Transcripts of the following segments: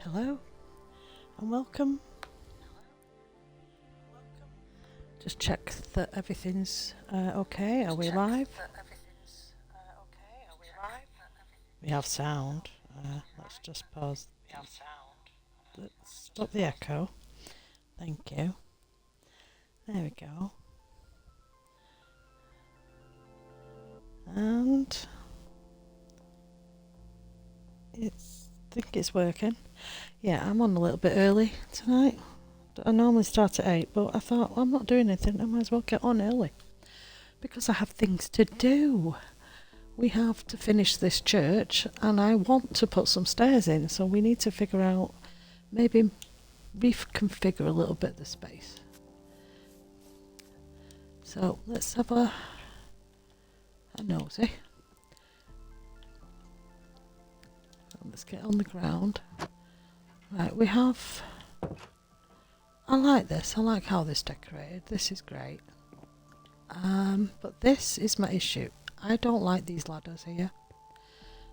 Hello and welcome. Just check that everything's okay. Are we live? We have sound. Let's just pause. Let's stop the echo. Thank you. There we go. And I think it's working. Yeah, I'm on a little bit early tonight. I normally start at 8, but I thought, well, I'm not doing anything. I might as well get on early because I have things to do. We have to finish this church and I want to put some stairs in, so we need to figure out, maybe reconfigure a little bit the space. So let's have a nosy. Let's get on the ground. Right, we have... I like this. I like how this is decorated. This is great. But this is my issue. I don't like these ladders here.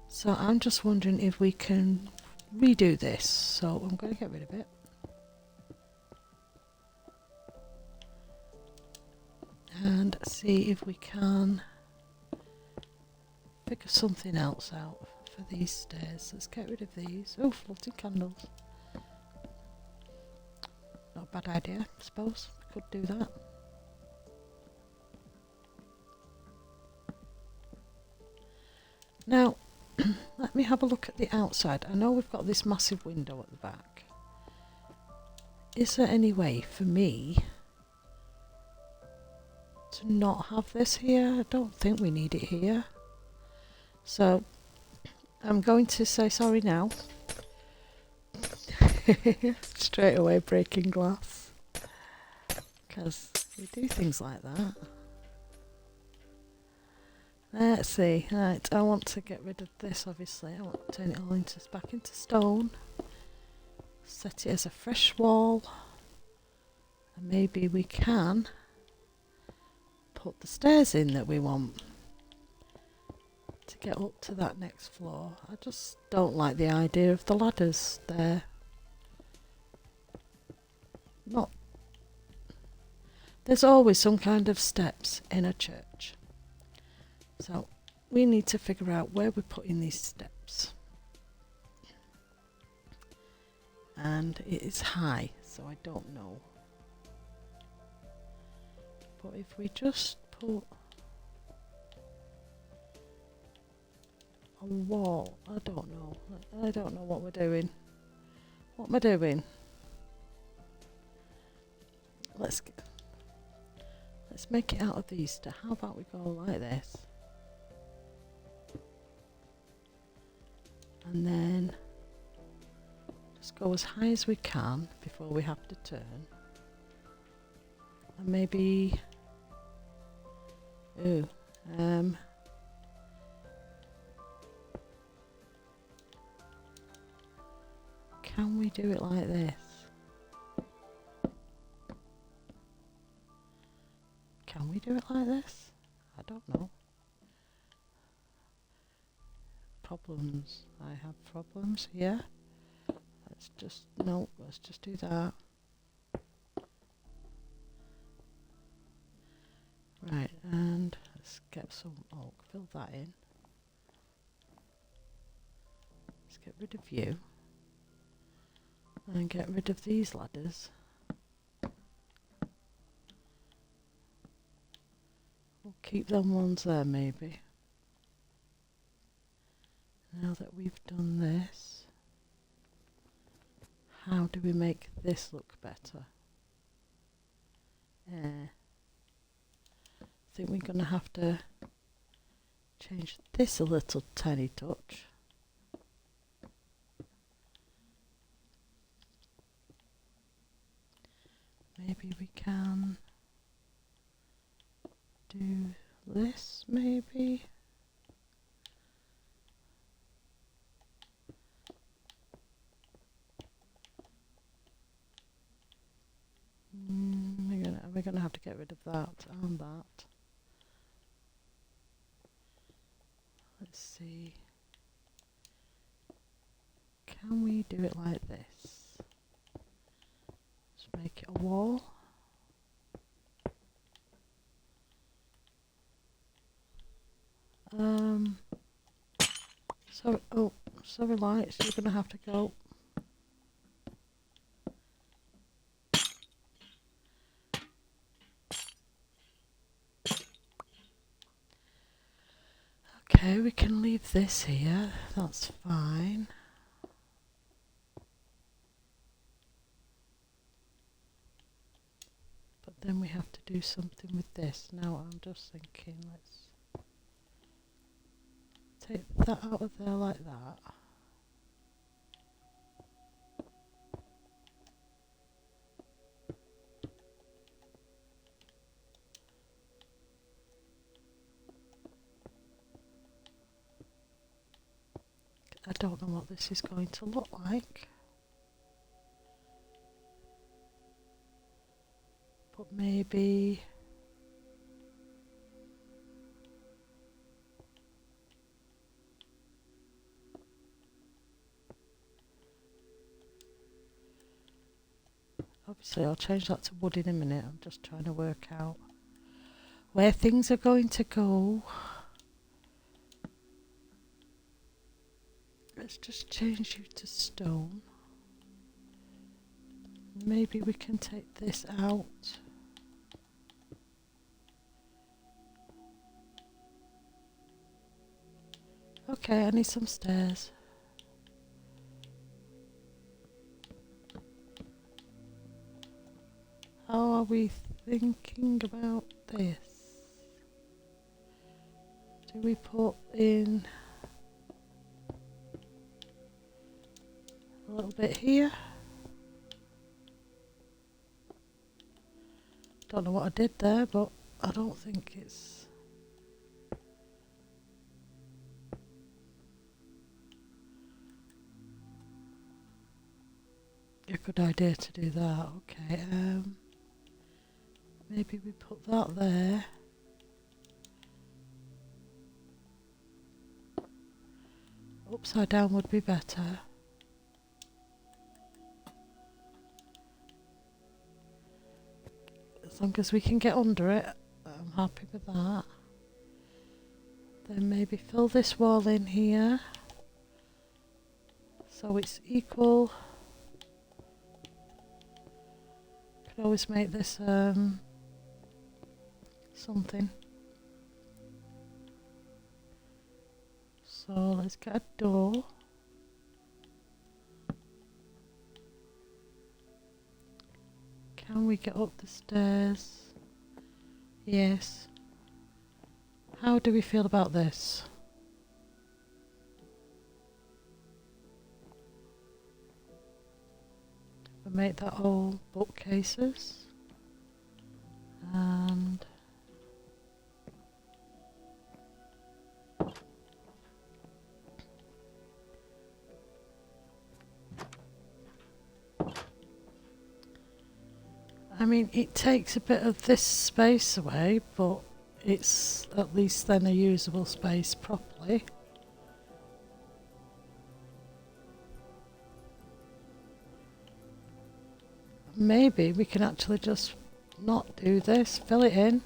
So I'm just wondering if we can redo this. So I'm going to get rid of it. And see if we can figure something else out for these stairs. Let's get rid of these. Oh, floating candles. Not a bad idea, I suppose. We could do that. Now, let me have a look at the outside. I know we've got this massive window at the back. Is there any way for me to not have this here? I don't think we need it here. So, I'm going to say sorry now. Straight away breaking glass. Because we do things like that. Let's see. Right, I want to get rid of this, obviously. I want to turn it all back into stone. Set it as a fresh wall. And maybe we can put the stairs in that we want to get up to that next floor. I just don't like the idea of the ladders there. There's always some kind of steps in a church. So we need to figure out where we're putting these steps. And it is high, so I don't know. But if we just put a wall, I don't know what we're doing. What am I doing? Let's make it out of these. How about we go like this? And then just go as high as we can before we have to turn. And maybe... Ooh. Can we do it like this? Can we do it like this? I don't know. Problems. I have problems here. Let's just do that. Right, and let's get some oak. Fill that in. Let's get rid of you. And get rid of these ladders. We'll keep them ones there maybe. Now that we've done this, how do we make this look better? I think we're going to have to change this a little tiny touch. Maybe we can do this, maybe. We're gonna have to get rid of that and that. Let's see. Can we do it like this? Let's make it a wall. Sorry lights, you're gonna have to go. Okay, we can leave this here, that's fine. But then we have to do something with this. Now I'm just thinking, let's take that out of there like that. I don't know what this is going to look like. But maybe obviously I'll change that to wood in a minute. I'm just trying to work out where things are going to go. Let's just change you to stone. Maybe we can take this out. Okay, I need some stairs. How are we thinking about this? Do we put in a little bit here? Don't know what I did there, but I don't think it's a good idea to do that. Okay, maybe we put that there. Upside down would be better. As long as we can get under it, I'm happy with that. Then maybe fill this wall in here so it's equal. Could always make this something. So let's get a door. Can we get up the stairs? Yes. How do we feel about this? We make that all bookcases. And I mean, it takes a bit of this space away, but it's at least then a usable space properly. Maybe we can actually just not do this, fill it in,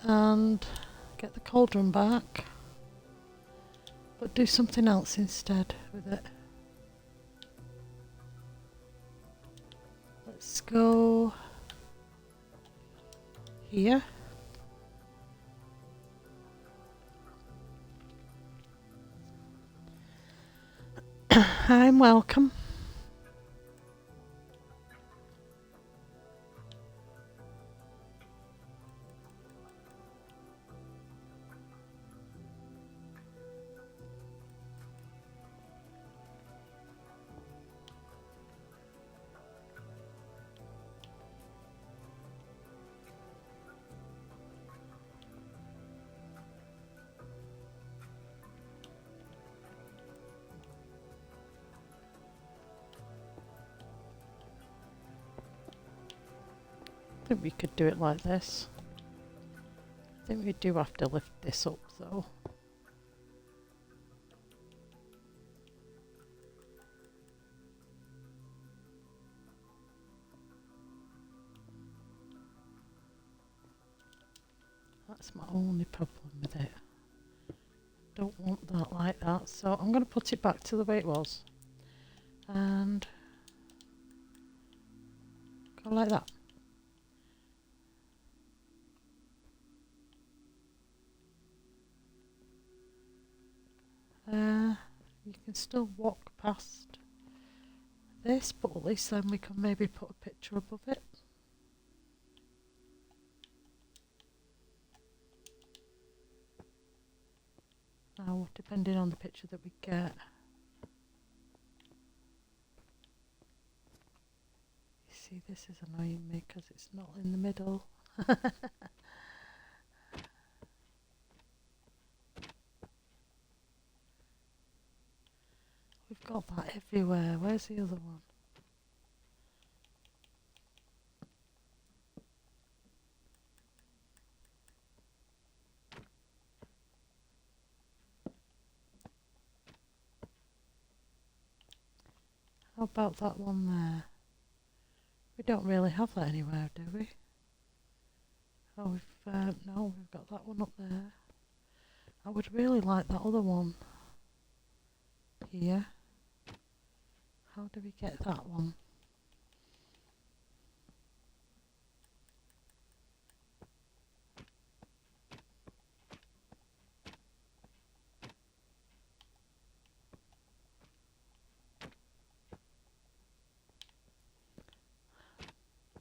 and get the cauldron back, but do something else instead with it. Let's go here. I'm welcome. I think we could do it like this. I think we do have to lift this up though. That's my only problem with it. Don't want that like that, so I'm going to put it back to the way it was. And go like that. You can still walk past this, but at least then we can maybe put a picture above it. Now, depending on the picture that we get. You see, this is annoying me because it's not in the middle. We've got that everywhere. Where's the other one? How about that one there? We don't really have that anywhere, do we? Oh, no, we've got that one up there. I would really like that other one here. How do we get that one?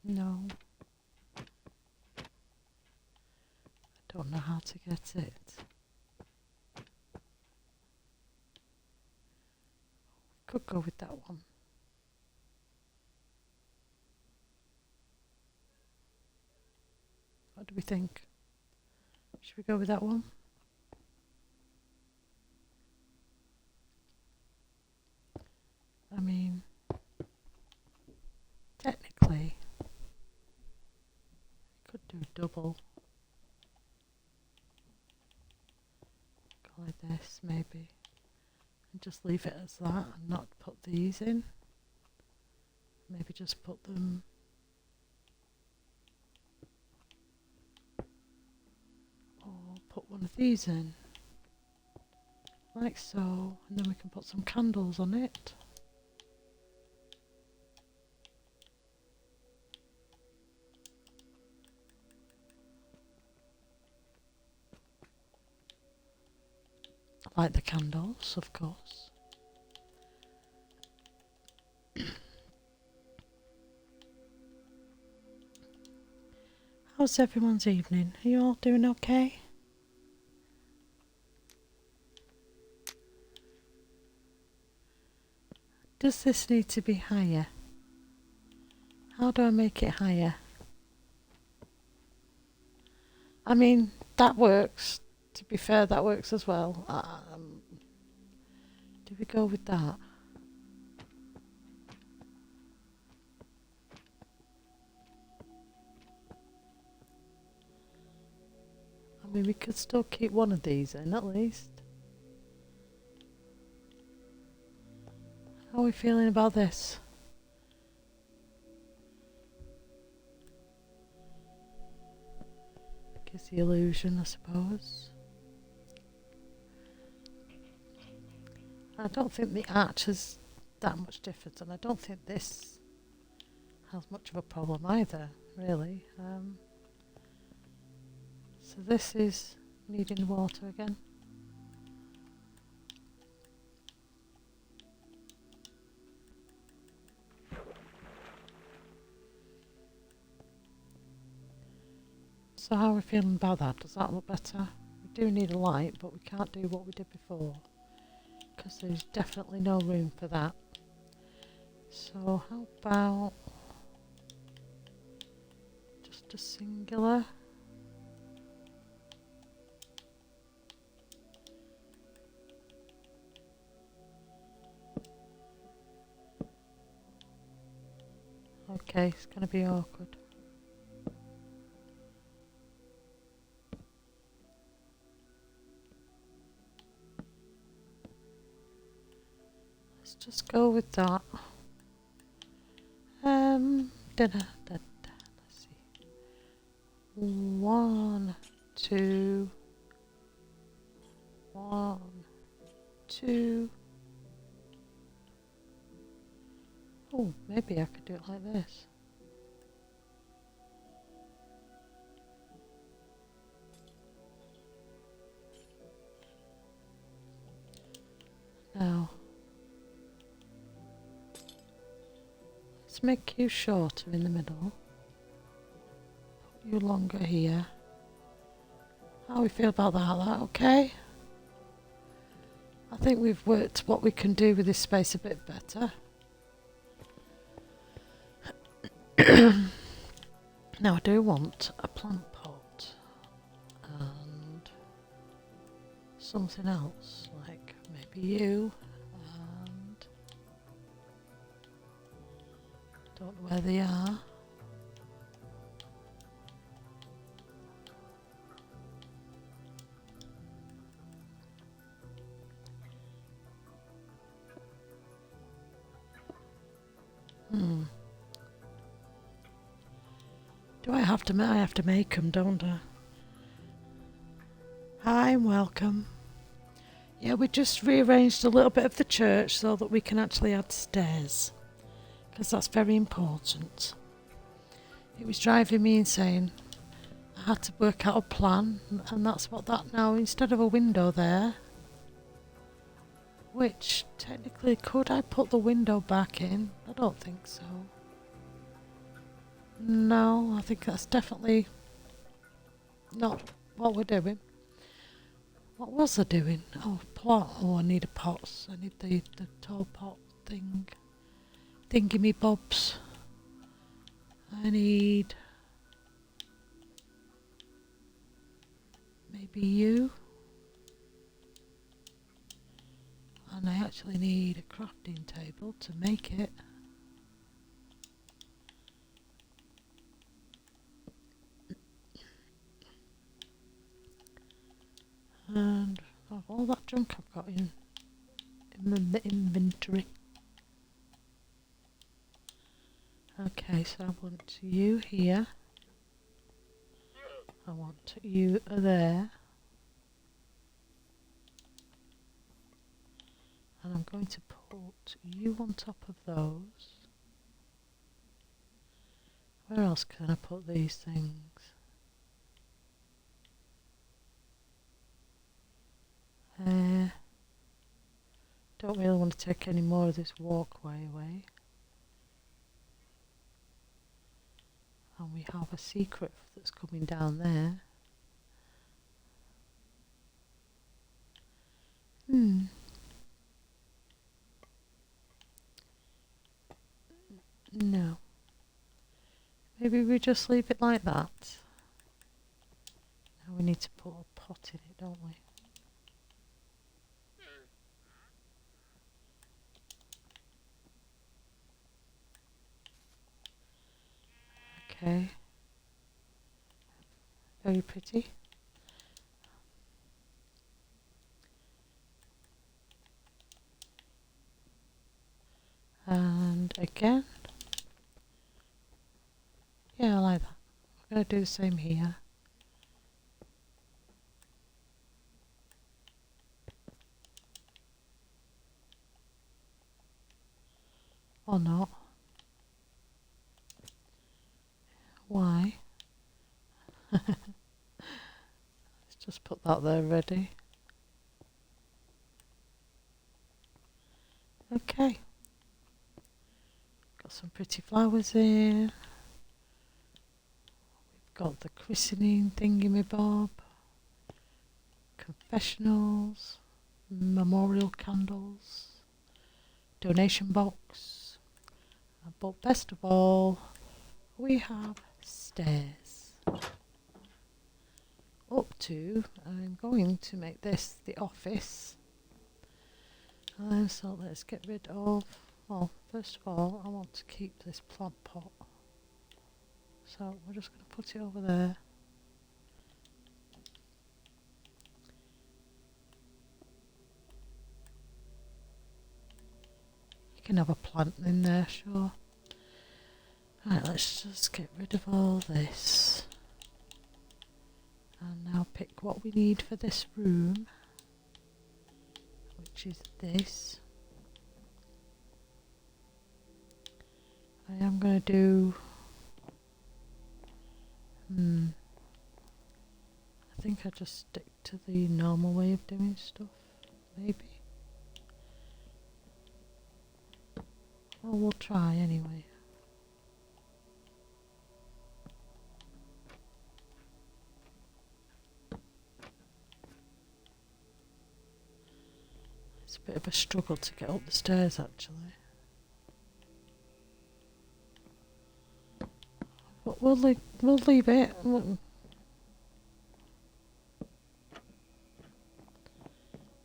No. I don't know how to get it. Could go with that one. What do we think? Should we go with that one? I mean, technically, we could do double. Go like this, maybe. And just leave it as that and not put these in. Maybe just put them or put one of these in. Like so. And then we can put some candles on it. Like the candles, of course. How's everyone's evening? Are you all doing okay? Does this need to be higher? How do I make it higher? I mean, that works. To be fair, that works as well. Do we go with that? I mean, we could still keep one of these in at least. How are we feeling about this? Gives the illusion, I suppose. I don't think the arch has that much difference, and I don't think this has much of a problem either, really. So this is needing water again. So how are we feeling about that? Does that look better? We do need a light, but we can't do what we did before, because there's definitely no room for that. So how about just a singular? Okay, it's going to be awkward. Let's just go with that. Let's see. 1, 2, Oh, maybe I could do it like this. Now, let's make you shorter in the middle. Put you longer here. How we feel about that okay? I think we've worked what we can do with this space a bit better. Now I do want a plant pot and something else, like maybe you, and don't know where they are. Do I have to make them, don't I? Hi and welcome. Yeah, we just rearranged a little bit of the church so that we can actually add stairs, because that's very important. It was driving me insane. I had to work out a plan, and that's what that now, instead of a window there, which technically, could I put the window back in? I don't think so. No, I think that's definitely not what we're doing. What was I doing? Oh, plot. Oh, I need a pot. I need the tall pot thing. Thingy me bobs. I need maybe you. And I actually need a crafting table to make it. And all that junk I've got in the inventory. Okay, so I want you here. I want you there. And I'm going to put you on top of those. Where else can I put these things? Don't really want to take any more of this walkway away. And we have a secret that's coming down there. No. Maybe we just leave it like that. Now we need to put a pot in it, don't we? Okay. Very pretty. And again. Yeah, I like that. I'm going to do the same here. Or not. Why? Let's just put that there ready. Okay. Got some pretty flowers in. We've got the christening thingy-me-bob. Confessionals. Memorial candles. Donation box. But best of all, we have stairs. Up to, I'm going to make this the office. So let's get rid of, well, first of all, I want to keep this plant pot. So we're just going to put it over there. You can have a plant in there, sure. Right, let's just get rid of all this. And now pick what we need for this room, which is this. I'm going to do... I think I just stick to the normal way of doing stuff, maybe. Well, we'll try anyway. It's a bit of a struggle to get up the stairs, actually. But we'll leave it.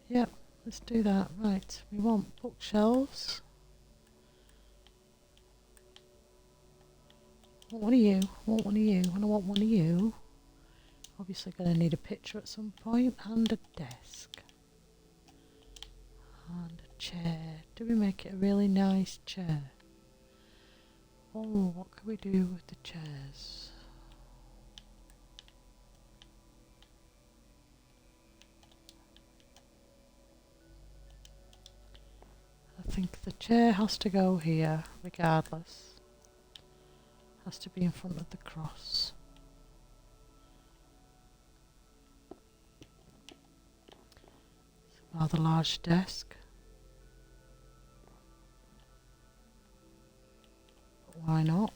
Yep, let's do that. Right, we want bookshelves. Want one of you, want one of you, and I want one of you. Obviously going to need a picture at some point, and a desk. And a chair. Do we make it a really nice chair? Oh, what can we do with the chairs? I think the chair has to go here, regardless. Has to be in front of the cross. It's a rather large desk. But why not?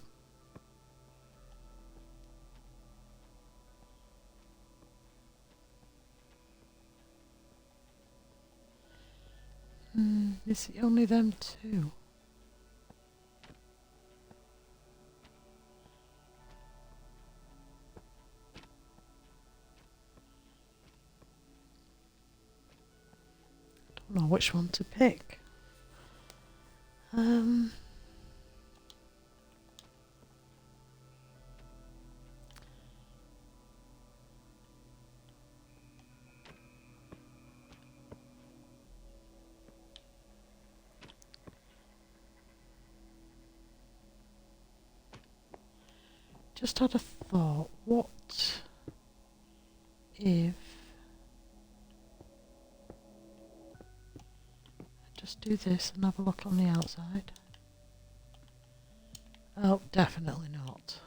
Is it only them two? Don't know which one to pick. Just had a thought. What if I just do this and have a look on the outside? Oh, definitely not.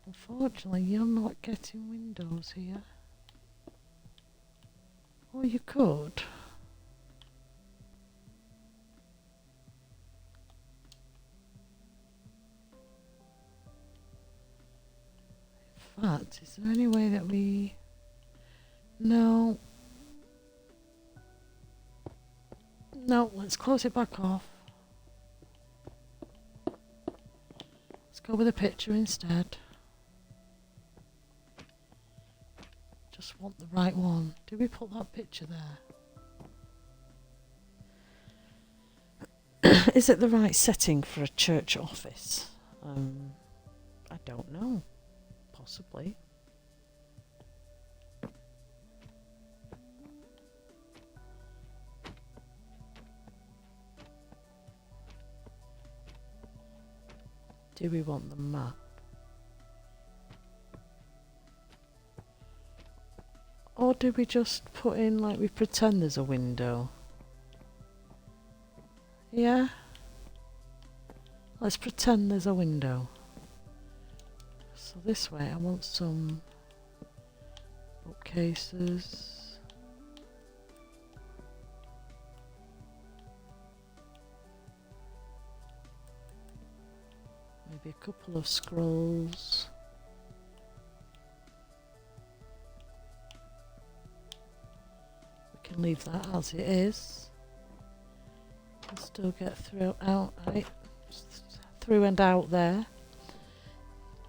Unfortunately, you're not getting windows here. Or you could. In fact, is there any way that we... No. No, let's close it back off. Let's go with a picture instead. Just want the right one. Do we put that picture there? Is it the right setting for a church office? I don't know. Possibly. Do we want the map? Or do we just put in, like, we pretend there's a window? Yeah? Let's pretend there's a window. So this way I want some bookcases. Maybe a couple of scrolls. We can leave that as it is. We'll still get through and out there.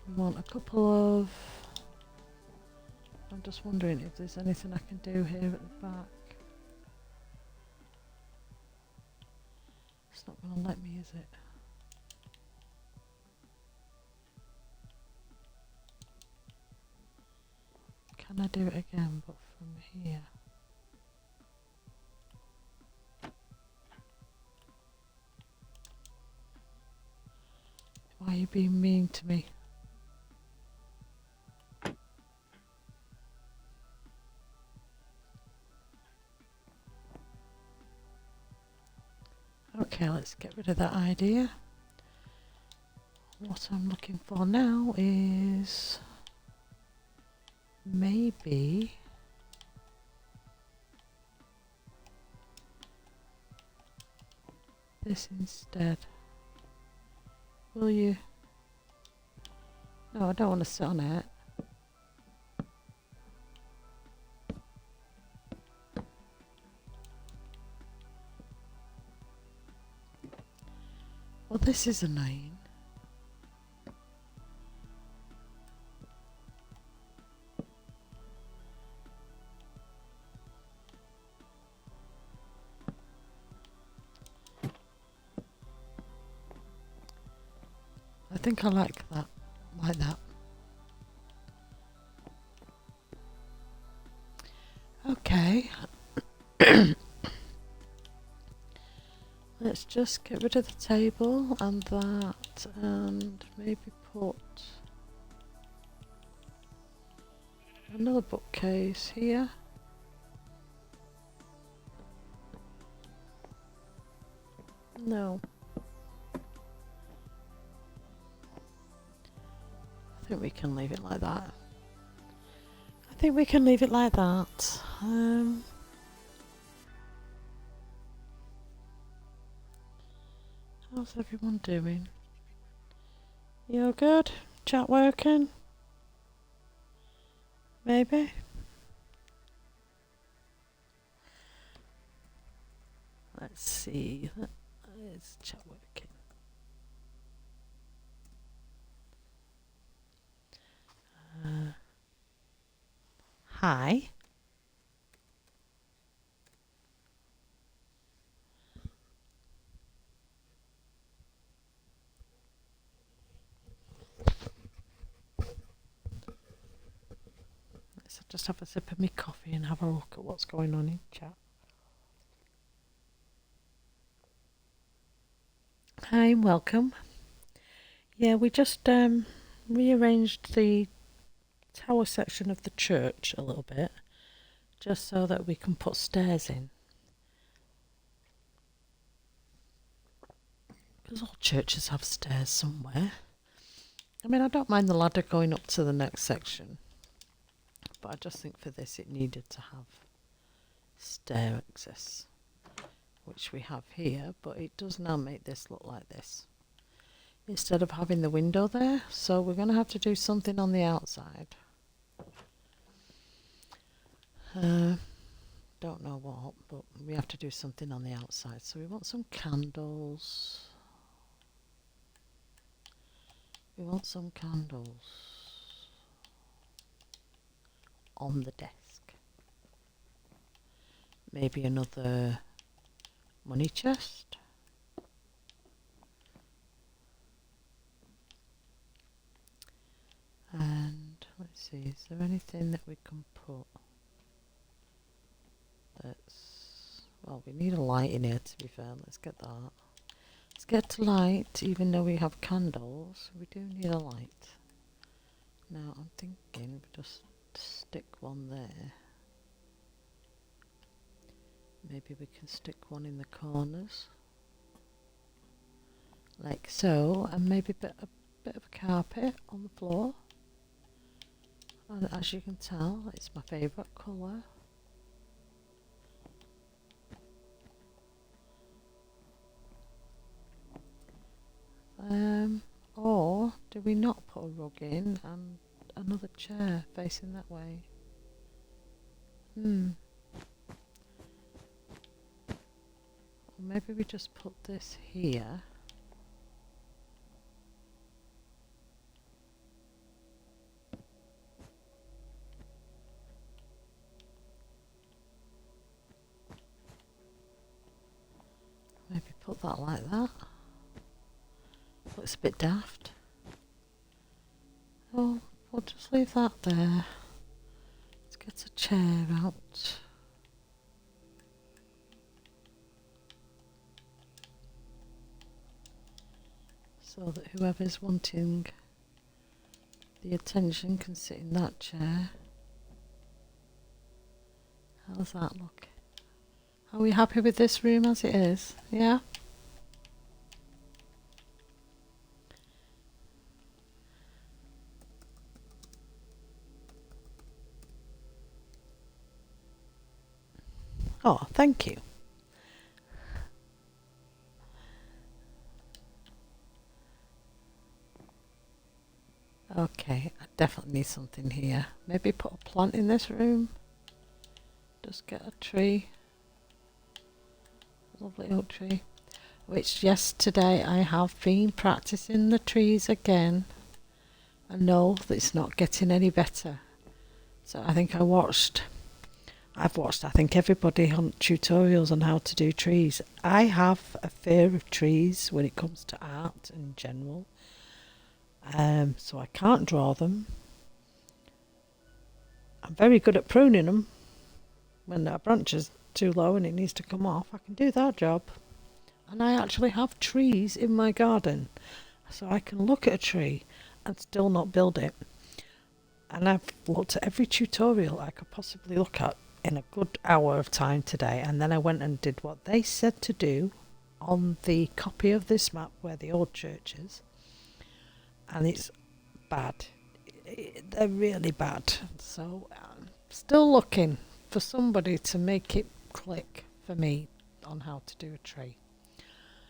We want a couple of... I'm just wondering if there's anything I can do here at the back. It's not going to let me, is it? Can I do it again, but from here? Why are you being mean to me? Okay, let's get rid of that idea. What I'm looking for now is maybe this instead. Will you? No, I don't want to sit on it. Well, this is annoying. I think I like that, like that. Okay. Let's just get rid of the table and that, and maybe put another bookcase here. No. I think we can leave it like that. I think we can leave it like that. How's everyone doing? You all good? Chat working? Maybe? Let's see. Is chat working? Hi. Let's just have a sip of my coffee and have a look at what's going on in chat. Hi and welcome. Yeah, we just rearranged the tower section of the church a little bit, just so that we can put stairs in. Because all churches have stairs somewhere. I mean, I don't mind the ladder going up to the next section, but I just think for this it needed to have stair access, which we have here, but it does now make this look like this instead of having the window there. So we're going to have to do something on the outside. Don't know what, but we have to do something on the outside. So we want some candles. We want some candles on the desk. Maybe another money chest. And let's see, is there anything that we can put that's... Well, we need a light in here, to be fair. Let's get that. Let's get to light, even though we have candles. We do need a light. Now, I'm thinking we just stick one there. Maybe we can stick one in the corners. Like so, and maybe a bit of a carpet on the floor. And as you can tell, it's my favourite colour. Or do we not put a rug in and another chair facing that way? Or maybe we just put this here. Maybe put that like that. Looks a bit daft. Oh, we'll just leave that there. Let's get a chair out. So that whoever's wanting the attention can sit in that chair. How's that look? Are we happy with this room as it is? Yeah? Oh, thank you. Okay, I definitely need something here. Maybe put a plant in this room. Just get a tree. Lovely oak tree. Which yesterday I have been practicing the trees again. I know that it's not getting any better. So I think I've watched I think everybody on tutorials on how to do trees. I have a fear of trees when it comes to art in general. So I can't draw them. I'm very good at pruning them. When a branch is too low and it needs to come off, I can do that job. And I actually have trees in my garden. So I can look at a tree and still not build it. And I've looked at every tutorial I could possibly look at in a good hour of time today, and then I went and did what they said to do on the copy of this map where the old church is, and it's bad. They're really bad. So I'm still looking for somebody to make it click for me on how to do a tree.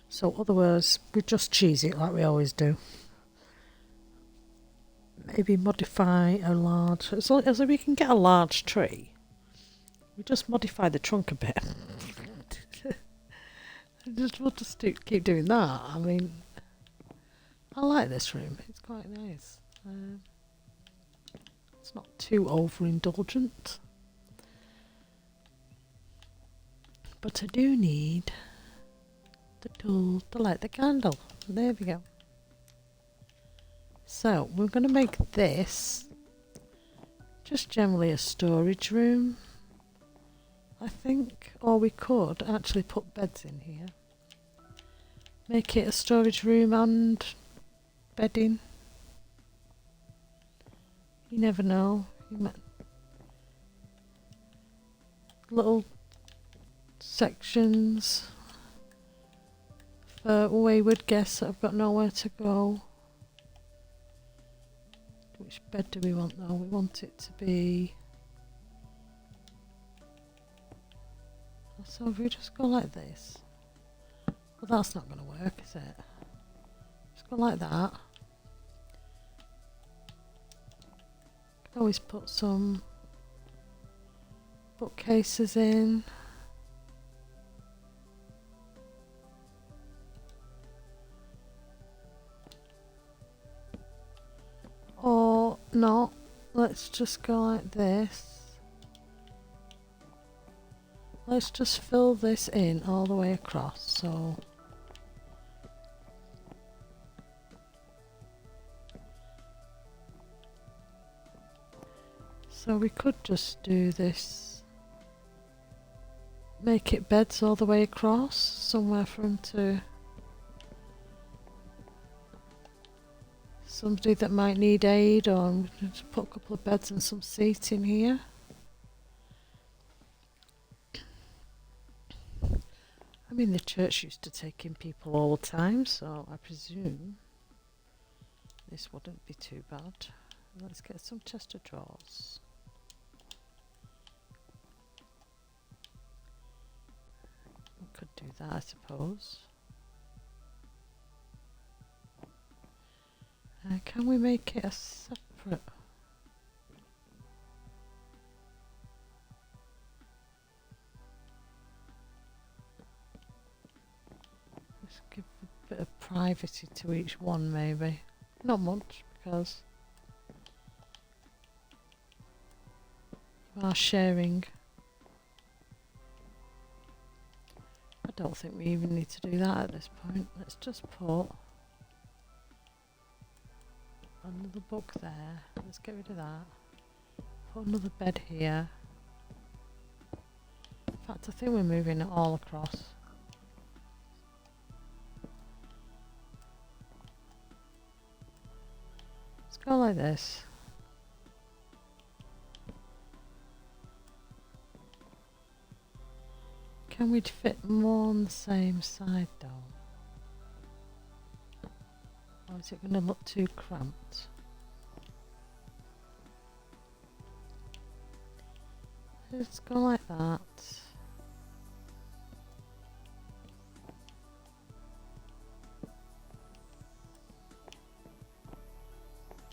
So otherwise we just cheese it like we always do. Maybe modify a large, as long as we can get a large tree, we just modify the trunk a bit. We'll just keep doing that. I mean, I like this room. It's quite nice. It's not too overindulgent. But I do need the tool to light the candle. There we go. So we're going to make this just generally a storage room, I think, or we could actually put beds in here. Make it a storage room and bedding. You never know. Little sections for wayward guests that have got nowhere to go. Which bed do we want though? We want it to be... So if we just go like this... Well, that's not going to work, is it? Just go like that. Can always put some bookcases in. Or not. Let's just go like this. Let's just fill this in all the way across. So we could just do this. Make it beds all the way across. Somewhere for them to... Somebody that might need aid, or just put a couple of beds and some seating here. I mean, the church used to take in people all the time, so I presume this wouldn't be too bad. Let's get some chest of drawers. We could do that, I suppose. Can we make it a separate... Let's give a bit of privacy to each one, maybe. Not much, because you are sharing. I don't think we even need to do that at this point. Let's just put another book there. Let's get rid of that. Put another bed here. In fact, I think we're moving it all across. Let's go like this. Can we fit more on the same side though? Or is it going to look too cramped? Let's go like that.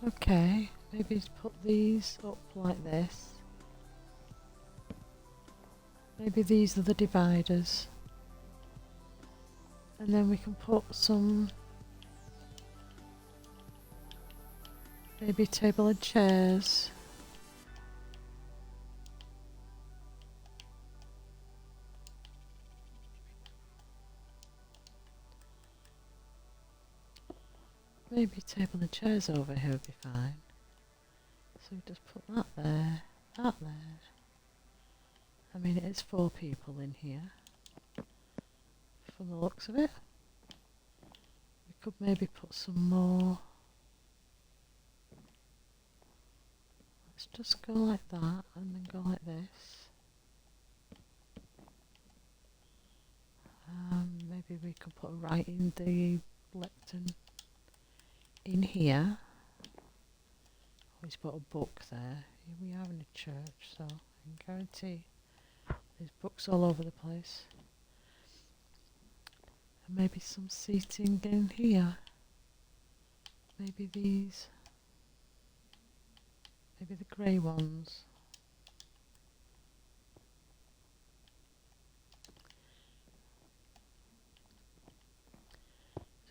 Okay, maybe put these up like this. Maybe these are the dividers. And then we can put some maybe table and chairs. Maybe table and chairs over here would be fine. So we just put that there, that there. I mean, it is 4 people in here, from the looks of it. We could maybe put some more. Let's just go like that, and then go like this. Maybe we could put writing the lectern in here. Always put a book there. We are in a church, so I can guarantee there's books all over the place. And maybe some seating in here. Maybe these. Maybe the grey ones.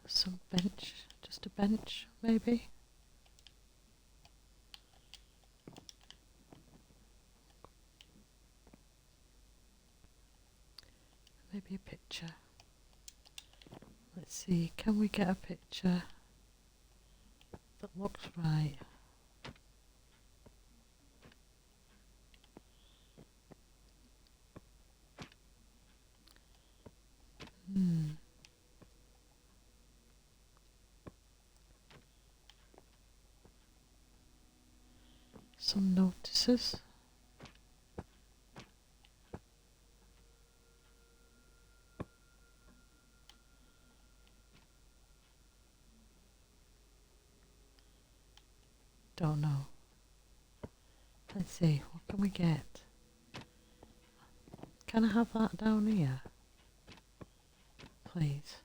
Just some bench. Just a bench, maybe. Maybe a picture. Let's see, can we get a picture that looks right? Some notices. Don't know. Let's see, what can we get? Can I have that down here? Please.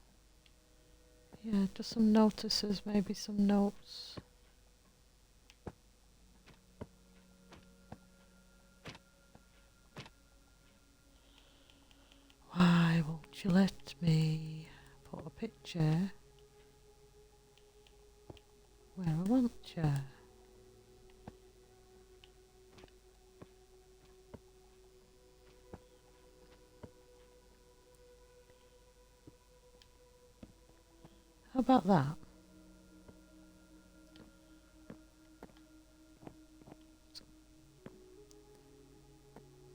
Yeah, just some notices, maybe some notes. Why won't you let me put a picture where I want you? How about that?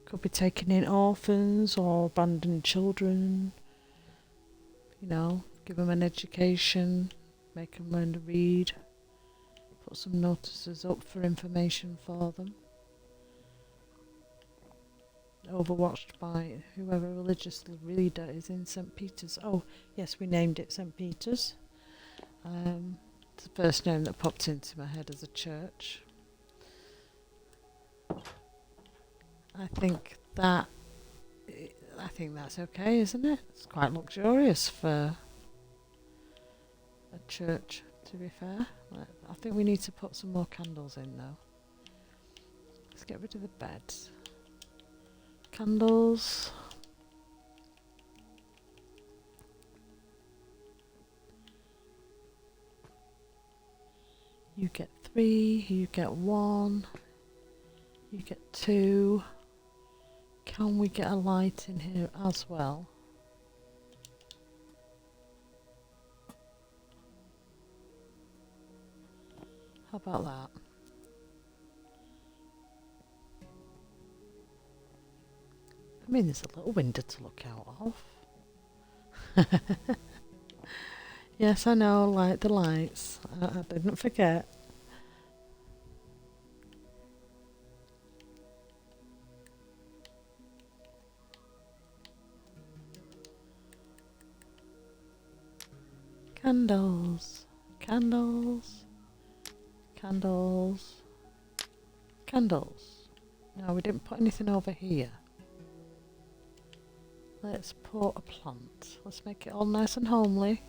Could be taking in orphans or abandoned children. You know, give them an education, make them learn to read. Put some notices up for information for them. Overwatched by whoever religious leader is in St. Peter's. Oh, yes, we named it St. Peter's. It's the first name that popped into my head as a church. I think that's okay, isn't it? It's quite luxurious for a church, to be fair. I think we need to put some more candles in though. Let's get rid of the beds. Candles. You get 3, you get 1, you get 2. Can we get a light in here as well? How about that? I mean, there's a little window to look out of. Yes, I know, like the lights. I didn't forget. Candles, candles, candles, candles. No, we didn't put anything over here. Let's put a plant. Let's make it all nice and homely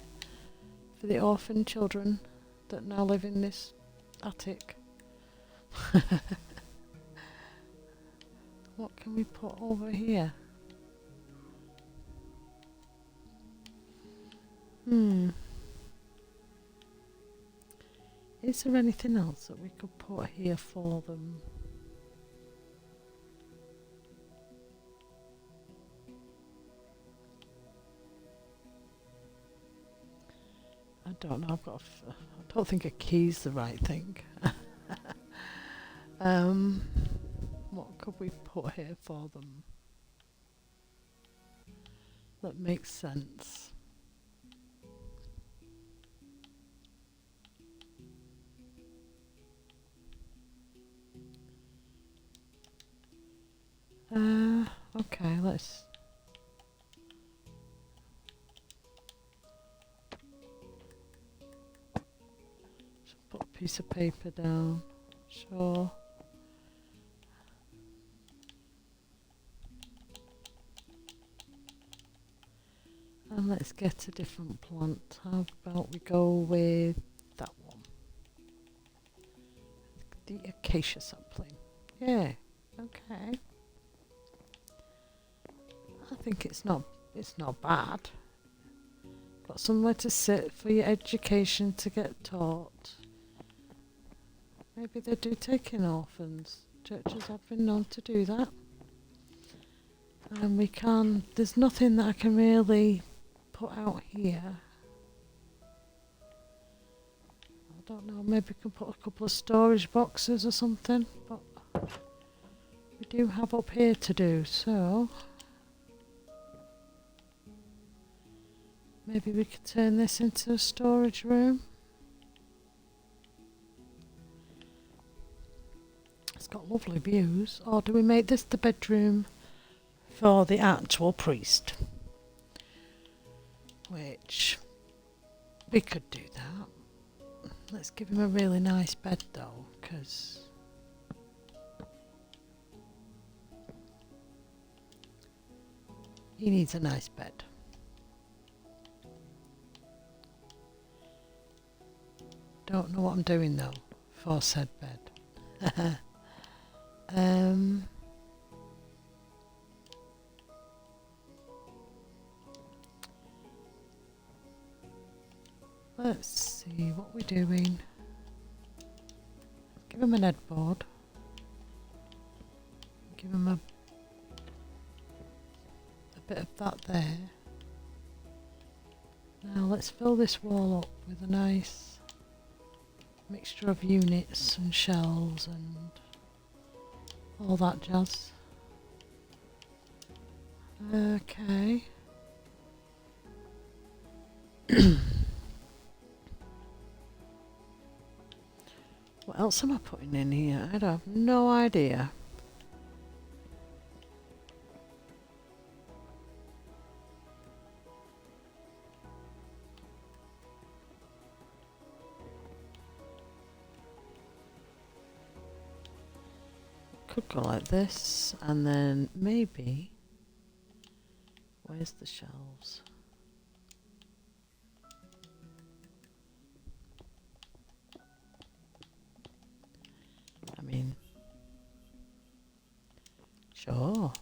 for the orphan children that now live in this attic. What can we put over here? Is there anything else that we could put here for them? I don't know. I don't think a key's the right thing. What could we put here for them that makes sense? Okay, let's just put a piece of paper down. Sure. And let's get a different plant. How about we go with that one? The acacia sapling. Yeah, okay. I think it's not bad. Got somewhere to sit for your education to get taught. Maybe they do take in orphans. Churches have been known to do that. And there's nothing that I can really put out here. I don't know, maybe we can put a couple of storage boxes or something, but we do have up here to do, so maybe we could turn this into a storage room. It's got lovely views. Or do we make this the bedroom for the actual priest? Which we could do that. Let's give him a really nice bed though, because he needs a nice bed. Don't know what I'm doing though for said bed. Let's see what we're doing. Give him an headboard. Give him a bit of that there. Now let's fill this wall up with a nice mixture of units and shelves and all that jazz. Okay. What else am I putting in here? I have no idea. Could go like this, and then maybe, where's the shelves? I mean, sure.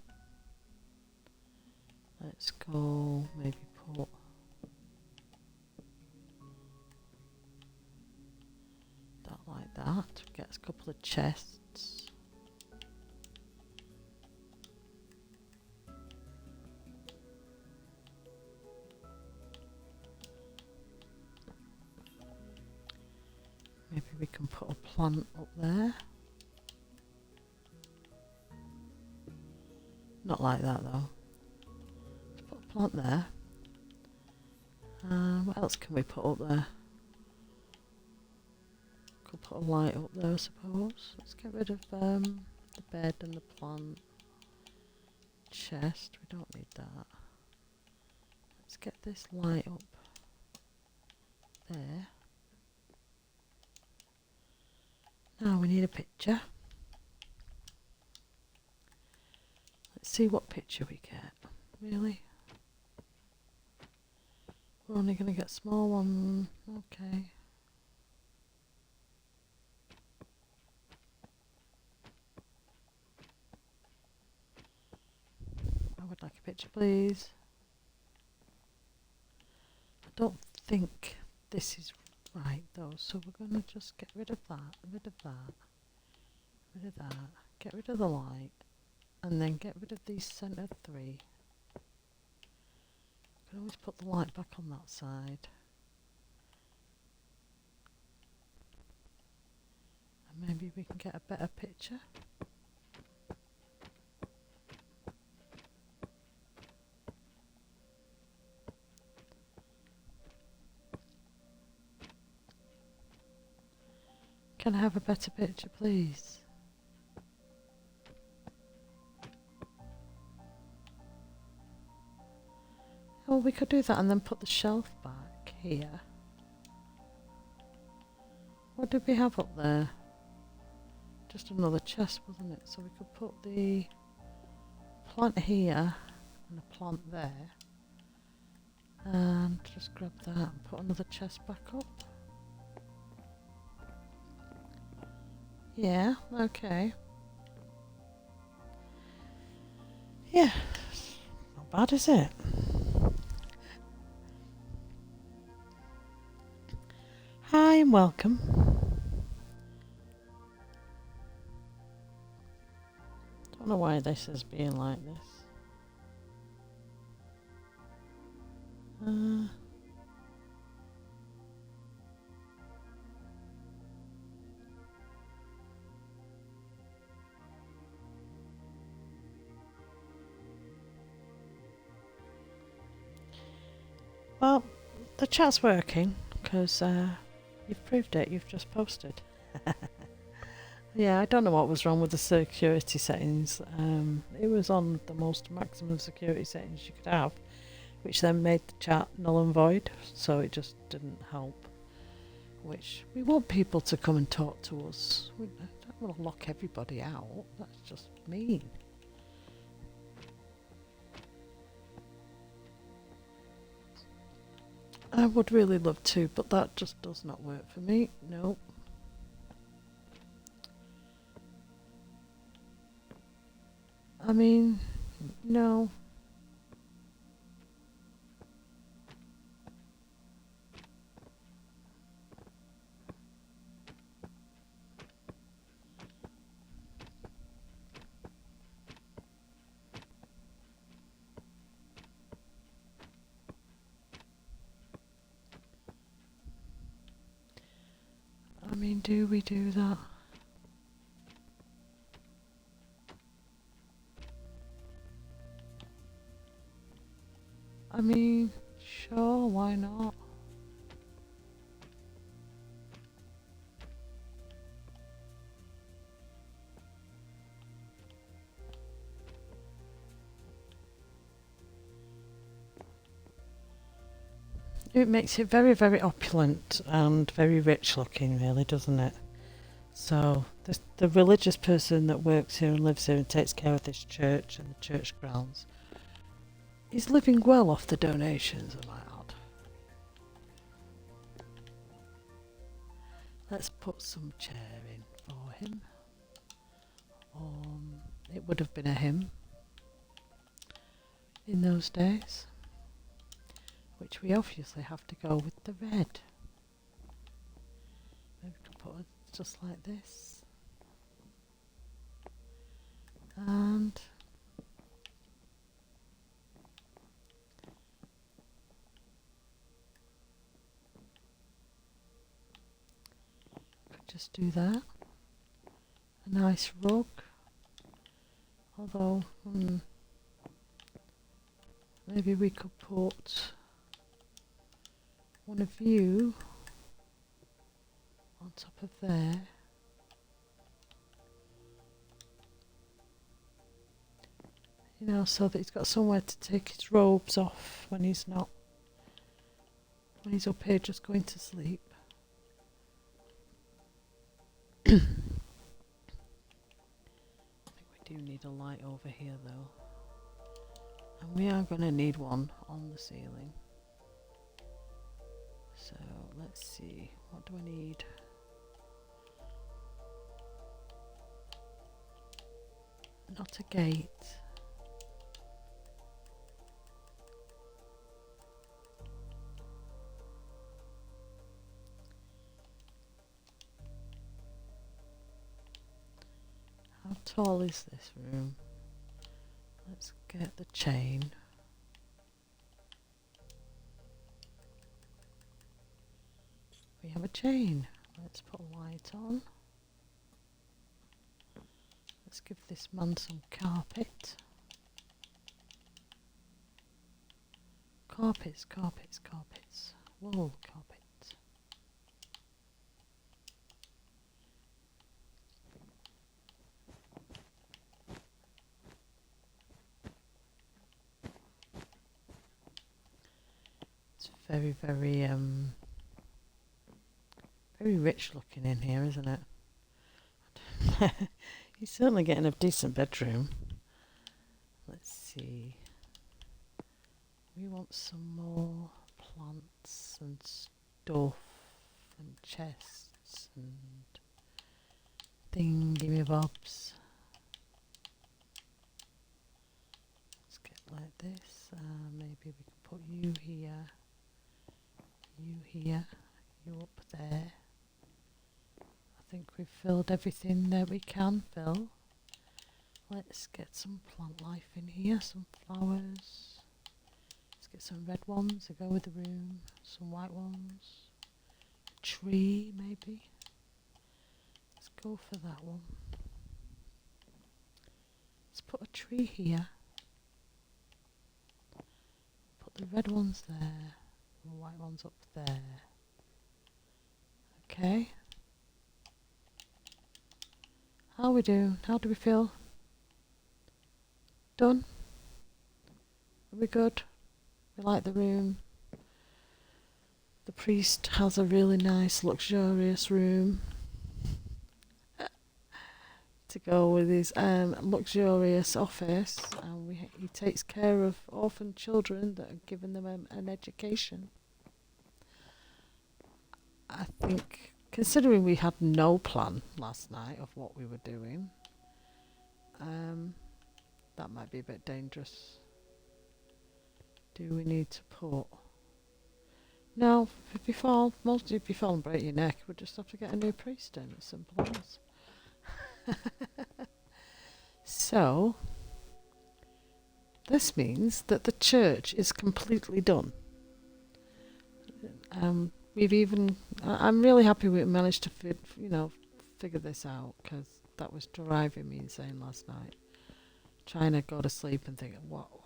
Let's go maybe put that like that. Get a couple of chests. Maybe we can put a plant up there. Not like that though. Let's put a plant there. What else can we put up there? Could put a light up there, I suppose. Let's get rid of the bed and the plant. Chest, we don't need that. Let's get this light up there. Now we need a picture. Let's see what picture we get. Really? We're only going to get small one. Okay. picture, please. I don't think this is right though, so we're going to just get rid of that, rid of that, rid of that, get rid of the light, and then get rid of these centre three. You can always put the light back on that side. And maybe we can get a better picture. Can I have a better picture, please? Oh, we could do that and then put the shelf back here. What did we have up there? Just another chest, wasn't it? So we could put the plant here and a plant there. And just grab that and put another chest back up. Yeah, okay. Yeah, not bad, is it? Hi and welcome. Don't know why this is being like this. Well, the chat's working because you've proved it. You've just posted. Yeah, I don't know what was wrong with the security settings. It was on the most maximum security settings you could have, which then made the chat null and void, so it just didn't help. Which we want people to come and talk to us. We don't want to lock everybody out. That's just mean. I would really love to, but that just does not work for me. No. I mean, no. I mean, do we do that? I mean, sure, why not? It makes it very, very opulent and very rich looking, really, doesn't it? So, the religious person that works here and lives here and takes care of this church and the church grounds is living well off the donations, I might add. Let's put some chair in for him. It would have been a hymn in those days, which we obviously have to go with the red. Maybe we can put it just like this. And could just do that. A nice rug. Although, maybe we could put one of you on top of there. You know, so that he's got somewhere to take his robes off when he's up here just going to sleep. I think we do need a light over here though. And we are going to need one on the ceiling. So let's see, what do I need? Not a gate. How tall is this room? Let's get the chain. We have a chain. Let's put a light on. Let's give this man some carpet. Carpets, carpets, carpets. Wool carpet. It's very, very rich looking in here, isn't it? He's certainly getting a decent bedroom. Let's see. We want some more plants and stuff and chests and thingy-bobs. Let's get like this. Maybe we can put you here, you up there. I think we've filled everything that we can fill. Let's get some plant life in here, some flowers. Let's get some red ones to go with the room, some white ones. A tree, maybe. Let's go for that one. Let's put a tree here. Put the red ones there, and the white ones up there. Okay. How we doing? How do we feel? Done? Are we good? We like the room. The priest has a really nice, luxurious room to go with his luxurious office, and he takes care of orphan children that are giving them an education. I think, considering we had no plan last night of what we were doing, that might be a bit dangerous. Do we need to put... No, if you fall and break your neck, we'll just have to get a new priest in. It's simple as. So, this means that the church is completely done. I'm really happy we managed to figure this out, because that was driving me insane last night. Trying to go to sleep and think,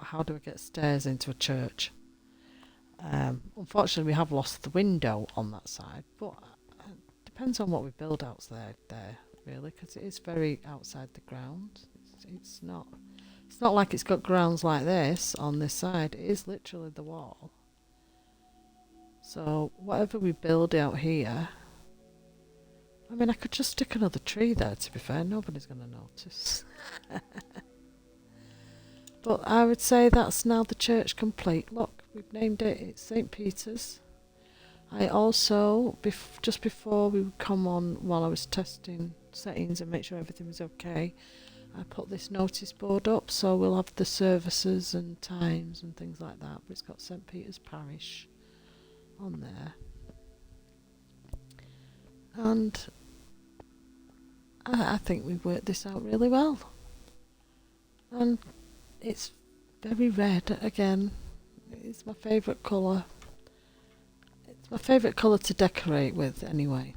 how do I get stairs into a church? Unfortunately, we have lost the window on that side, but depends on what we build out there really, because it is very outside the ground. It's not like it's got grounds like this on this side. It is literally the wall. So whatever we build out here, I mean, I could just stick another tree there, to be fair. Nobody's going to notice. But I would say that's now the church complete. Look, we've named it. It's St. Peter's. I also, just before we would come on, while I was testing settings and make sure everything was okay, I put this notice board up, so we'll have the services and times and things like that. But it's got St. Peter's Parish on there. And I think we've worked this out really well. And it's very red again. It's my favourite colour. It's my favourite colour to decorate with anyway.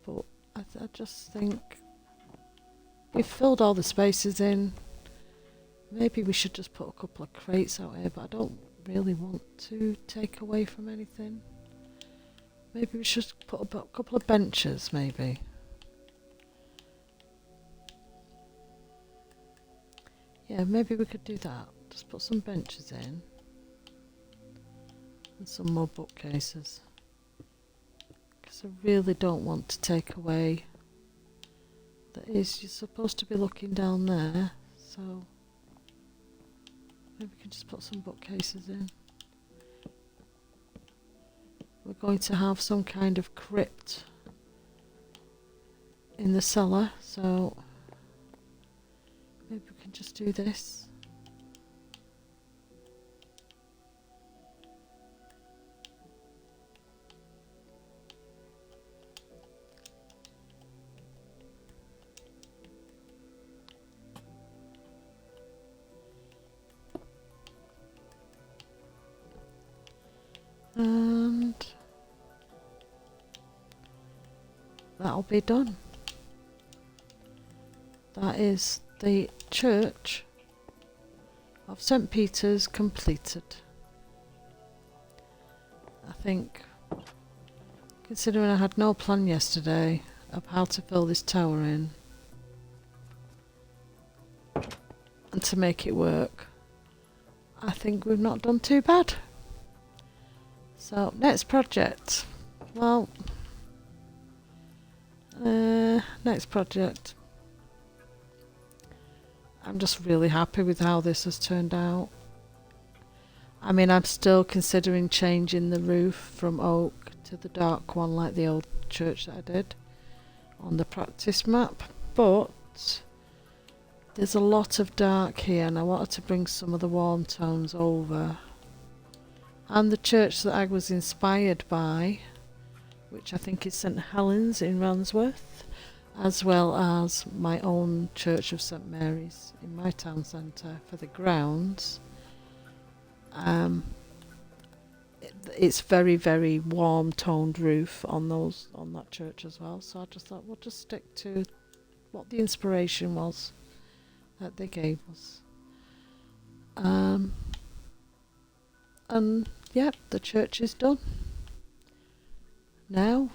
But I just think we've filled all the spaces in. Maybe we should just put a couple of crates out here, but I don't really want to take away from anything. Maybe we should put a couple of benches, maybe. Yeah, maybe we could do that. Just put some benches in. And some more bookcases. Because I really don't want to take away... you're supposed to be looking down there. So... maybe we can just put some bookcases in. We're going to have some kind of crypt in the cellar, so... maybe we can just do this. And that'll be done. That is the church of St. Peter's completed. I think, considering I had no plan yesterday of how to fill this tower in and to make it work, I think we've not done too bad. So, next project. Well, next project. I'm just really happy with how this has turned out. I mean, I'm still considering changing the roof from oak to the dark one like the old church that I did on the practice map, but there's a lot of dark here and I wanted to bring some of the warm tones over. And the church that I was inspired by, which I think is St Helens in Ransworth, as well as my own Church of St Mary's in my town centre for the grounds. It's very, very warm toned roof on that church as well, so I just thought we'll just stick to what the inspiration was that they gave us. And yeah, the church is done. Now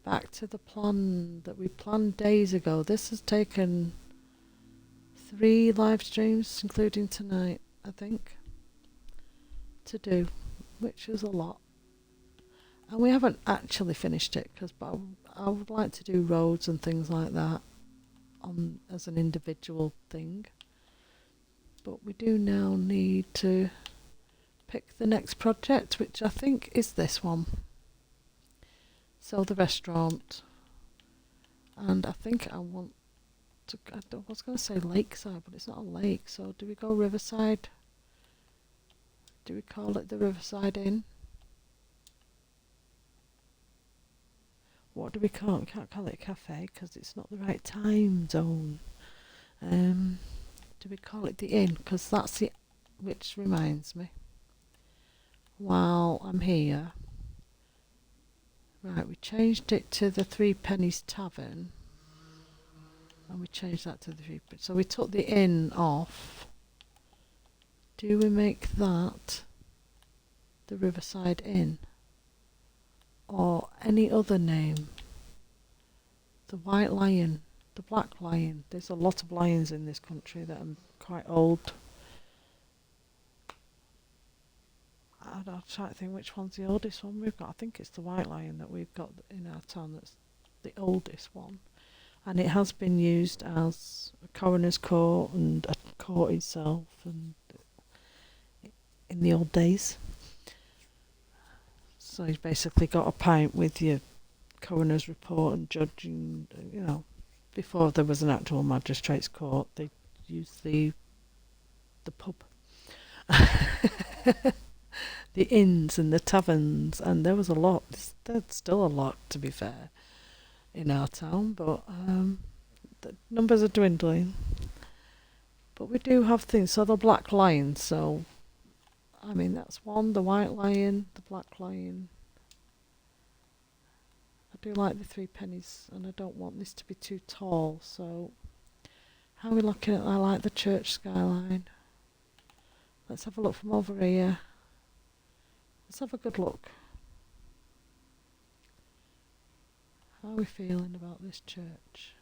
back to the plan that we planned days ago. This has taken 3 live streams, including tonight, I think, to do, which is a lot. And we haven't actually finished it because I would like to do roads and things like that as an individual thing. But we do now need to pick the next project, which I think is this one. So the restaurant, and I think I want to, I was going to say lakeside, but it's not a lake, so do we go Riverside? Do we call it the Riverside Inn? What do we call it? We can't call it a cafe because it's not the right time zone. Do we call it the inn? Because that's the, which reminds me, while I'm here, right, we changed it to the Three Pennies Tavern, and we changed that to the Three Pennies. So we took the inn off. Do we make that the Riverside Inn? Or any other name? The White Lion, the Black Lion. There's a lot of lions in this country that are quite old. I'll try to think which one's the oldest one we've got. I think it's the White Lion that we've got in our town that's the oldest one. And it has been used as a coroner's court and a court itself and in the old days. So you've basically got a pint with your coroner's report and judging, you know, before there was an actual magistrate's court, they used the pub. The inns and the taverns, and there was a lot. There's still a lot, to be fair, in our town, but the numbers are dwindling. But we do have things. So the Black Lion, so I mean that's one. The White Lion, the Black Lion. I do like the Three Pennies, and I don't want this to be too tall. So how are we looking at? I like the church skyline. Let's have a look from over here. Let's have a good look. How are we feeling about this church?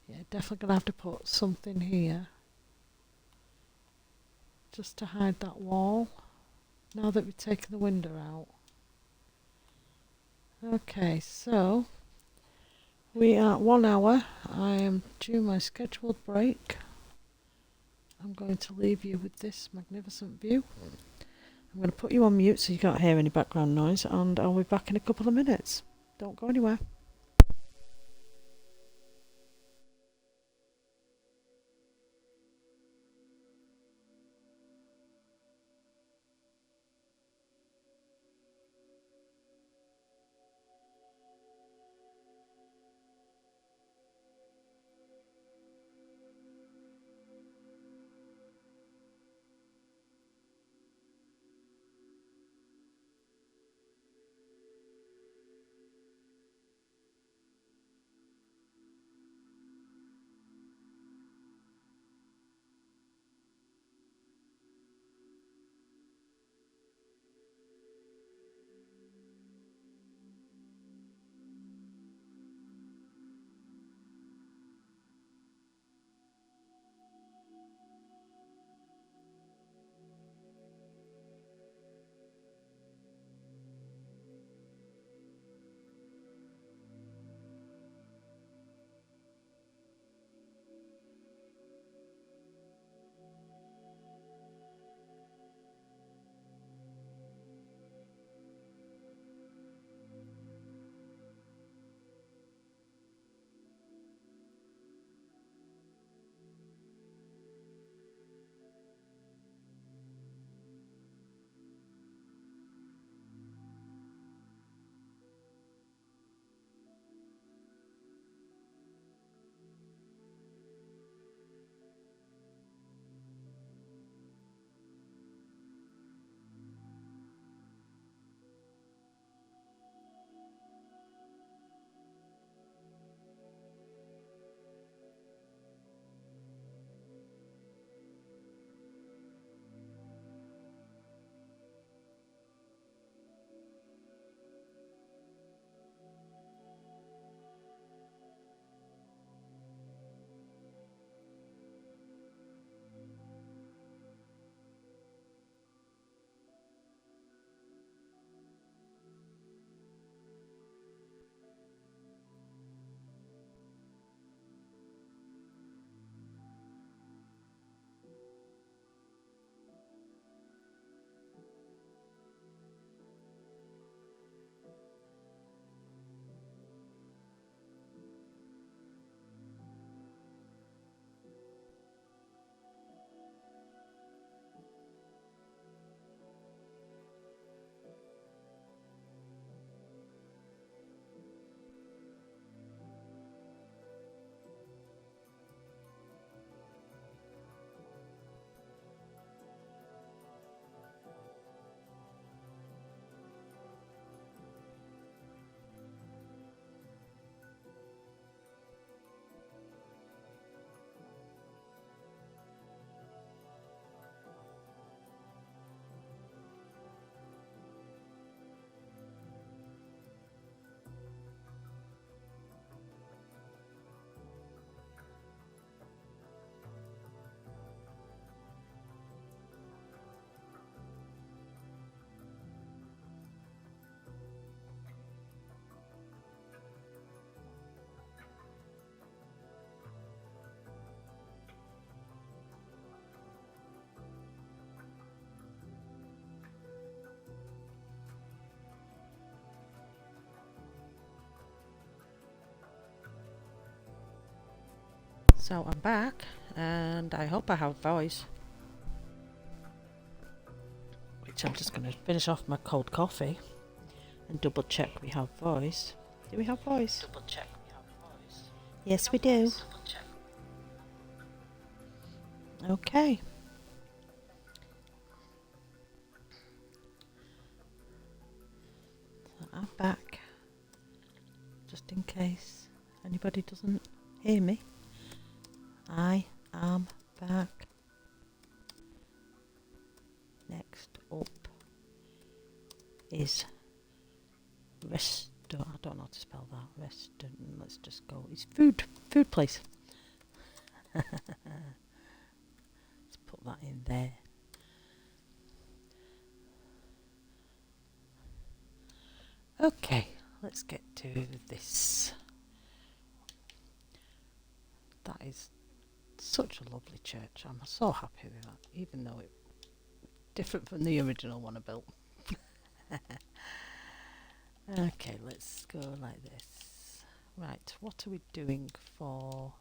Yeah, definitely going to have to put something here just to hide that wall now that we've taken the window out. Okay, so we are at 1 hour. I am due my scheduled break. I'm going to leave you with this magnificent view. I'm going to put you on mute so you can't hear any background noise, and I'll be back in a couple of minutes. Don't go anywhere. So I'm back, and I hope I have voice. Which I'm just going to finish off my cold coffee and double check we have voice. Do we have voice? Double check we have voice. Yes, we do. Double check. Okay. So I'm back, just in case anybody doesn't hear me. I am back. Next up is restaurant. I don't know how to spell that. Restaurant. Let's just go. It's food place. Let's put that in there. Okay, let's get to this. That is such a lovely church. I'm so happy with that, even though it's different from the original one I built. Okay, let's go like this. Right, what are we doing for...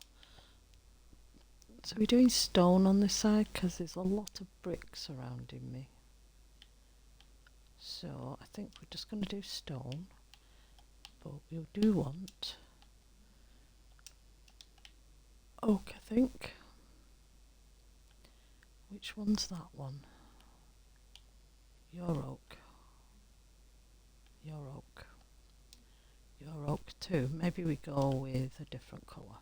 So we're doing stone on this side because there's a lot of bricks surrounding me. So I think we're just going to do stone, but we do want oak, I think. Which one's that one? Your oak. Your oak. Your oak too. Maybe we go with a different colour.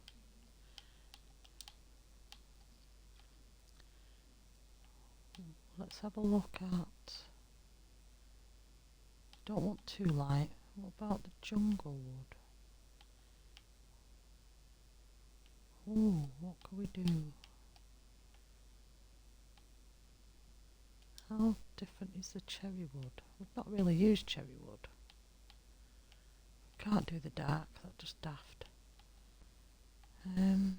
Let's have a look at... Don't want too light. What about the jungle wood? Oh, what can we do? How different is the cherry wood? We've not really used cherry wood. Can't do the dark, that's just daft. Let's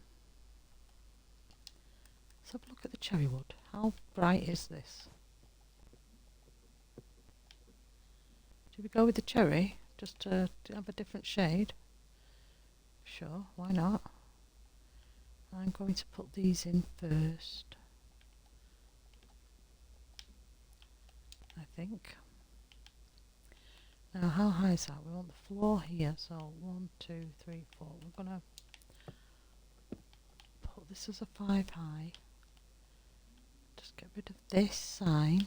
have a look at the cherry wood. How bright is this? Do we go with the cherry just to have a different shade? Sure, why not? I'm going to put these in first, I think. Now how high is that? We want the floor here, so 1, 2, 3, 4. We're going to put this as a 5 high. Just get rid of this sign.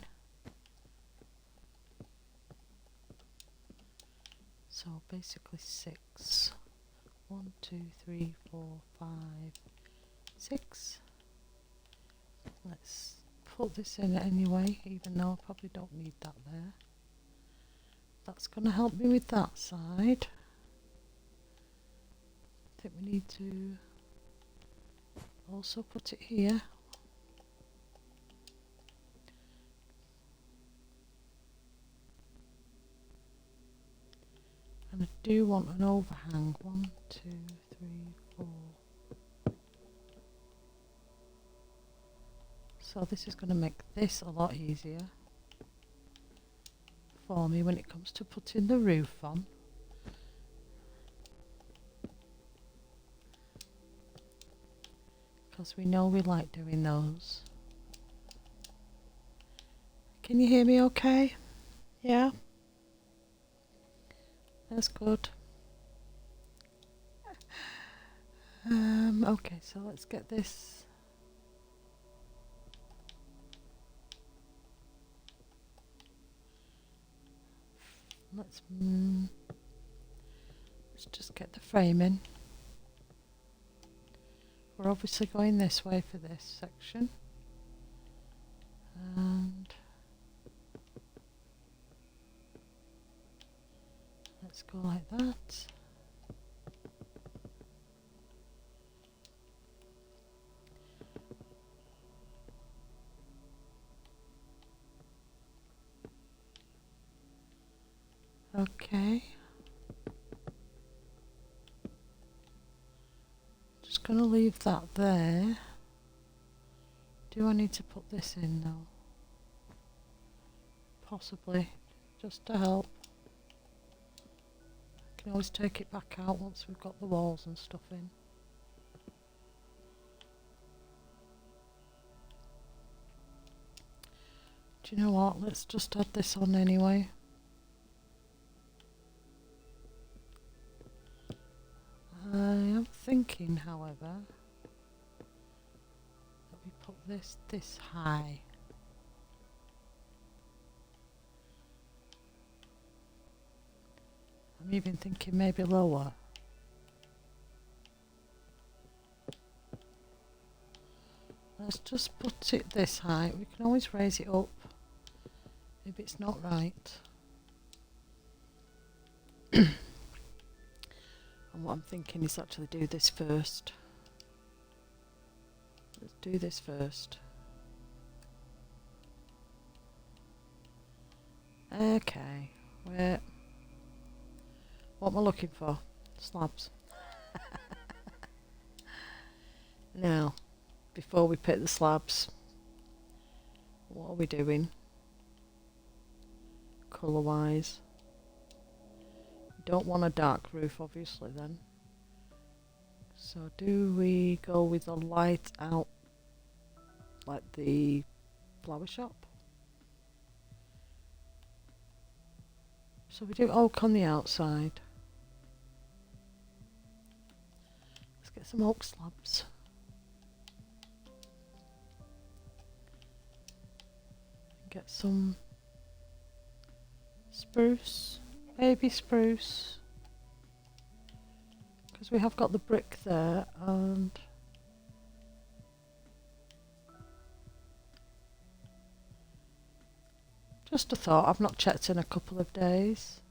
So basically 6. 1, 2, 3, 4, 5, 6. Let's put this in anyway, even though I probably don't need that there. That's going to help me with that side. I think we need to also put it here. And I do want an overhang. 1, 2, 3, 4. So this is going to make this a lot easier for me when it comes to putting the roof on. Because we know we like doing those. Can you hear me okay? Yeah? That's good. Okay, so let's get this. Let's just get the frame in. We're obviously going this way for this section. And let's go like that. Okay. Just going to leave that there. Do I need to put this in now? Possibly, just to help. I can always take it back out once we've got the walls and stuff in. Do you know what? Let's just add this on anyway. I am thinking, however, that we put this high. I'm even thinking maybe lower. Let's just put it this high. We can always raise it up if it's not right. And what I'm thinking is actually do this first. Let's do this first. Okay, what am I looking for? Slabs. Now, before we pick the slabs, what are we doing? Colour wise. Don't want a dark roof obviously then. So do we go with a light out like the flower shop? So we do oak on the outside. Let's get some oak slabs. Get some spruce, baby spruce, because we have got the brick there, and just a thought, I've not checked in a couple of days.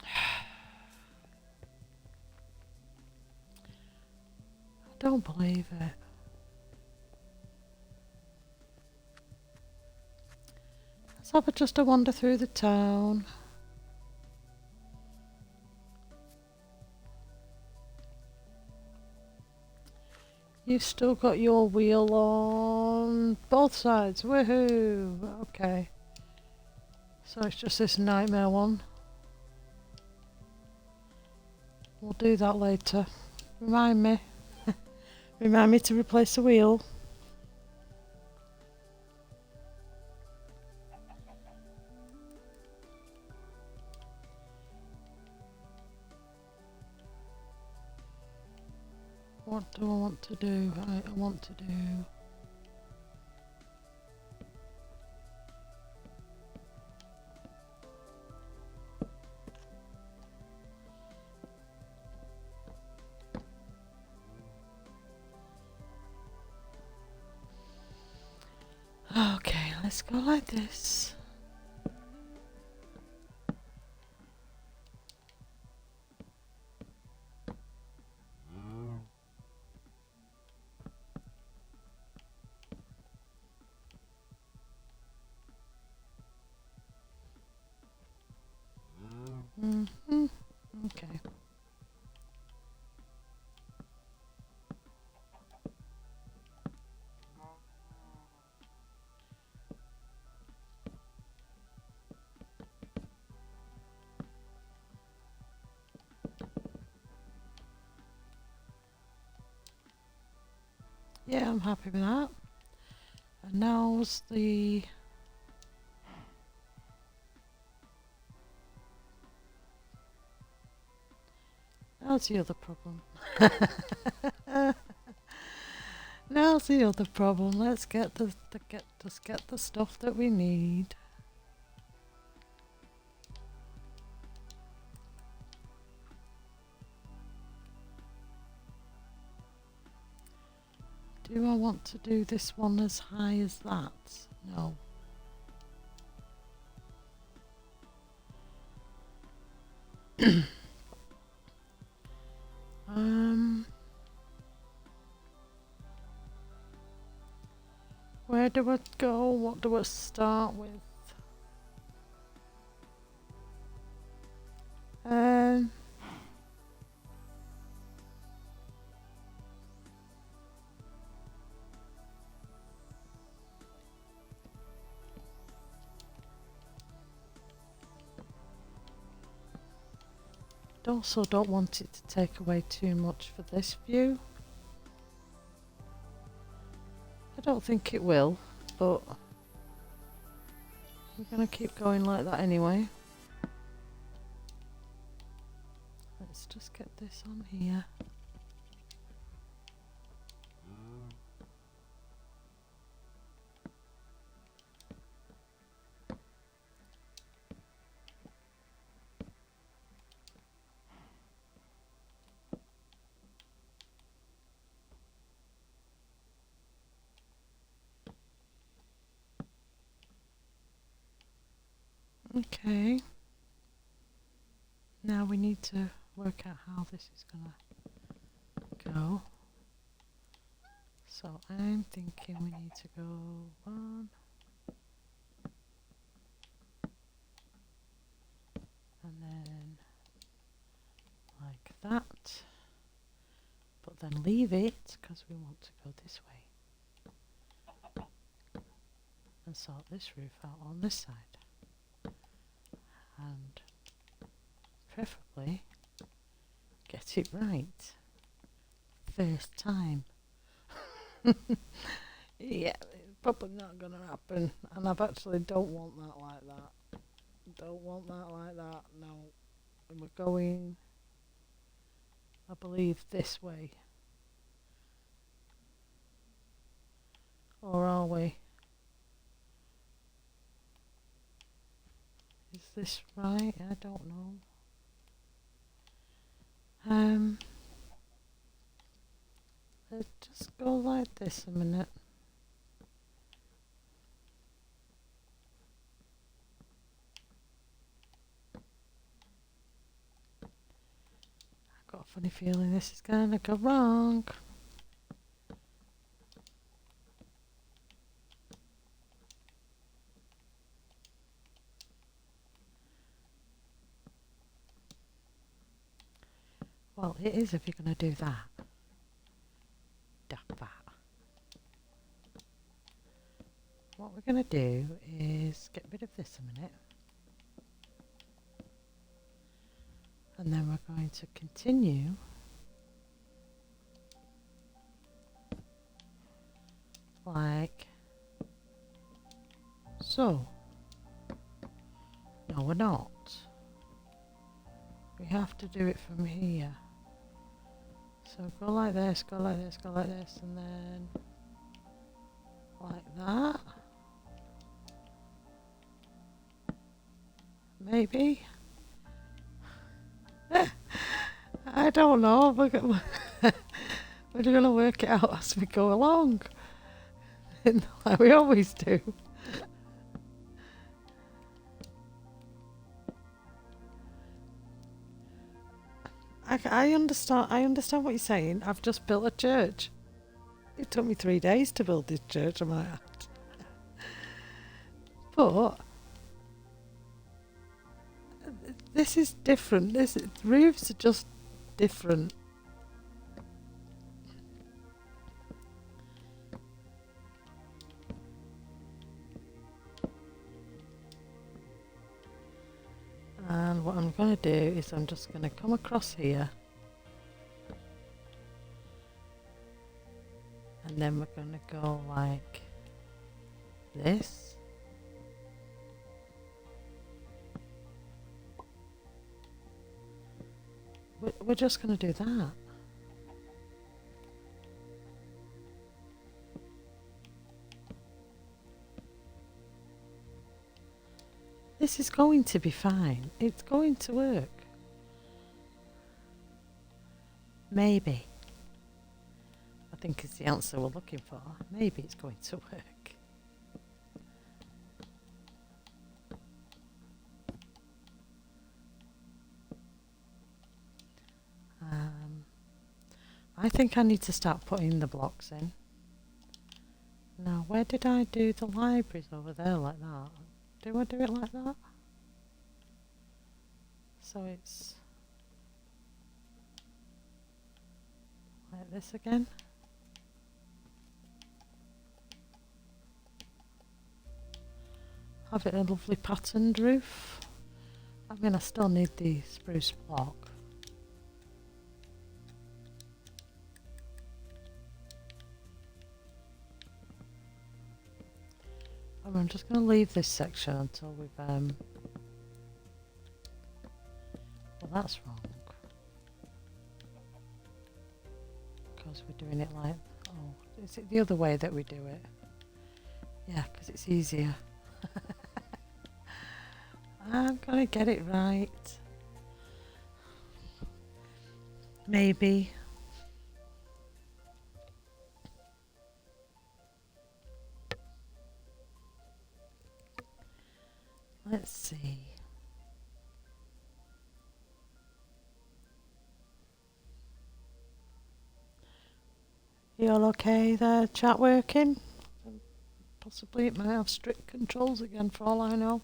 I don't believe it. Let's have just a wander through the town. You've still got your wheel on both sides. Woohoo! Okay. So it's just this nightmare one. We'll do that later. Remind me. Remind me to replace the wheel. What do I want to do? Right, I want to do... Okay, let's go like this. Okay. Yeah, I'm happy with that. And now's the... Now's the other problem. Now's the other problem. Let's get get the stuff that we need. Do I want to do this one as high as that? No. Where do I go? What do I start with? Also don't want it to take away too much for this view. I don't think it will. but we're going to keep going like that anyway. Let's just get this on here. Okay. Now we need to work out how this is gonna go. So I'm thinking we need to go 1 and then like that, but then leave it because we want to go this way and sort this roof out on this side, and preferably get it right first time. Yeah, it's probably not gonna happen, and I've actually don't want that like that. Don't want that like that. No, and we're going, I believe, this way, or are we? Is this right? I don't know. Let's just go like this a minute. I've got a funny feeling this is gonna go wrong. Well, it is if you're gonna do that. That. What we're going to do is get rid of this a minute, and then we're going to continue like so. No, we're not. We have to do it from here. So go like this, go like this, go like this, and then like that. Maybe. I don't know. We're going to work it out as we go along, like we always do. I understand. I understand what you're saying. I've just built a church. It took me 3 days to build this church, I might add. But this is different. Roofs are just different. And what I'm going to do is I'm just going to come across here, and then we're going to go like this. We're just going to do that. This is going to be fine. It's going to work. Maybe. I think is the answer we're looking for. Maybe it's going to work. I think I need to start putting the blocks in. Now, where did I do the libraries over there like that? Do I do it like that? So it's like this again. Have it a lovely patterned roof. I mean, I still need the spruce block. I'm just going to leave this section until we've well, that's wrong because we're doing it like, oh, is it the other way that we do it? Yeah, because it's easier. I'm gonna get it right. Maybe. Let's see. You all okay there? Chat working? Possibly it might have strict controls again for all I know.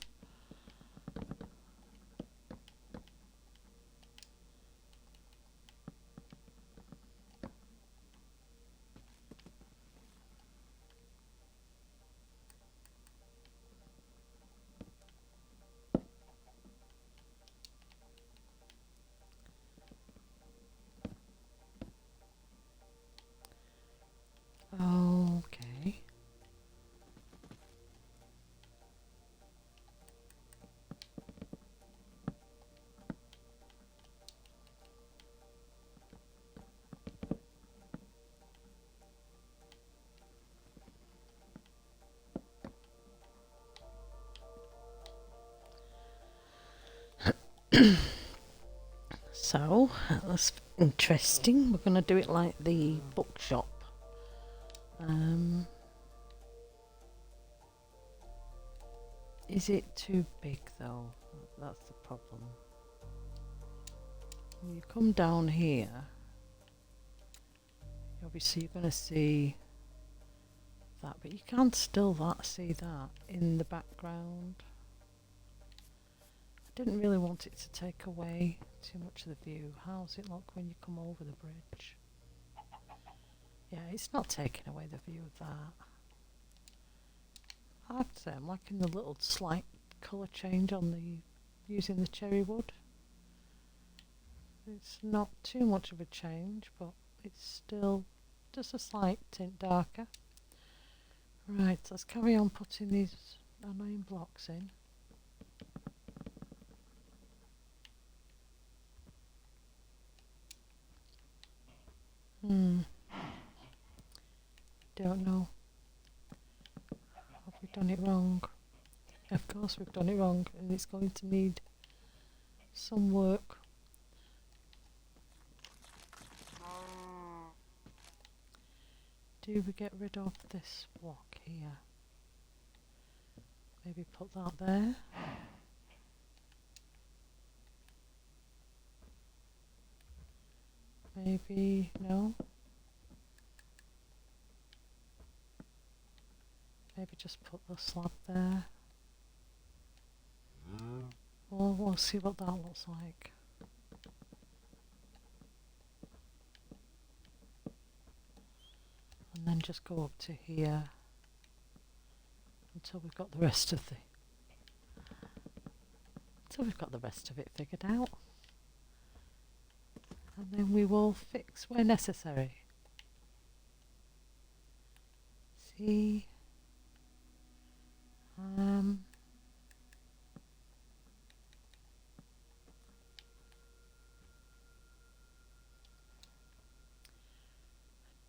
Okay. So, that's interesting. We're going to do it like the bookshop. Is it too big though? That's the problem. When you come down here, obviously you're going to see that, but you can still see that in the background. I didn't really want it to take away too much of the view. How's it look when you come over the bridge? Yeah, it's not taking away the view of that. I have to say I'm liking the little slight colour change on the using the cherry wood. It's not too much of a change, but it's still just a slight tint darker. Right, let's carry on putting these annoying blocks in. Don't know. Have we done it wrong? Of course we've done it wrong, and it's going to need some work. Do we get rid of this block here? Maybe put that there. Maybe no. Maybe just put the slab there. Well, we'll see what that looks like. And then just go up to here until we've got the rest of it figured out. And then we will fix where necessary. See?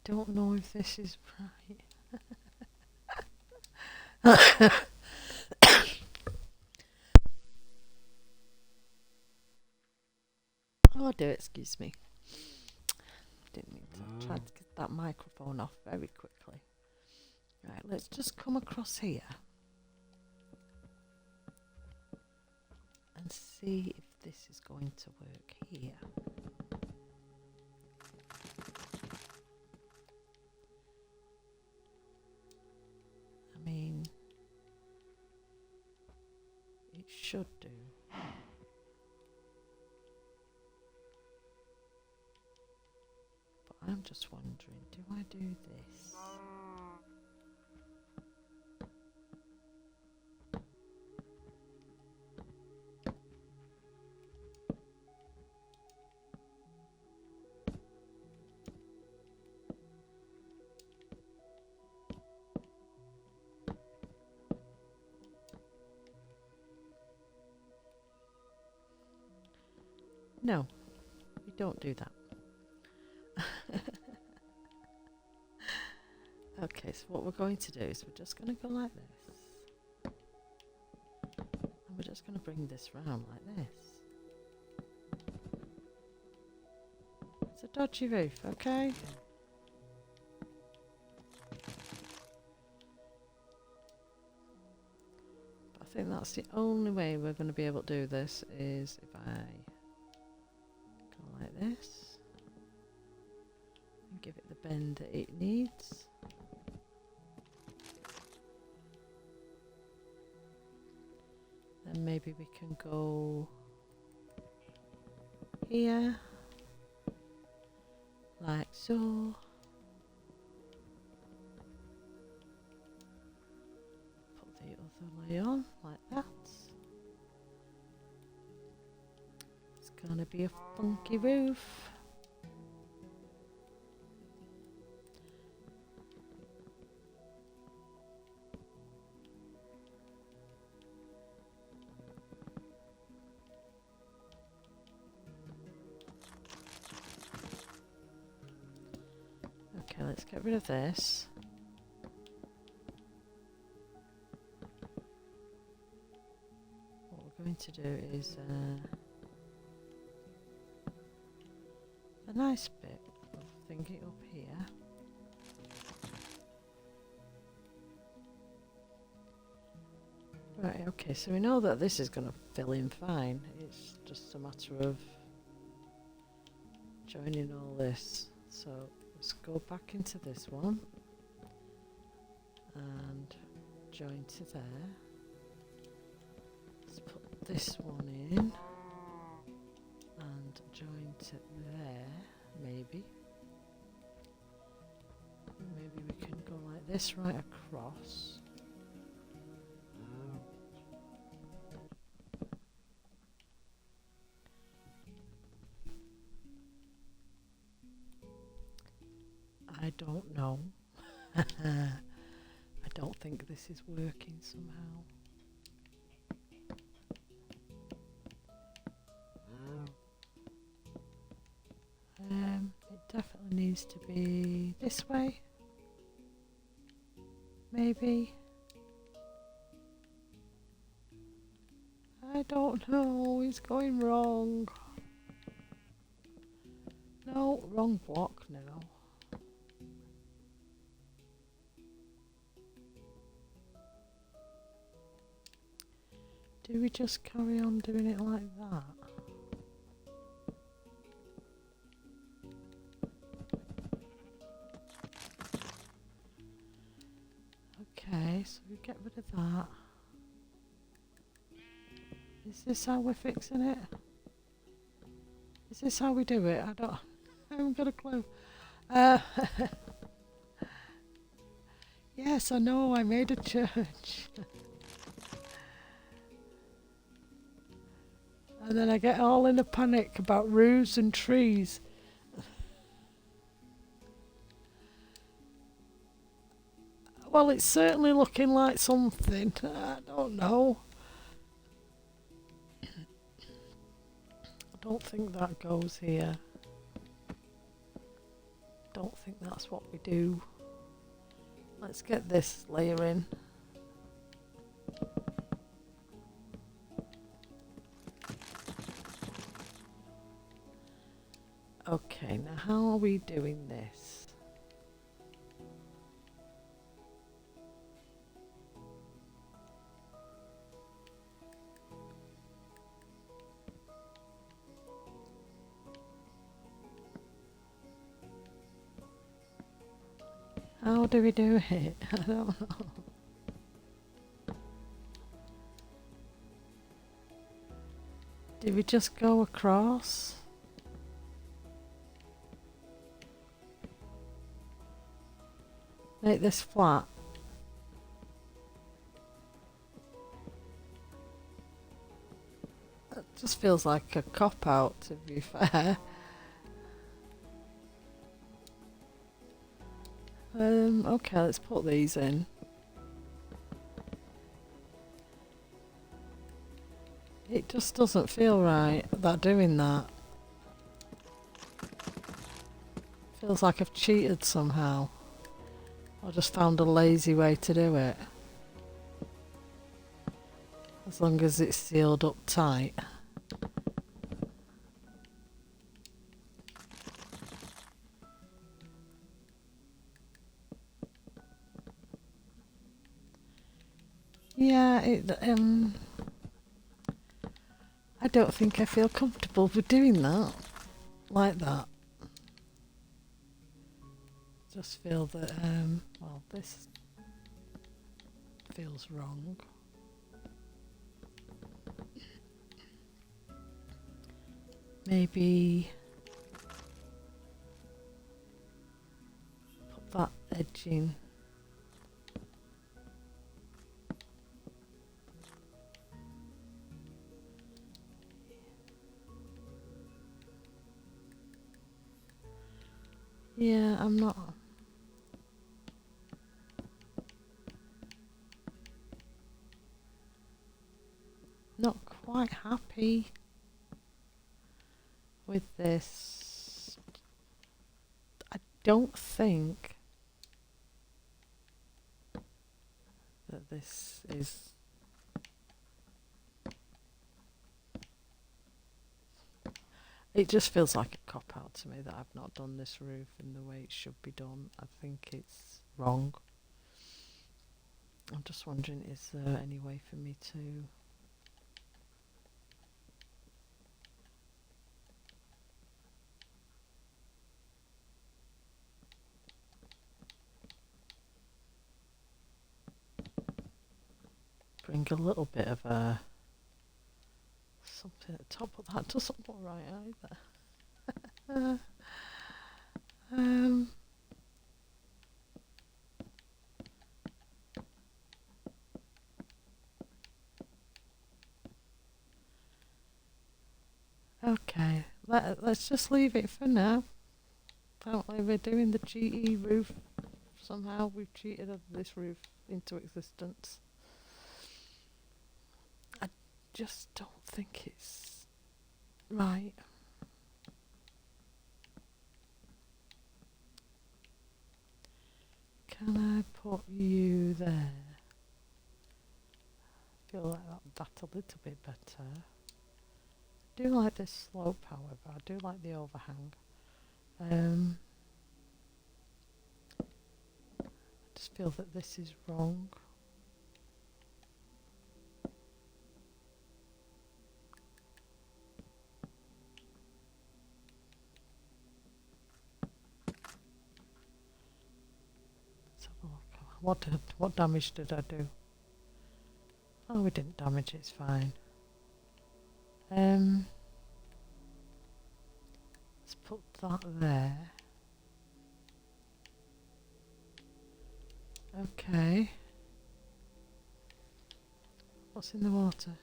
Don't know if this is right. Oh dear, excuse me. Didn't mean to try to get that microphone off very quickly. Right, let's just come across here and see if this is going to work here. I mean, it should do. But I'm just wondering, do I do this? No, we don't do that. Okay, so what we're going to do is we're just going to go like this. And we're just going to bring this round like this. It's a dodgy roof, okay? But I think that's the only way we're going to be able to do this is if I go like this and give it the bend that it needs. Then maybe we can go here, like so. Put the other layer on, like that. It's gonna be a funky roof. Okay, let's get rid of this. What we're going to do is a nice bit of thinking up here. Right, okay, so we know that this is going to fill in fine. It's just a matter of joining all this. So let's go back into this one and join to there. Let's put this one in and join to there, maybe. Maybe we can go like this right across. I don't know. I don't think this is working somehow. It definitely needs to be this way. Maybe. I don't know. It's going wrong. No, wrong block now. Do we just carry on doing it like that? Okay, so we get rid of that. Is this how we're fixing it? Is this how we do it? I haven't got a clue. Yes, I know, I made a church. And then I get all in a panic about roofs and trees. Well, it's certainly looking like something. I don't know. I don't think that goes here. Don't think that's what we do. Let's get this layer in. Okay, now how are we doing this? How do we do it? I don't know. Do we just go across? Make this flat. It just feels like a cop-out, to be fair. Okay, let's put these in. It just doesn't feel right that doing that. feels like I've cheated somehow. I just found a lazy way to do it. As long as it's sealed up tight. Yeah, I don't think I feel comfortable with doing that. Like that. Just feel that, well, this feels wrong. Maybe put that edging. Yeah, I'm not quite happy with this. I don't think that this is it just feels like a cop out to me that I've not done this roof in the way it should be done. I think it's wrong. I'm just wondering, is there any way for me to bring a little bit of a something at the top, but that doesn't look right either. Okay, let's just leave it for now. Apparently we're doing the GE roof. Somehow we've cheated this roof into existence. I just don't think it's right. Can I put you there? I feel like that's a little bit better. I do like this slope, however. I do like the overhang. I just feel that this is wrong. Let's have a look. What damage did I do? Oh, we didn't damage it, it's fine. Let's put that there. Okay. What's in the water?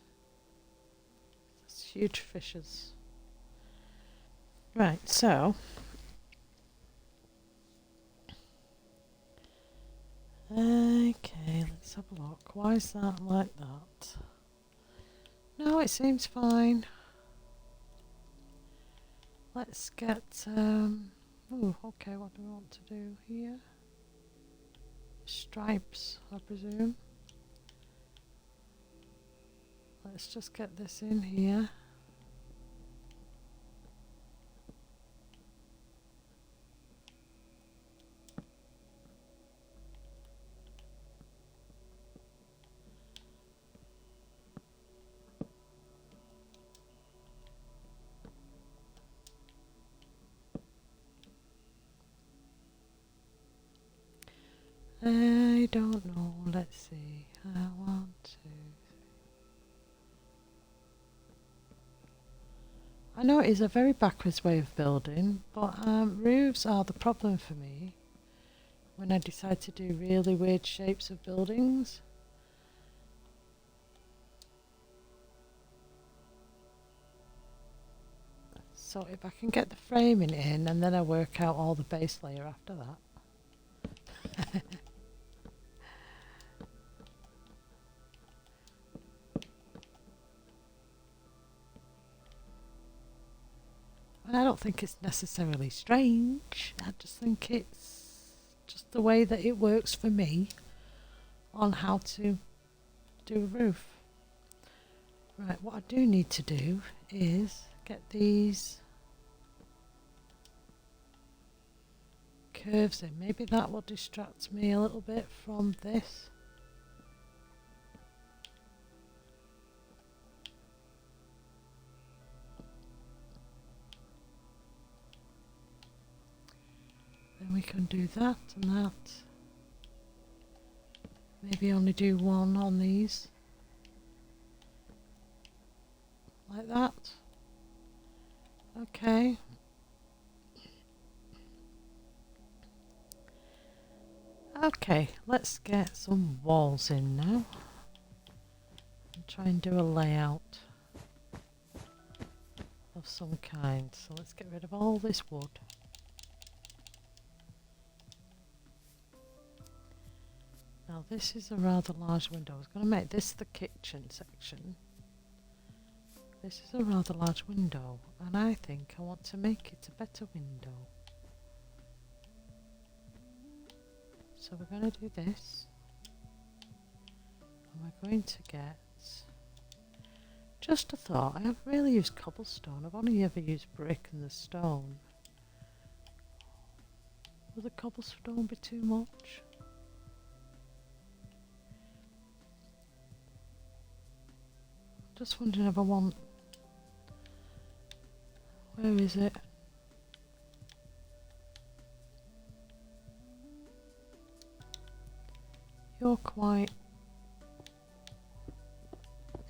There's huge fishes. Right, so okay, let's have a look. Why is that like that? No, it seems fine. Let's get oh, okay, what do we want to do here? Stripes, I presume. Let's just get this in here. I don't know, let's see. I want to. I know it is a very backwards way of building, but roofs are the problem for me when I decide to do really weird shapes of buildings. So if I can get the framing in and then I work out all the base layer after that. And I don't think it's necessarily strange. I just think it's just the way that it works for me on how to do a roof. Right, what I do need to do is get these curves in. Maybe that will distract me a little bit from this. Then we can do that and that. Maybe only do one on these. Like that. Okay. Okay, let's get some walls in now. And try and do a layout of some kind. So let's get rid of all this wood. Now this is a rather large window. I was going to make this the kitchen section. This is a rather large window, and I think I want to make it a better window. So we're going to do this, and we're going to get, just a thought, I haven't really used cobblestone, I've only ever used brick and the stone. Will the cobblestone be too much? Just wondering if I want, where is it? You're quite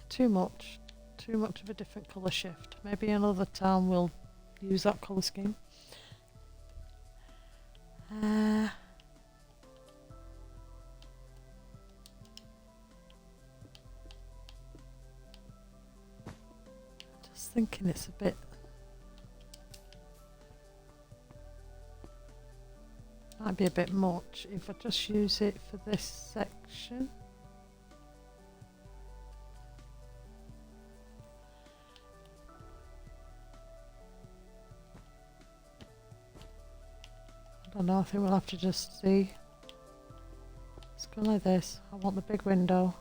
too much of a different colour shift. Maybe another town will use that colour scheme. Just thinking it's a bit, might be a bit much if I just use it for this section. I don't know, I think we'll have to just see. Let's go like this. I want the big window.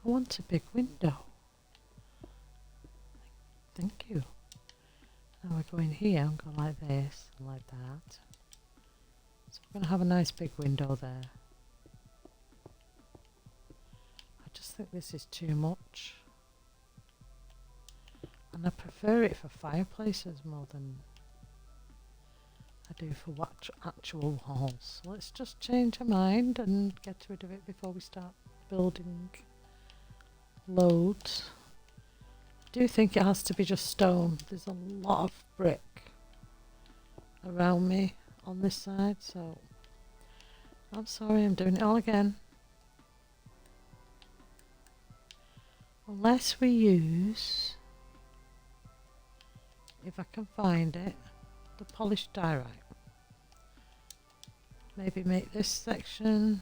I want a big window. Thank you. Now we're going here and go like this and like that. So we're going to have a nice big window there. I just think this is too much. And I prefer it for fireplaces more than I do for actual walls. So let's just change our mind and get rid of it before we start building loads. I do think it has to be just stone. There's a lot of brick around me on this side, so I'm sorry, I'm doing it all again. Unless we use, if I can find it, the polished diorite. Maybe make this section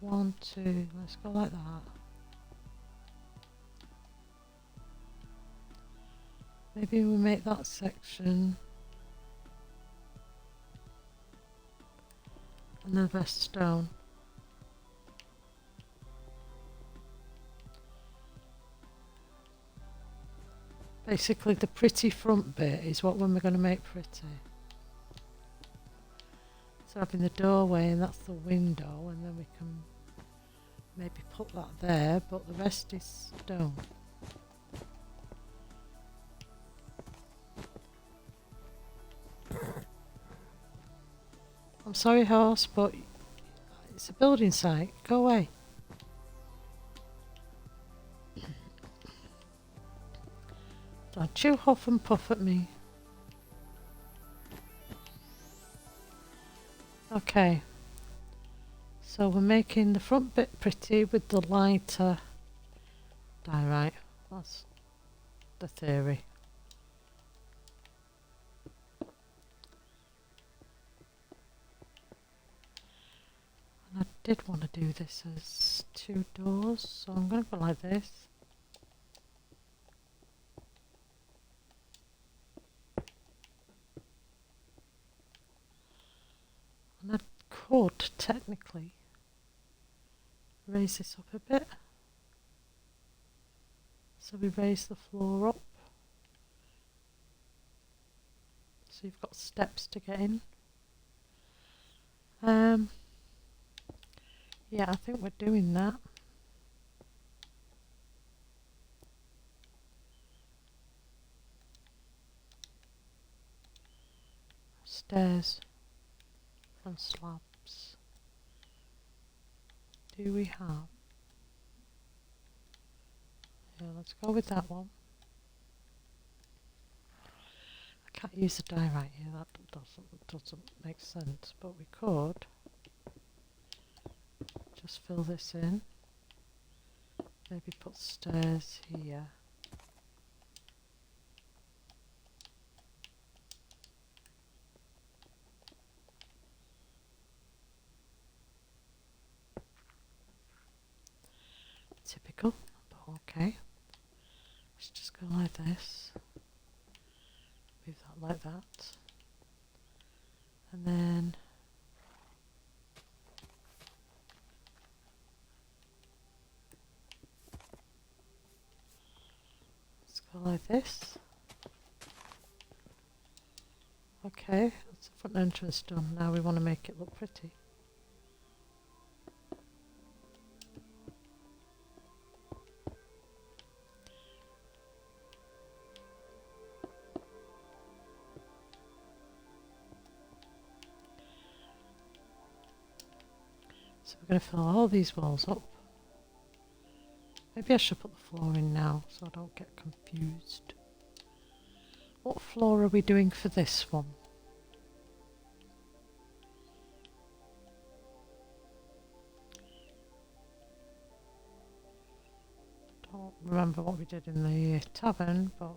1, 2, let's go like that. Maybe we make that section and the rest stone. Basically the pretty front bit is what we're going to make pretty. So having the doorway and that's the window, and then we can maybe put that there, but the rest is stone. I'm sorry, horse, but it's a building site. Go away. Don't chew, huff and puff at me. Okay. So we're making the front bit pretty with the lighter diorite. That's the theory. did want to do this as 2 doors, so I'm going to go like this. And I could technically raise this up a bit. So we raise the floor up. So you've got steps to get in. Yeah, I think we're doing that. Stairs and slabs. Do we have? Yeah, let's go with that one. I can't use the die right here, that doesn't make sense, but we could just fill this in. Maybe put stairs here. Typical, but okay. Let's just go like this. Move that like that. And then let's go like this. Okay, that's the front entrance done. Now we want to make it look pretty. So we're going to fill all these walls up. Maybe I should put the floor in now so I don't get confused. What floor are we doing for this one? Don't remember what we did in the tavern, but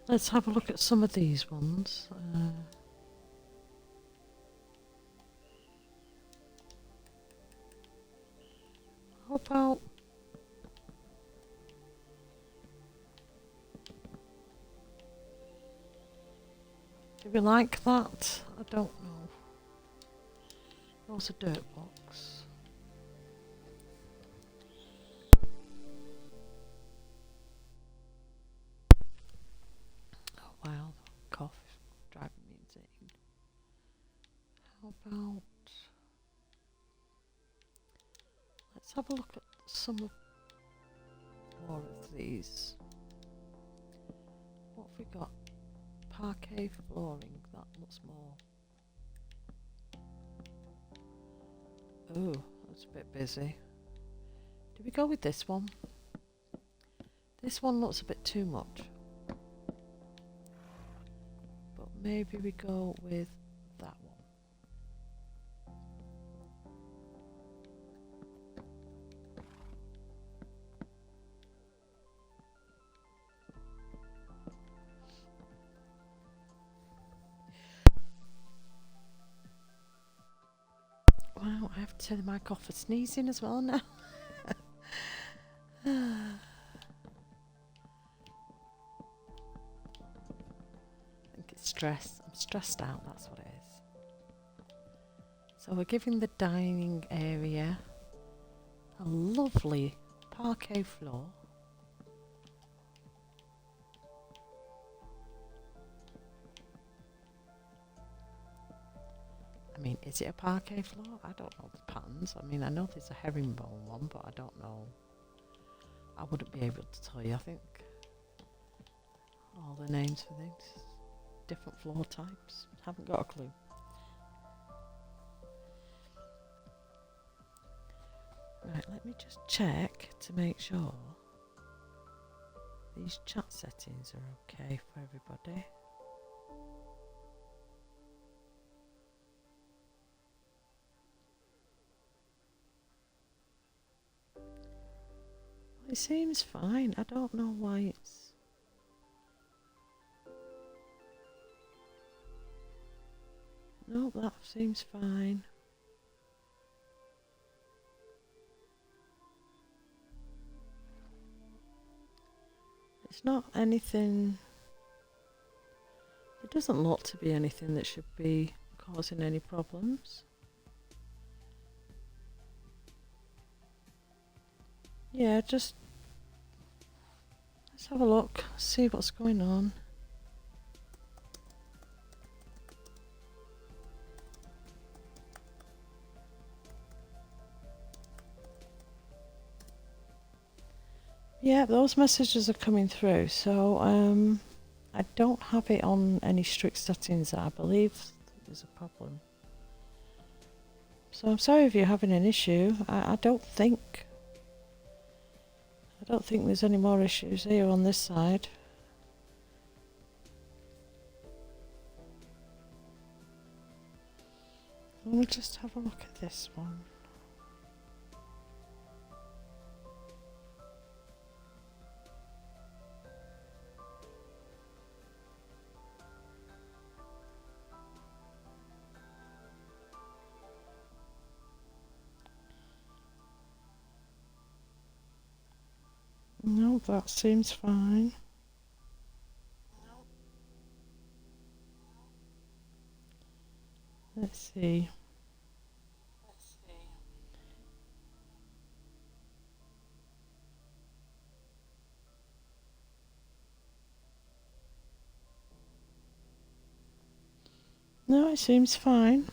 let's have a look at some of these ones. How about do we like that? I don't know. There's a dirt box. Oh wow, the cough is driving me insane. How about let's have a look at some more of these. What have we got? Parquet flooring, that looks more. Oh, that's a bit busy. Do we go with this one? This one looks a bit too much. But maybe we go with that one. Wow, I have to turn the mic off for sneezing as well now. I think it's stress. I'm stressed out, that's what it is. So we're giving the dining area a lovely parquet floor. I mean, is it a parquet floor? I don't know the patterns. I mean, I know there's a herringbone one, but I don't know. I wouldn't be able to tell you. I think all the names for things, different floor types. Haven't got a clue. Right, let me just check to make sure these chat settings are okay for everybody. It seems fine. I don't know why it's No, that seems fine. It's not anything. It doesn't look to be anything that should be causing any problems. Yeah, just let's have a look, see what's going on. Yeah, those messages are coming through, so I don't have it on any strict settings. I believe there's a problem. So I'm sorry if you're having an issue. I don't think there's any more issues here on this side. We'll just have a look at this one. No, that seems fine. Let's see. No, it seems fine.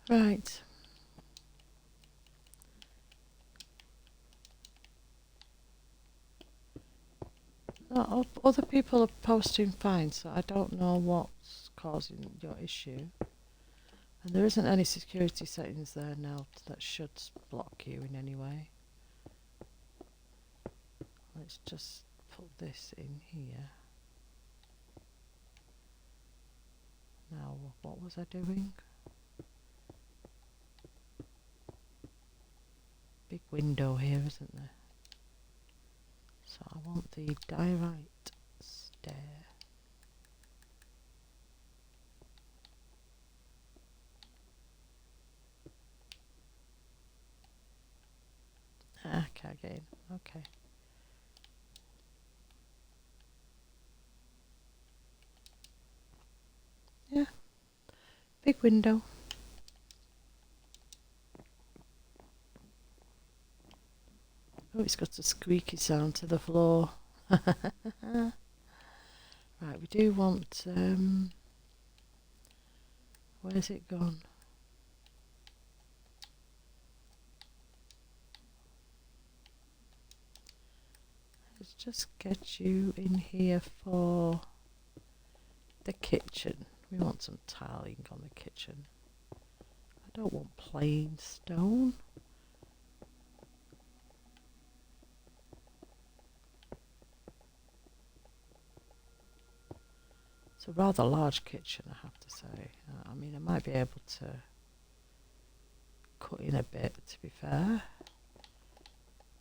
Right. Other people are posting fine, so I don't know what's causing your issue. And there isn't any security settings there now that should block you in any way. Let's just put this in here. Now, what was I doing? Big window here, isn't there? So I want the diorite stair. Ah, can't get in. Okay. Yeah. Big window. Oh, it's got a squeaky sound to the floor. Right, we do want... where's it gone? Let's just get you in here for the kitchen. We want some tiling on the kitchen. I don't want plain stone. It's a rather large kitchen, I have to say. I mean, I might be able to cut in a bit, to be fair.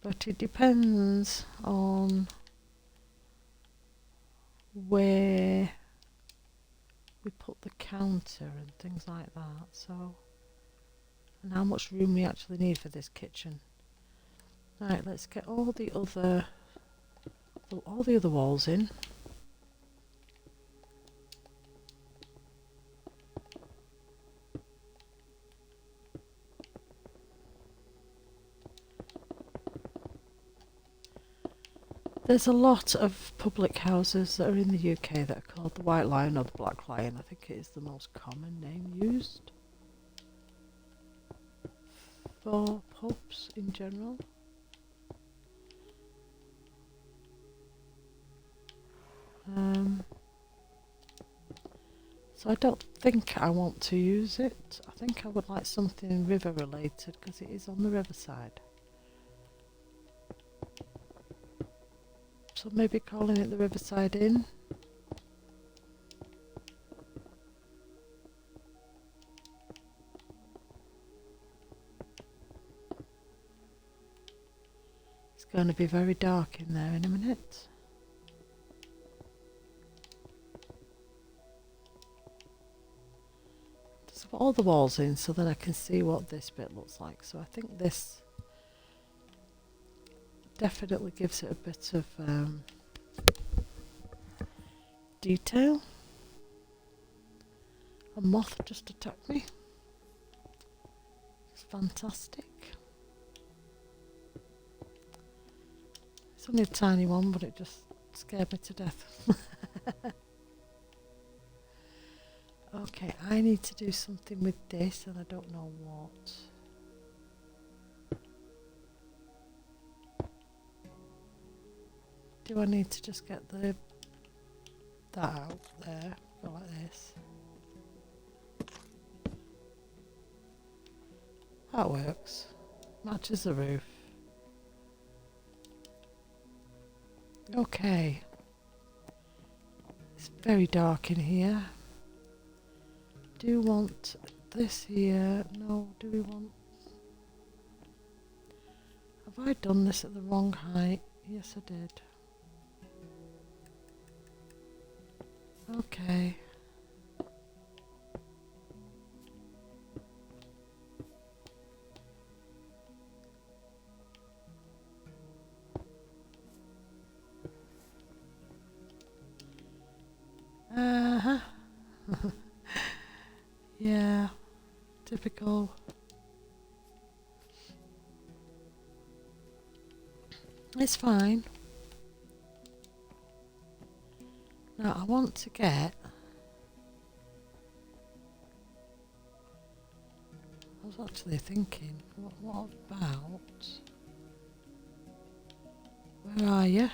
But it depends on where we put the counter and things like that. So, and how much room we actually need for this kitchen. Right, let's get all the other walls in. There's a lot of public houses that are in the UK that are called the White Lion or the Black Lion. I think it is the most common name used for pubs in general. So I don't think I want to use it. I think I would like something river related because it is on the riverside. So maybe calling it the Riverside Inn. It's going to be very dark in there in a minute. put all the walls in so then I can see what this bit looks like. So I think this definitely gives it a bit of detail. A moth just attacked me. It's fantastic. It's only a tiny one, but it just scared me to death. Okay, I need to do something with this and I don't know what. Do I need to just get that out there? Go like this. That works. Matches the roof. Okay. It's very dark in here. Do want this here? No, do we want... Have I done this at the wrong height? Yes, I did. Okay. Uh-huh. Yeah, typical. It's fine. Now I want to get... I was actually thinking, what about... Where are you?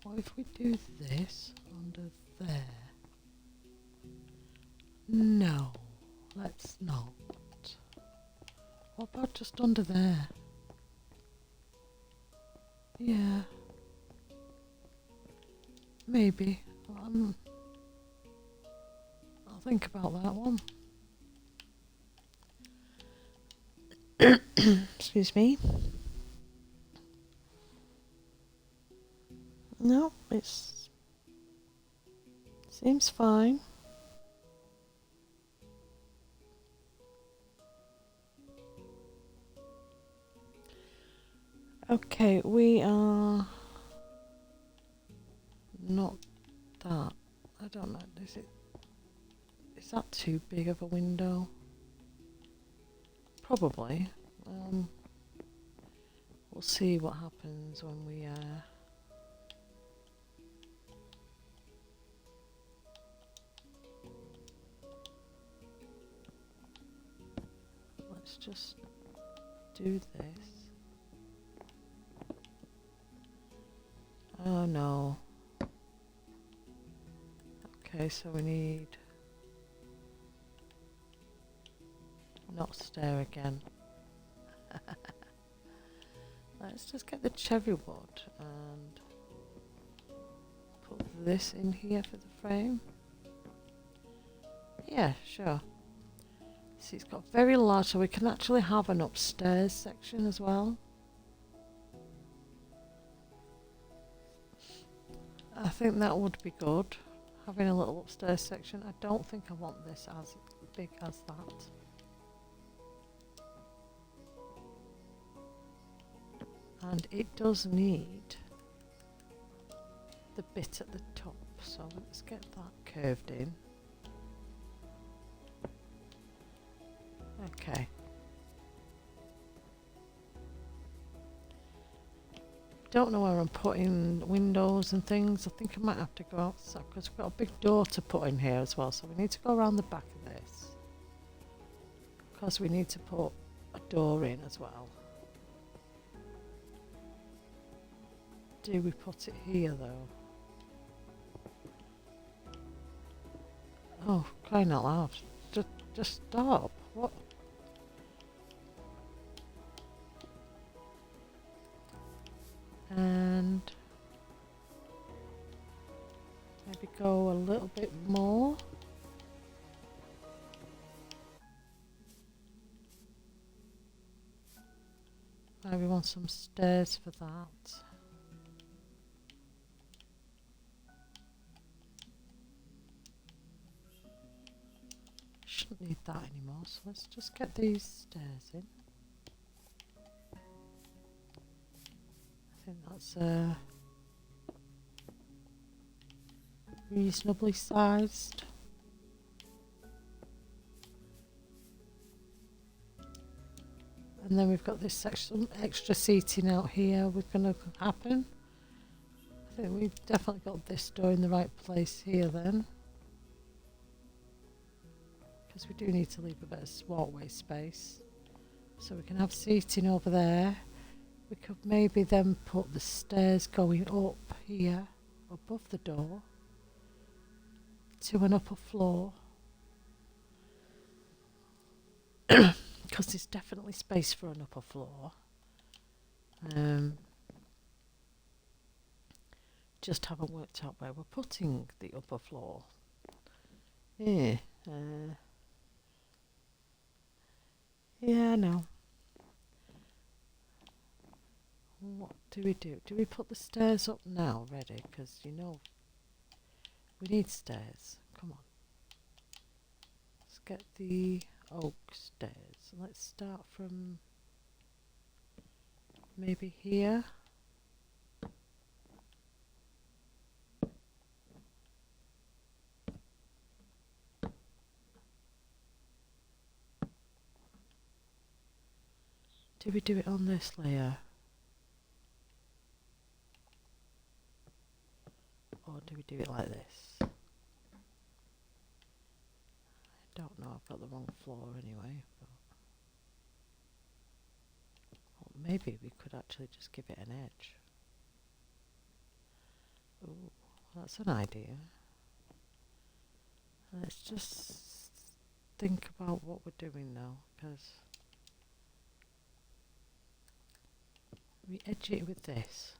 What if we do this under there? No, let's not. What about just under there? Yeah. Maybe. I'll think about that one. Excuse me. No, it's... seems fine. Okay, we are not that. I don't know. Is that too big of a window? Probably. We'll see what happens when we let's just do this. Oh no. Okay, so we need... not stair again. Let's just get the cherry wood and put this in here for the frame. Yeah, sure. See, it's got very large, so we can actually have an upstairs section as well. I think that would be good, having a little upstairs section. I don't think I want this as big as that. And it does need the bit at the top, so let's get that curved in. Okay. Don't know where I'm putting windows and things. I think I might have to go outside because we've got a big door to put in here as well, so we need to go around the back of this because we need to put a door in as well. Do we put it here though? Oh, crying out loud. Just stop. What? And maybe go a little bit more. Maybe want some stairs for that. shouldn't need that anymore, so let's just get these stairs in. I think that's reasonably sized. And then we've got this section, extra seating out here. We're going to happen. I think we've definitely got this door in the right place here then, because we do need to leave a bit of walkway space. So we can have seating over there. We could maybe then put the stairs going up here above the door to an upper floor, because there's definitely space for an upper floor. Just haven't worked out where we're putting the upper floor. Yeah, no. What do we do? Do we put the stairs up now, ready? Because you know we need stairs. Come on. Let's get the oak stairs. Let's start from maybe here. Do we do it on this layer? Or do we do it like this? I don't know, I've got the wrong floor anyway. But maybe we could actually just give it an edge. Ooh, that's an idea. Let's just think about what we're doing now, because we edge it with this.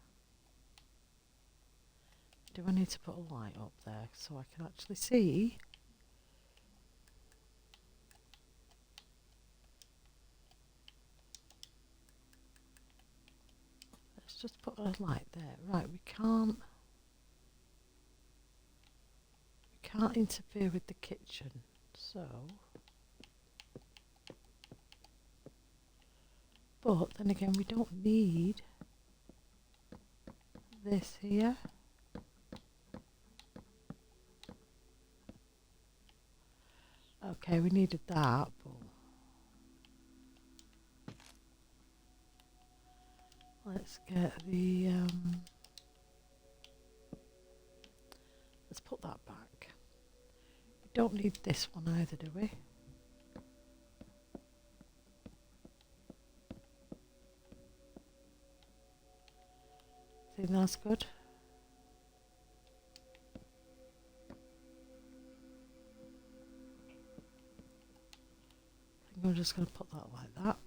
Do I need to put a light up there so I can actually see? Let's just put a light there. Right, we can't interfere with the kitchen, so but then again we don't need this here. Okay, we needed that, but let's get the let's put that back. We don't need this one either, do we? Think that's good. I think I'm just going to put that like that.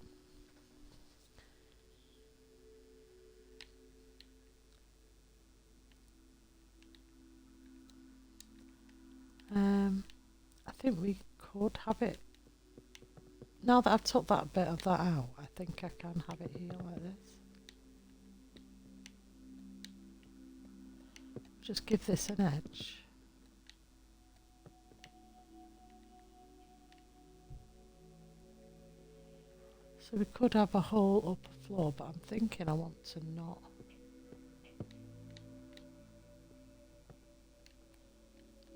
I think we could have it. Now that I've took that bit of that out, I think I can have it here like this. Just give this an edge. So we could have a whole upper floor, but I'm thinking I want to not.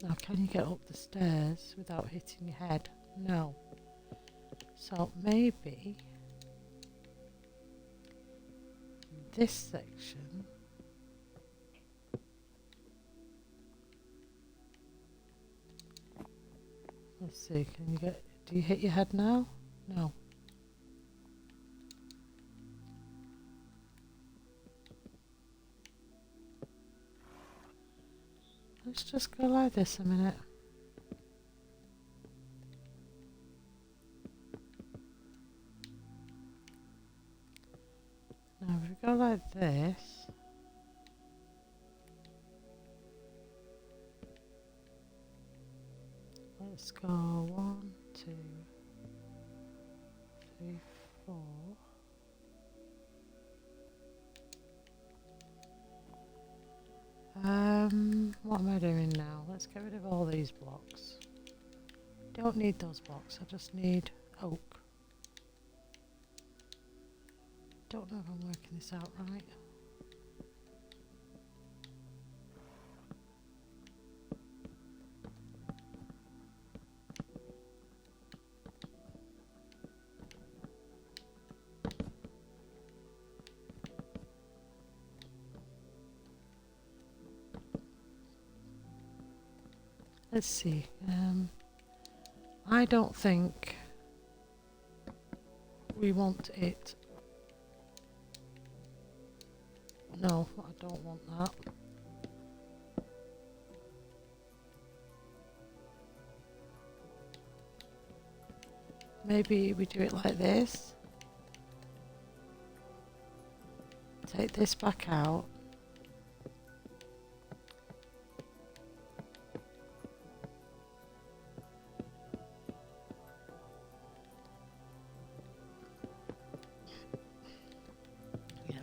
Now, can you get up the stairs without hitting your head? No. So maybe this section let's see, can you get, do you hit your head now? No. Let's just go like this a minute. Now if we go like this, let's go 1, 2, 3, 4. What am I doing now? Let's get rid of all these blocks. Don't need those blocks, I just need oak. Don't know if I'm working this out right. Let's see. I don't think we want it. No, I don't want that. Maybe we do it like this. Take this back out.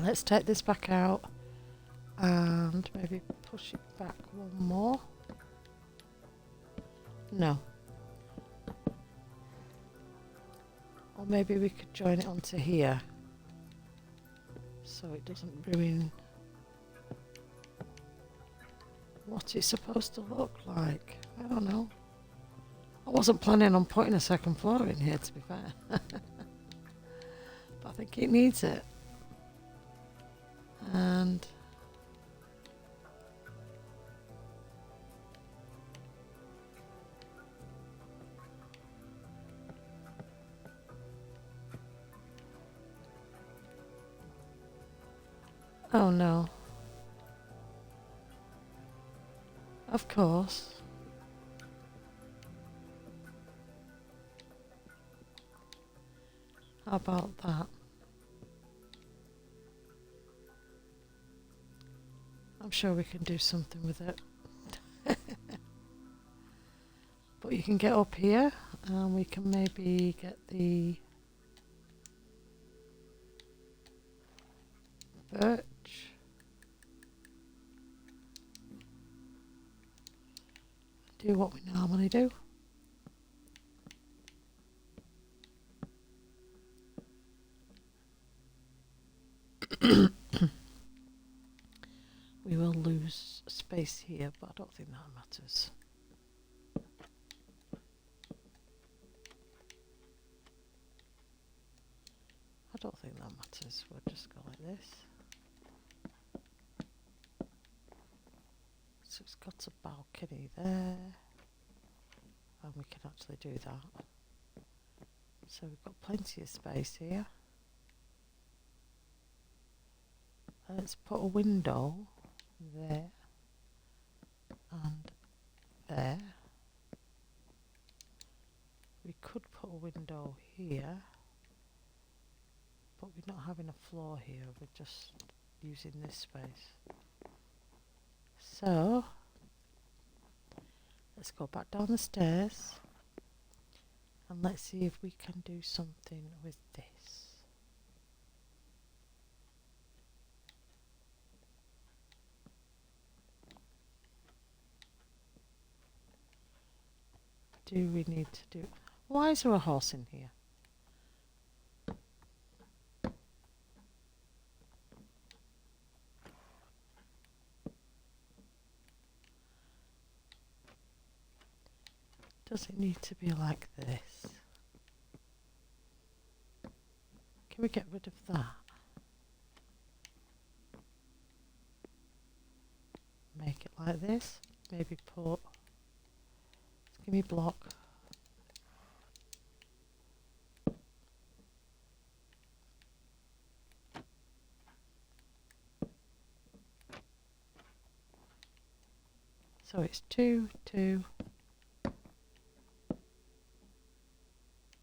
Let's take this back out and maybe push it back one more. No. Or maybe we could join it onto here so it doesn't ruin what it's supposed to look like. I don't know. I wasn't planning on putting a second floor in here, to be fair. But I think it needs it. And oh no. Of course. How about that? I'm sure we can do something with it. But you can get up here and we can maybe get the birch. Do what we normally do. We will lose space here, but I don't think that matters. I don't think that matters. We'll just go like this. So it's got a balcony there. And we can actually do that. So we've got plenty of space here. Let's put a window there and there. We could put a window here, but we're not having a floor here, we're just using this space. So let's go back down the stairs and let's see if we can do something with this. Do we need to do... Why is there a horse in here? Does it need to be like this? Can we get rid of that? Make it like this. Maybe put... Give me block. So it's 2, 2,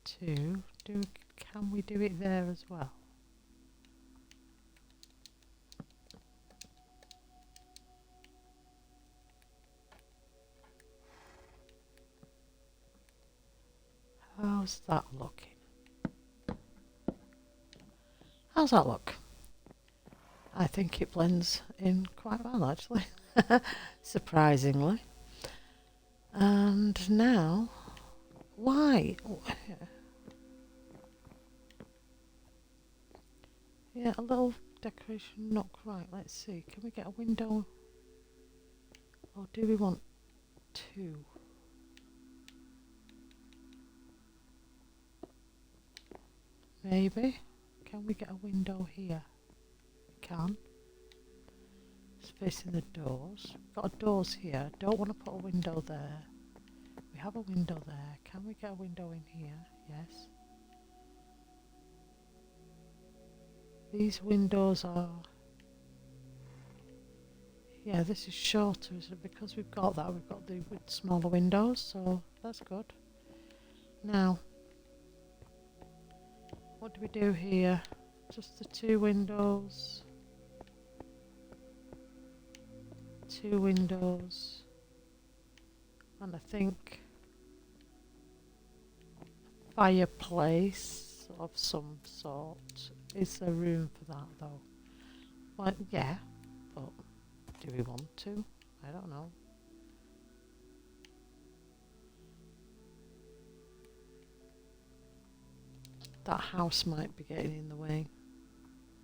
2. Can we do it there as well? How's that looking? How's that look? I think it blends in quite well, actually. Surprisingly. And now Why? Oh, yeah, a little decoration nook. Right, let's see. Can we get a window? Or do we want two? Maybe. Can we get a window here? We can. It's facing the doors. We've got doors here. Don't want to put a window there. We have a window there. Can we get a window in here? Yes. These windows are... Yeah, this is shorter, is it? Because we've got that, we've got the smaller windows, so that's good. Now, what do we do here? Just the two windows. Two windows. And I think a fireplace of some sort. Is there room for that though? Well, yeah, but do we want to? I don't know. That house might be getting in the way.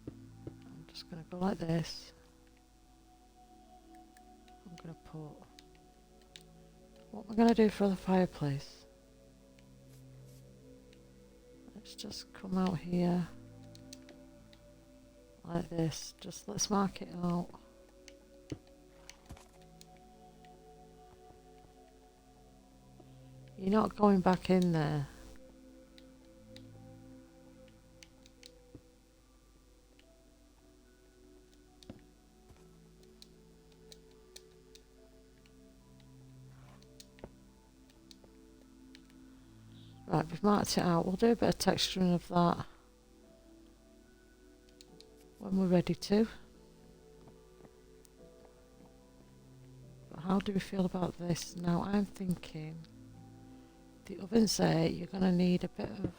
I'm just going to go like this. I'm going to put... What am I going to do for the fireplace? Let's just come out here. Like this. Just let's mark it out. You're not going back in there. Right, we've marked it out. We'll do a bit of texturing of that when we're ready to. But how do we feel about this? Now I'm thinking the oven's there, you're going to need a bit of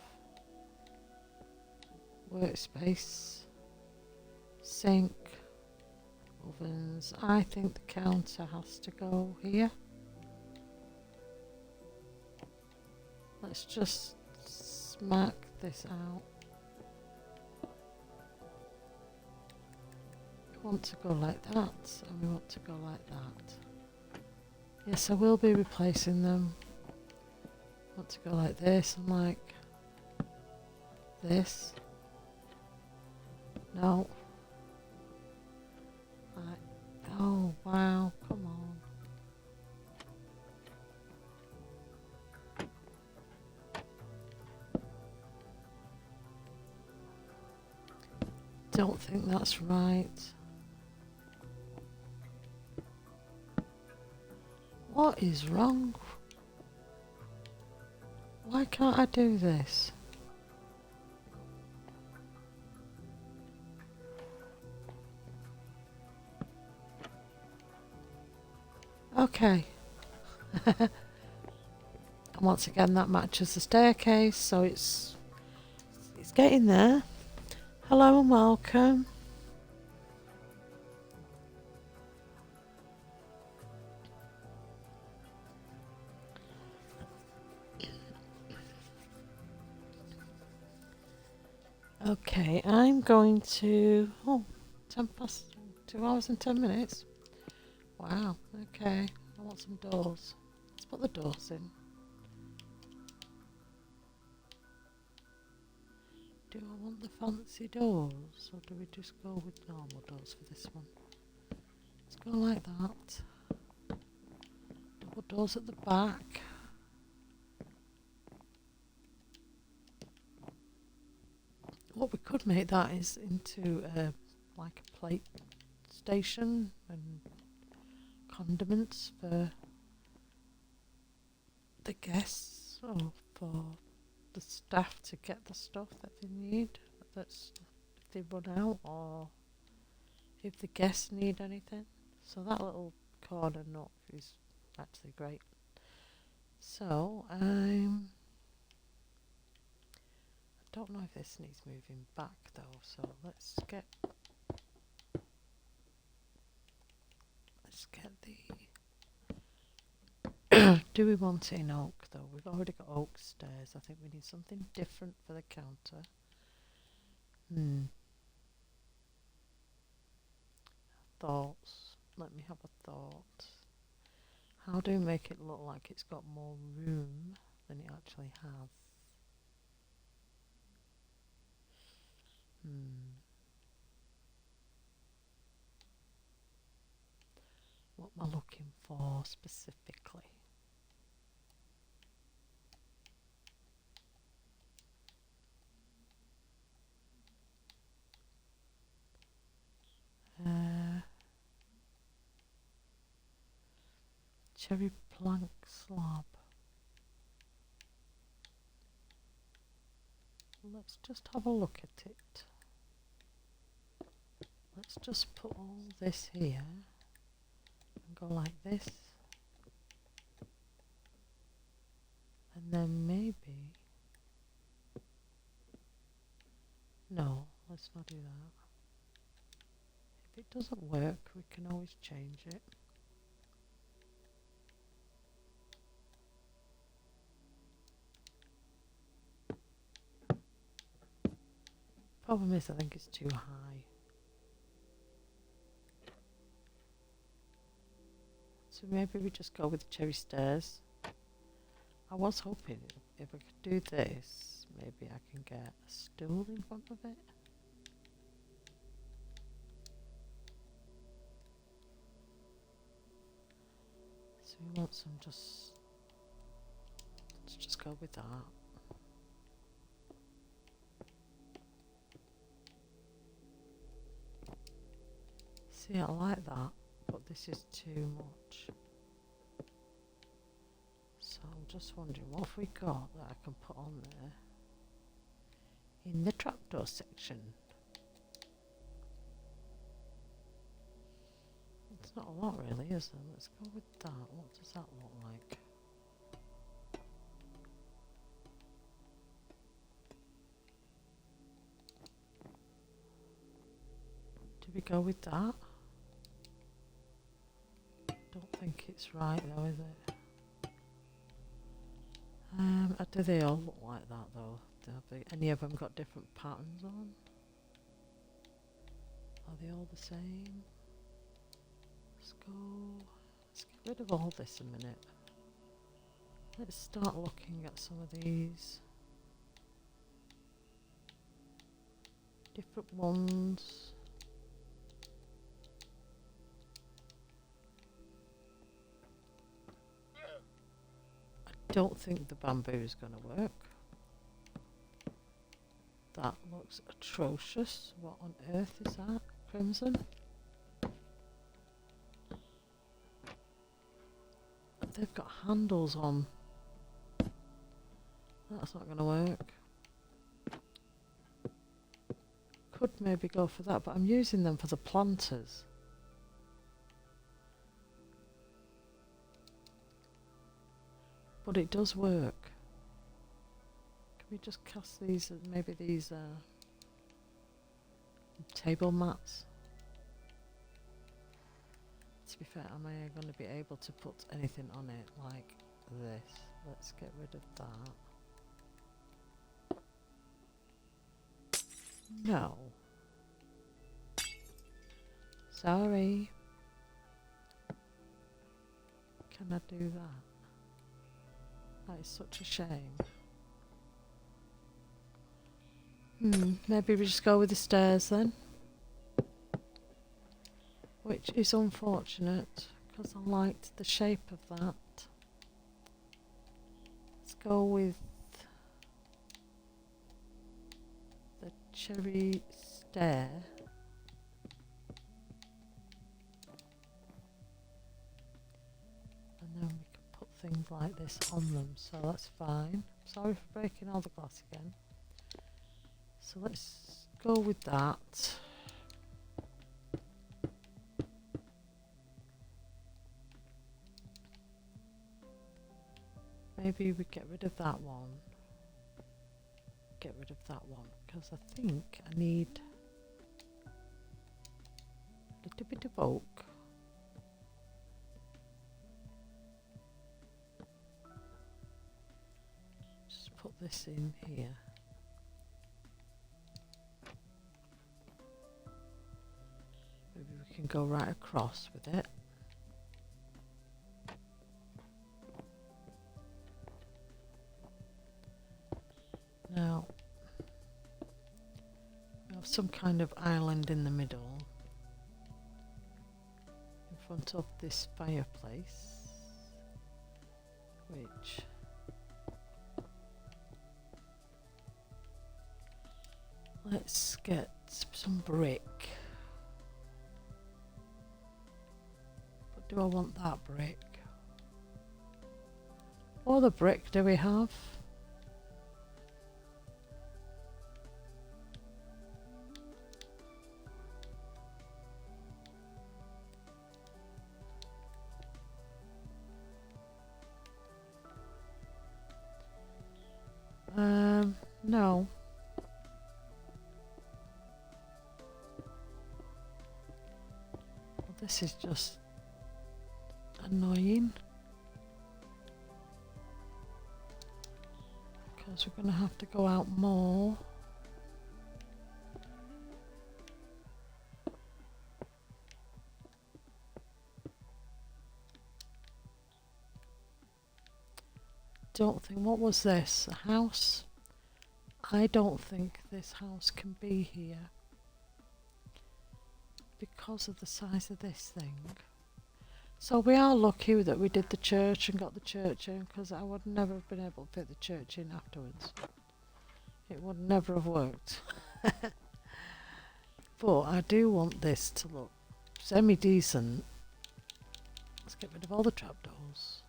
workspace, sink, ovens. I think the counter has to go here. Let's just smack this out. We want to go like that, and we want to go like that. Yes, I will be replacing them. I want to go like this and like this. No. Like, oh wow, come on. Don't think that's right. What is wrong? Why can't I do this? Okay. And once again that matches the staircase, so it's getting there. Hello and welcome. Okay, I'm going to... Oh, 10 past 2 hours and 10 minutes. Wow, okay. I want some doors. Let's put the doors in. Do I want the fancy doors, or do we just go with normal doors for this one? Let's go like that. Double doors at the back. What we could make that is into like a plate station and condiments for the guests or for the staff to get the stuff that they need. That's if they run out or if the guests need anything. So that little corner nook is actually great. So I don't know if this needs moving back though, so let's get the do we want it in oak though. We've already got oak stairs. I think we need something different for the counter. Thoughts. Let me have a thought. How do we make it look like it's got more room than it actually has? What am I looking for specifically? Cherry plank slab. Let's just have a look at it. Let's just put all this here and go like this. And then maybe... No, let's not do that. If it doesn't work, we can always change it. Problem is, I think it's too high. So maybe we just go with the cherry stairs. I was hoping if I could do this, maybe I can get a stool in front of it. So we want some just... Let's just go with that. See, I like that, but this is too much. So I'm just wondering, what have we got that I can put on there? In the trapdoor section. It's not a lot really, is there? Let's go with that. What does that look like? Do we go with that? Don't think it's right though, is it? Do they all look like that though? Have any of them got different patterns on? Are they all the same? Let's get rid of all this a minute. Let's start looking at some of these. Different ones. I don't think the bamboo is going to work. That looks atrocious. What on earth is that? Crimson? They've got handles on. That's not going to work. Could maybe go for that, but I'm using them for the planters. But it does work. Can we just cast these, maybe these table mats? To be fair, am I going to be able to put anything on it like this? Let's get rid of that. No. Sorry. Can I do that? That is such a shame. Maybe we just go with the stairs then. Which is unfortunate, because I liked the shape of that. Let's go with the cherry stair. And then we can put things like this on them, so that's fine. Sorry for breaking all the glass again. So let's go with that. Maybe we get rid of that one. Get rid of that one, because I think I need a little bit of oak. this in here. Maybe we can go right across with it. Now, we have some kind of island in the middle, in front of this fireplace, which let's get some brick. But do I want that brick? What other brick do we have? No. Well, this is just annoying. Because we're going to have to go out more. Don't think, what was this? A house? I don't think this house can be here because of the size of this thing. So we are lucky that we did the church and got the church in, because I would never have been able to fit the church in afterwards. It would never have worked. But I do want this to look semi-decent. Let's get rid of all the trapdoors.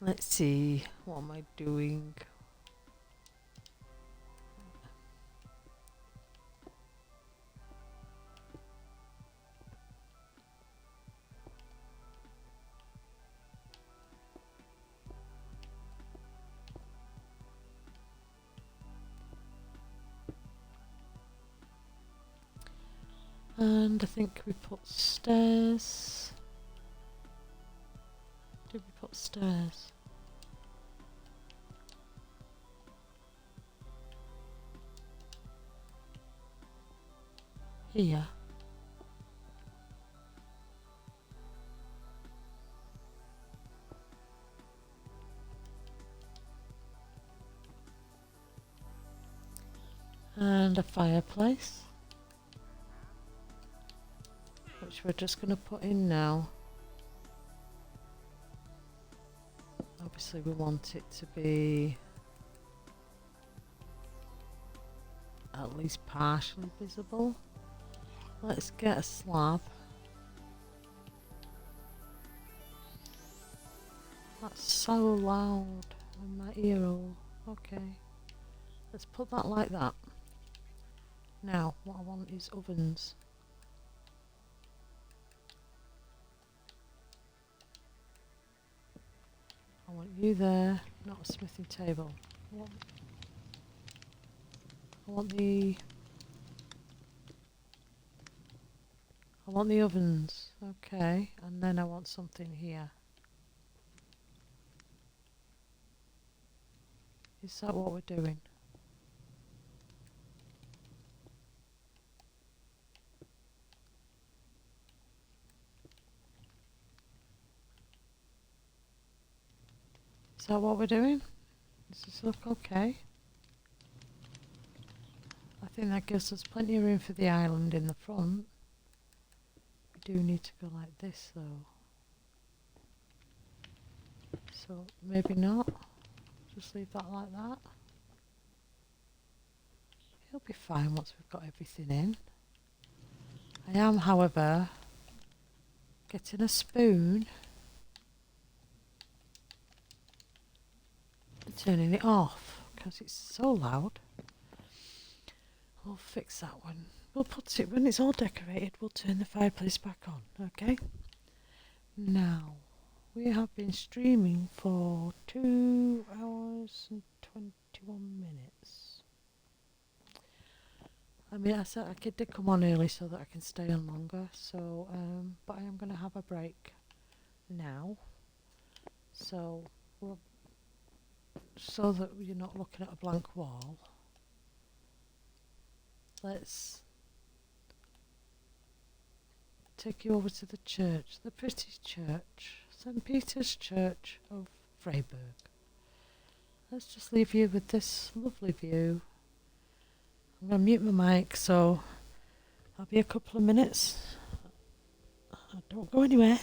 Let's see, what am I doing? And I think we put stairs. Did we put stairs? Here. And a fireplace, which we're just going to put in now. Obviously we want it to be at least partially visible. Let's get a slab. That's so loud in my ear hole. Okay, let's put that like that. Now what I want is ovens. I want you there, not a smithing table. I want the ovens, okay, and then I want something here. Is that what we're doing? Is that what we're doing? Does this look okay? I think that gives us plenty of room for the island in the front. We do need to go like this though. So maybe not. Just leave that like that. It'll be fine once we've got everything in. I am, however, getting a spoon and turning it off because it's so loud. We'll fix that one. We'll put it, when it's all decorated, we'll turn the fireplace back on, okay? Now, we have been streaming for 2 hours and 21 minutes. I mean, I said I did come on early so that I can stay on longer. So, but I am going to have a break now. So, well, so that you're not looking at a blank wall. Let's take you over to the church, the pretty church, St. Peter's Church of Freiburg. Let's just leave you with this lovely view. I'm going to mute my mic, so I'll be a couple of minutes. Don't go anywhere.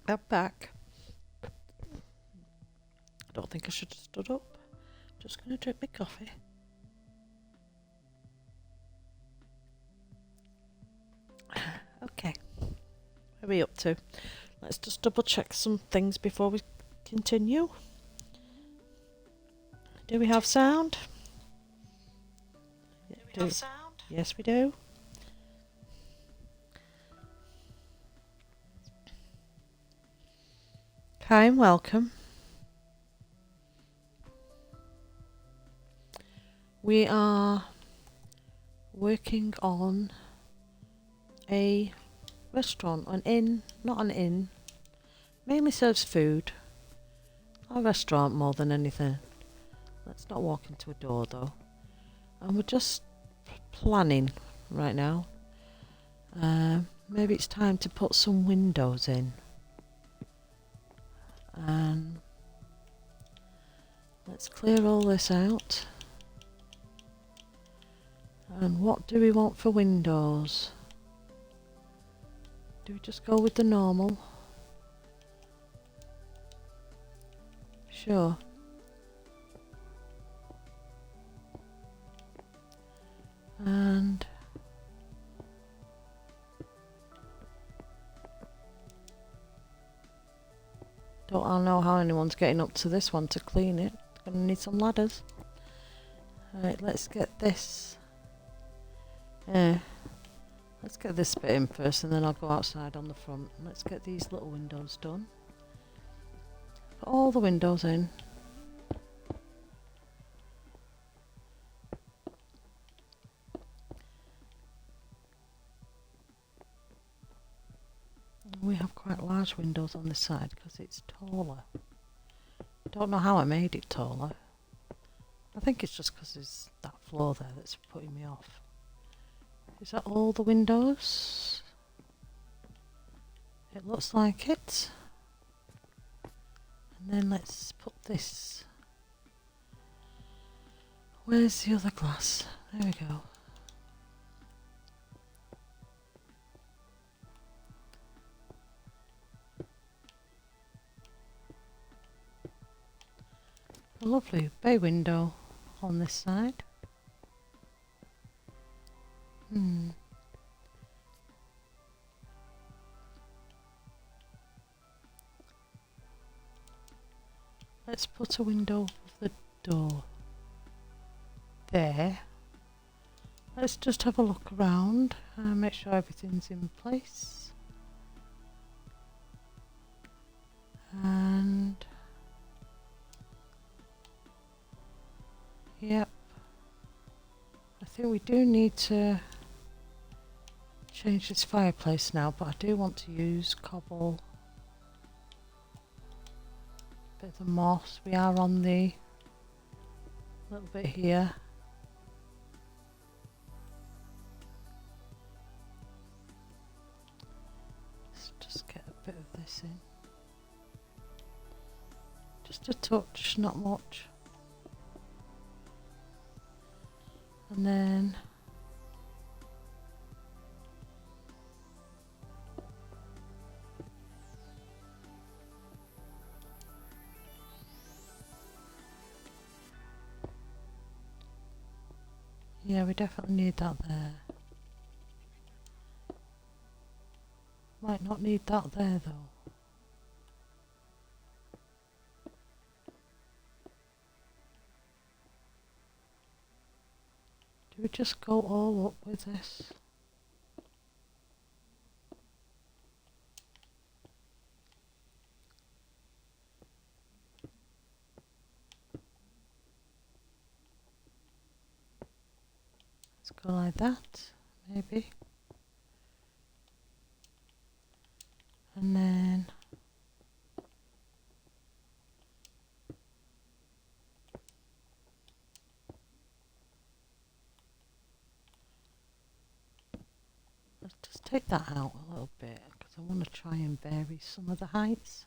I'm back. I don't think I should have stood up. Just going to drink my coffee. Okay. What are we up to? Let's just double check some things before we continue. Do we have sound? Do we have sound? Yes, we do. Hi and welcome. We are working on a restaurant, an inn, not an inn. Mainly serves food. A restaurant more than anything. Let's not walk into a door though. And we're just planning right now. Maybe it's time to put some windows in. And let's clear all this out. And what do we want for windows? Do we just go with the normal? sure. And don't I know how anyone's getting up to this one to clean it. Gonna need some ladders. Right, let's get this. Let's get this bit in first and then I'll go outside on the front. Let's get these little windows done. Put all the windows in. We have quite large windows on this side because it's taller. Don't know how I made it taller. I think it's just because there's that floor there that's putting me off. Is that all the windows? It looks like it. And then let's put this. Where's the other glass? There we go. A lovely bay window on this side. Let's put a window of the door there. Let's just have a look around and make sure everything's in place. And yep, I think we do need to change this fireplace now, but I do want to use cobble, bit of the moss. We are on the little bit here. Let's just get a bit of this in. Just a touch, not much. And then yeah, we definitely need that there. Might not need that there though. Do we just go all up with this? Let's go like that, maybe. And then let's just take that out a little bit because I want to try and vary some of the heights.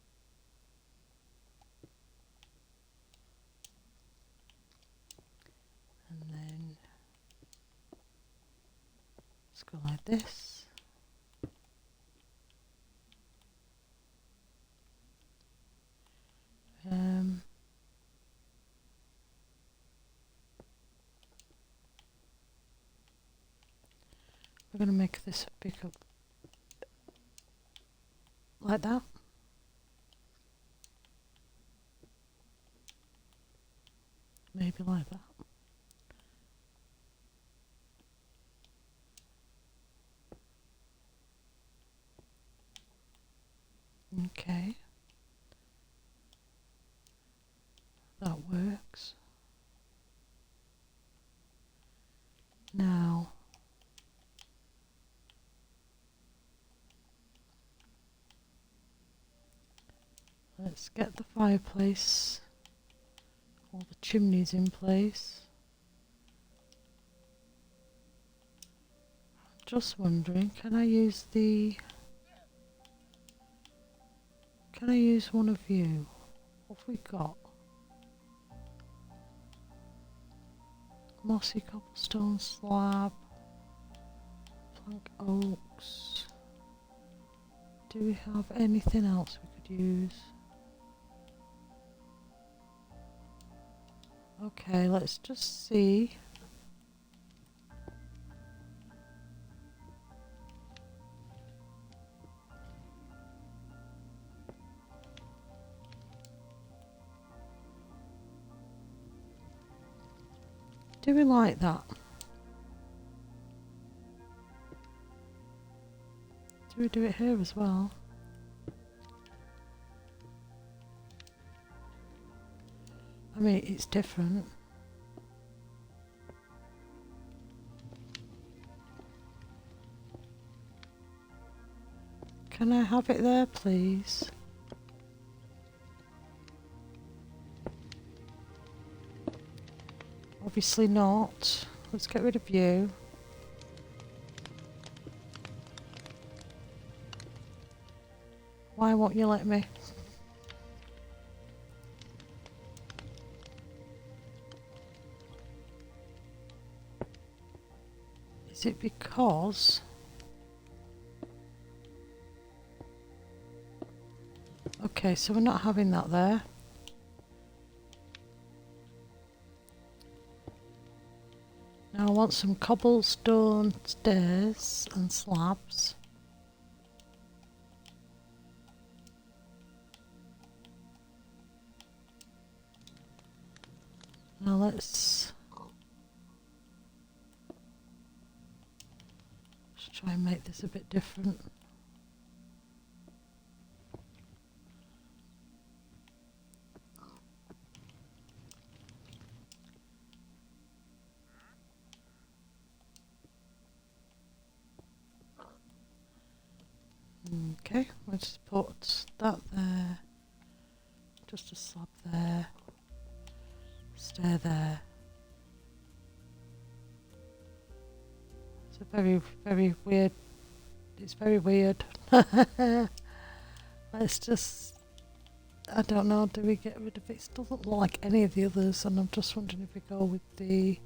And then let's go like this. We're going to make this bigger, like that. Maybe like that. Okay. That works. Now let's get the fireplace, all the chimneys in place. Just wondering, can I use one of you? What have we got? Mossy cobblestone slab, plank oaks. Do we have anything else we could use? Okay, let's just see. Do we like that? Do we do it here as well? I mean, it's different. Can I have it there, please? Obviously not. Let's get rid of you. Why won't you let me? Is it because... Okay, so we're not having that there. Now I want some cobblestone stairs and slabs. Now let's try and make this a bit different. Okay, we'll just put that there, just a slab there, stair there. It's a very, very weird, it's very weird. Let's just, I don't know, do we get rid of it? It doesn't look like any of the others, and I'm just wondering if we go with the,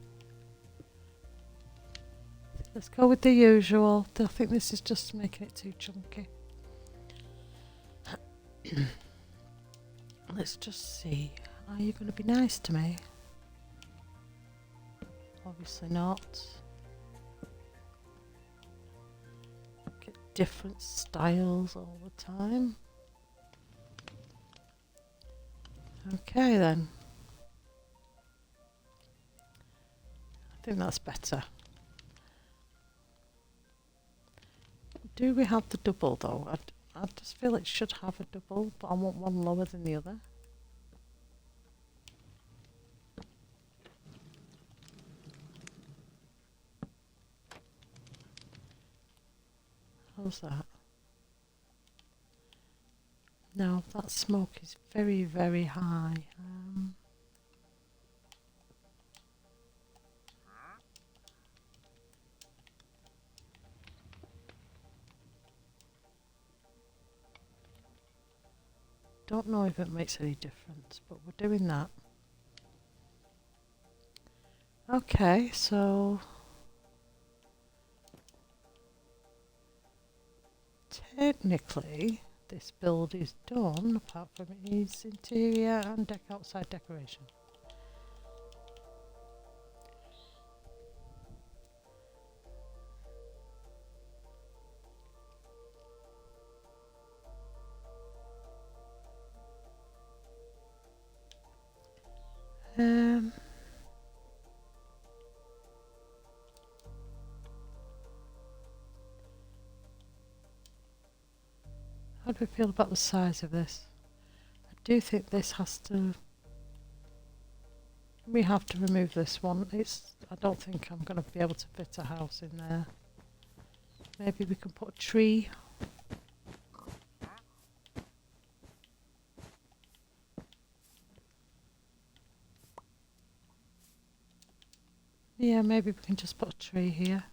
let's go with the usual. I think this is just making it too chunky. Let's just see. Are you going to be nice to me? Obviously not. Get different styles all the time. Okay then. I think that's better. Do we have the double though? I just feel it should have a double, but I want one lower than the other. How's that? Now that smoke is very, very high. Don't know if it makes any difference, but we're doing that. Okay, so technically this build is done, apart from its interior and outside decoration. How do we feel about the size of this? I do think this has to... We have to remove this one. I don't think I'm going to be able to fit a house in there. Maybe we can put a tree. Yeah, maybe we can just put a tree here.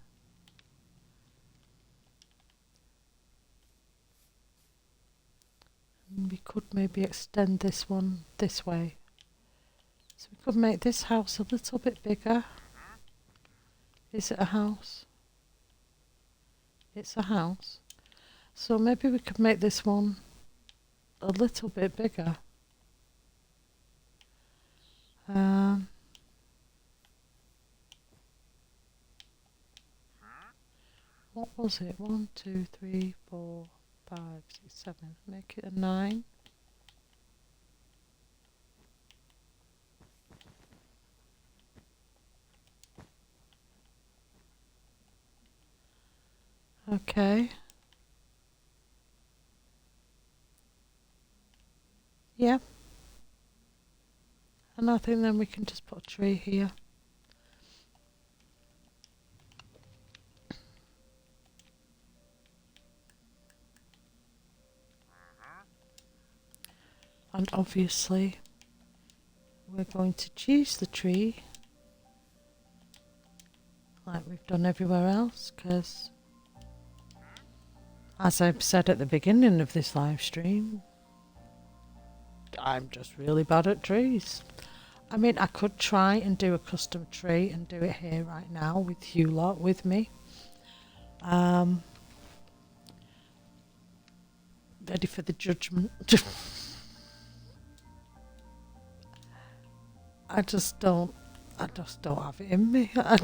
And we could maybe extend this one this way. So we could make this house a little bit bigger. Is it a house? It's a house. So maybe we could make this one a little bit bigger. what was it? 1, 2, 3, 4, 5, 6, 7. Make it a 9. Okay. Yeah. And I think then we can just put a tree here. And obviously we're going to choose the tree like we've done everywhere else, because as I've said at the beginning of this live stream, I'm just really bad at trees. I mean, I could try and do a custom tree and do it here right now with you lot with me. Ready for the judgment. I just don't have it in me. I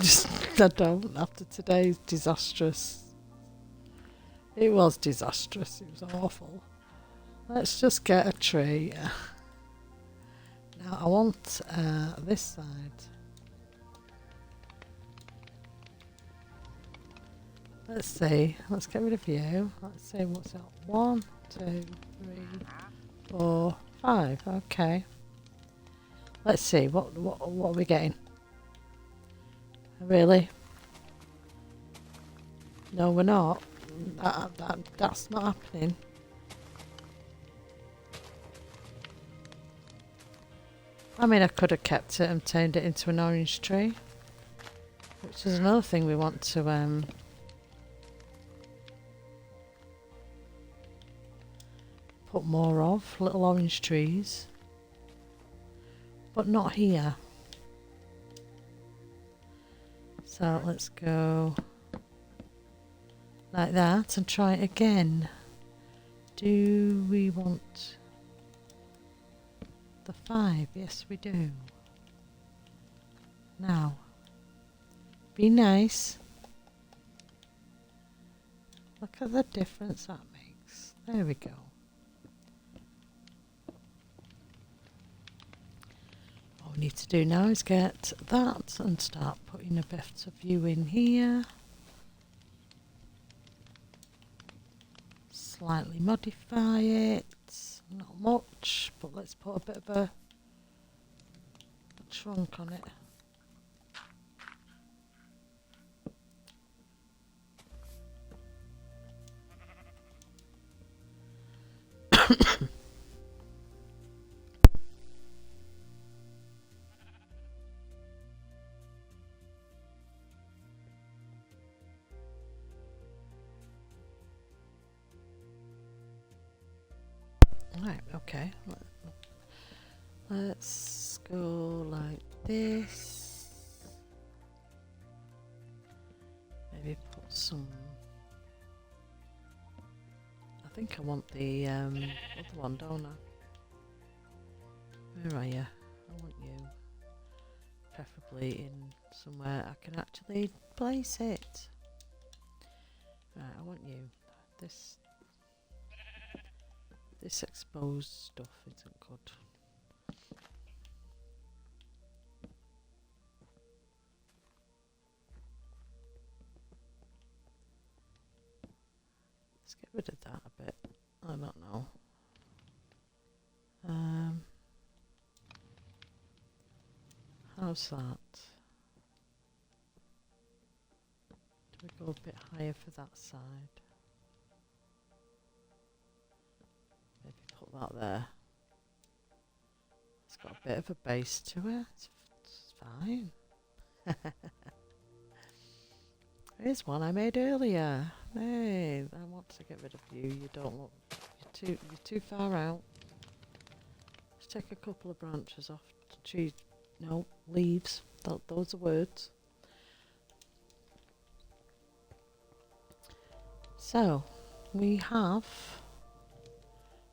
don't, after today's disastrous. It was disastrous, it was awful. Let's just get a tree. Now I want this side. Let's see, let's get rid of you. Let's see what's that. 1, 2, 3, 4, 5, okay. Let's see, what are we getting? Really? No, we're not. That's not happening. I mean, I could have kept it and turned it into an orange tree, which is another thing we want to put more of, little orange trees, but not here. So let's go like that and try it again. Do we want the 5? Yes, we do. Now, be nice. Look at the difference that makes. There we go. What we need to do now is get that and start putting a bit of you in here. Slightly modify it. Not much, but let's put a bit of a trunk on it. Right, okay. Let's go like this. Maybe put some. I think I want the other one, don't I? Where are you? I want you. Preferably in somewhere I can actually place it. Right, I want you. This exposed stuff isn't good. Let's get rid of that a bit. I don't know. How's that? Do we go a bit higher for that side? Maybe put that there. It's got a bit of a base to it. It's fine. Here's one I made earlier. Hey, I want to get rid of you. You don't look. You're too far out. Let's take a couple of branches off. Trees. No, leaves. Those are words. So, we have.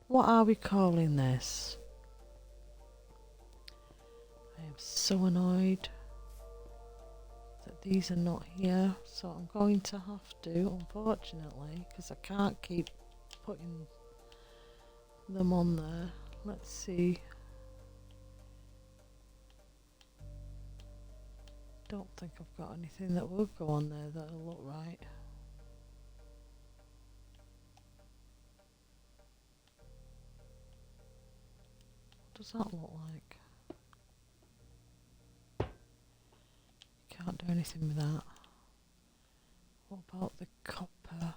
What are we calling this? I am so annoyed that these are not here, so I'm going to have to, unfortunately, because I can't keep putting them on there. Let's see. Don't think I've got anything that will go on there that'll look right. What does that look like? Can't do anything with that. What about the copper?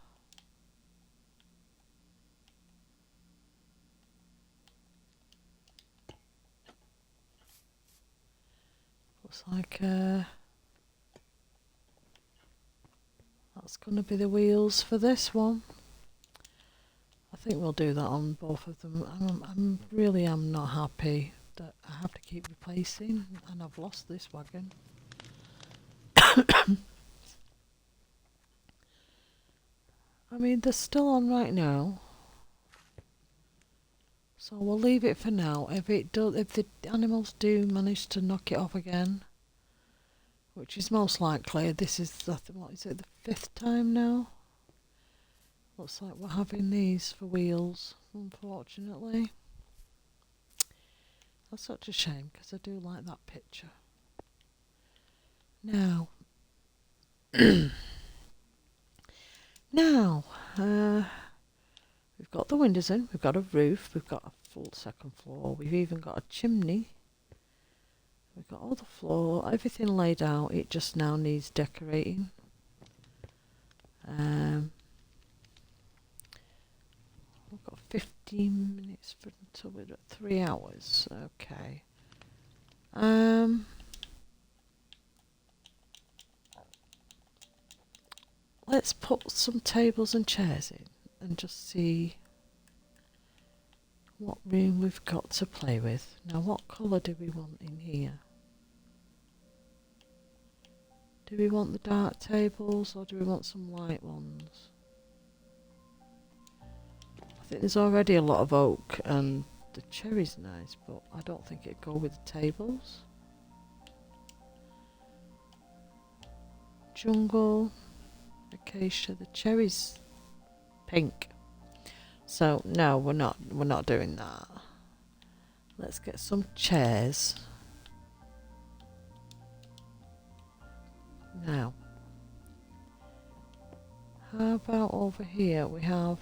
Looks like that's going to be the wheels for this one. I think we'll do that on both of them. I'm really am not happy that I have to keep replacing, and I've lost this wagon. I mean, they're still on right now, so we'll leave it for now. If the animals do manage to knock it off again, which is most likely, this is what is it, the 5th time now? Looks like we're having these for wheels, unfortunately. That's such a shame, because I do like that picture. Now, we've got the windows in, we've got a roof, we've got a full 2nd floor, we've even got a chimney. We've got all the floor, everything laid out. It just now needs decorating. We've got 15 minutes until we're at 3 hours. Okay. Let's put some tables and chairs in and just see what room we've got to play with. Now, what colour do we want in here? Do we want the dark tables or do we want some light ones? I think there's already a lot of oak and the cherry's nice, but I don't think it'd go with the tables. Jungle, acacia, the cherry's pink. So no, we're not doing that. Let's get some chairs. Now, how about over here we have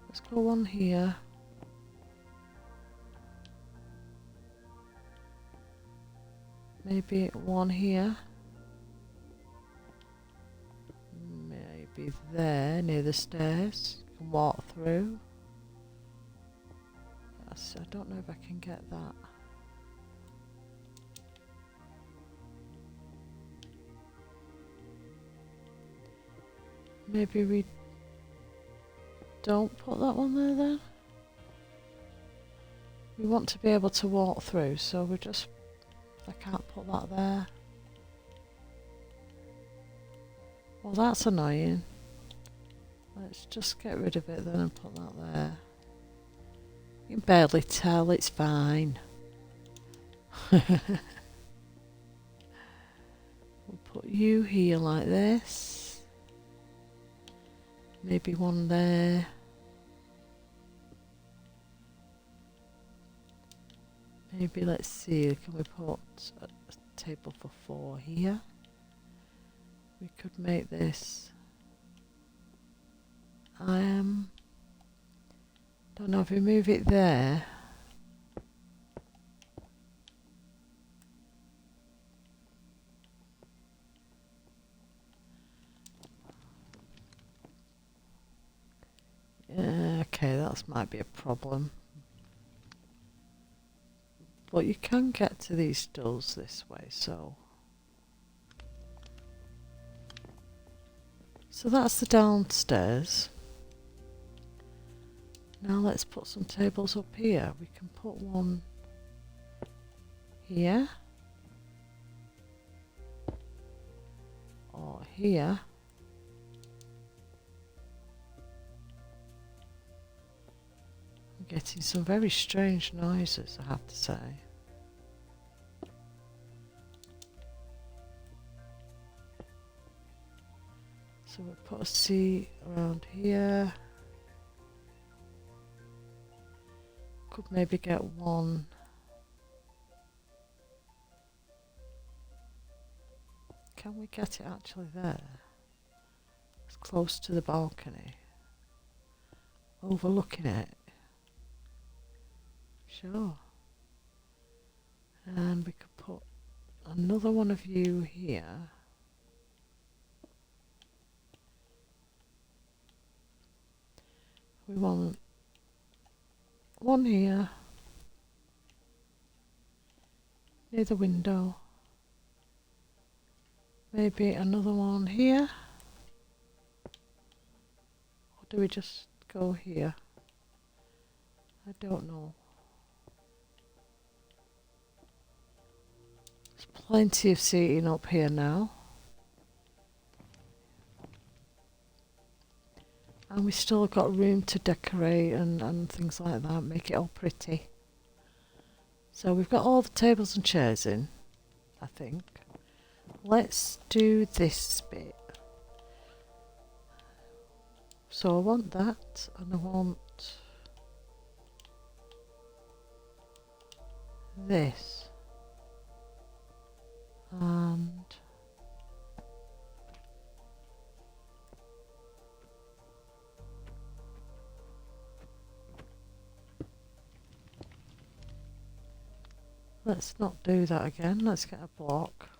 let's go one here. Maybe one here. Maybe there near the stairs. You can walk through. Yes, I don't know if I can get that. Maybe we don't put that one there then. We want to be able to walk through, so I can't put that there. Well, that's annoying. Let's just get rid of it then and put that there. You can barely tell, it's fine. We'll put you here like this. Maybe one there. Maybe, let's see, can we put a table for 4 here? We could make this. Don't know if we move it there. Okay, that might be a problem. But you can get to these stools this way, so that's the downstairs. Now let's put some tables up here. We can put one here or here. getting some very strange noises, I have to say. So we'll put a seat around here. Could maybe get one. Can we get it actually there? It's close to the balcony. Overlooking it. Sure. And we could put another one of you here. We want one here near the window. Maybe another one here. Or do we just go here? I don't know. There's plenty of seating up here now. And we still got room to decorate and things like that, make it all pretty. So we've got all the tables and chairs in, I think. Let's do this bit. So I want that, and I want this. And let's not do that again. Let's get a block.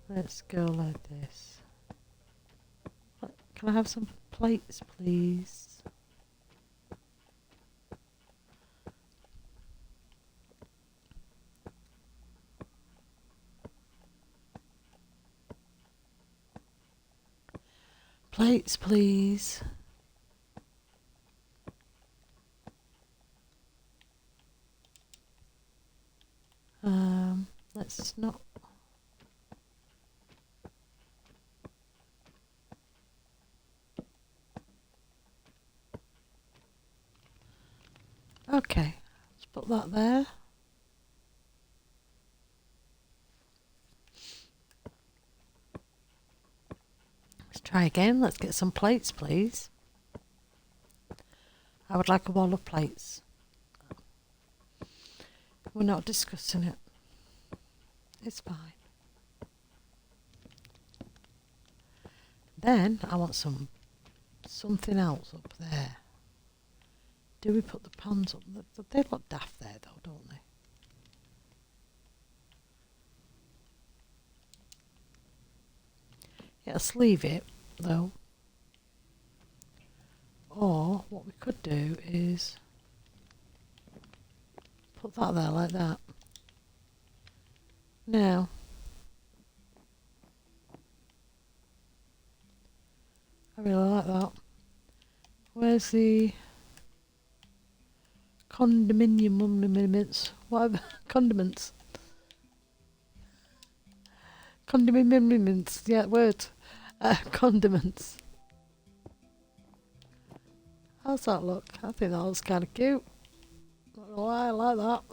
Let's go like this. Can I have some plates, please? Plates, please. Let's not. Okay, let's put that there. Let's try again. Let's get some plates, please. I would like a wall of plates. We're not discussing it. It's fine. Then I want something else up there. Do we put the pans up? They look daft there though, don't they? Yeah, let's leave it though. Or what we could do is put that there like that. Now, I really like that. Where's the condiments? Whatever. Condiments. Condiments. Yeah, word. Condiments. How's that look? I think that looks kind of cute. Not gonna lie, I like that.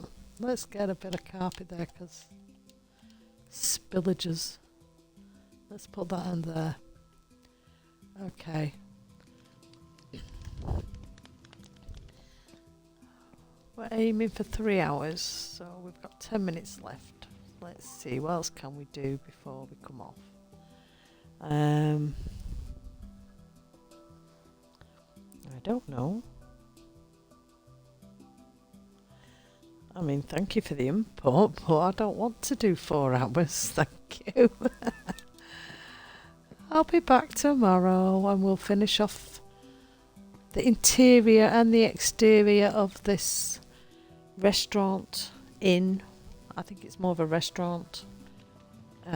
Let's get a bit of carpet there because spillages. Let's put that in there. Okay. We're aiming for 3 hours, so we've got 10 minutes left. Let's see, what else can we do before we come off? I don't know. I mean, thank you for the input, but I don't want to do 4 hours, thank you. I'll be back tomorrow and we'll finish off the interior and the exterior of this restaurant inn. I think it's more of a restaurant. We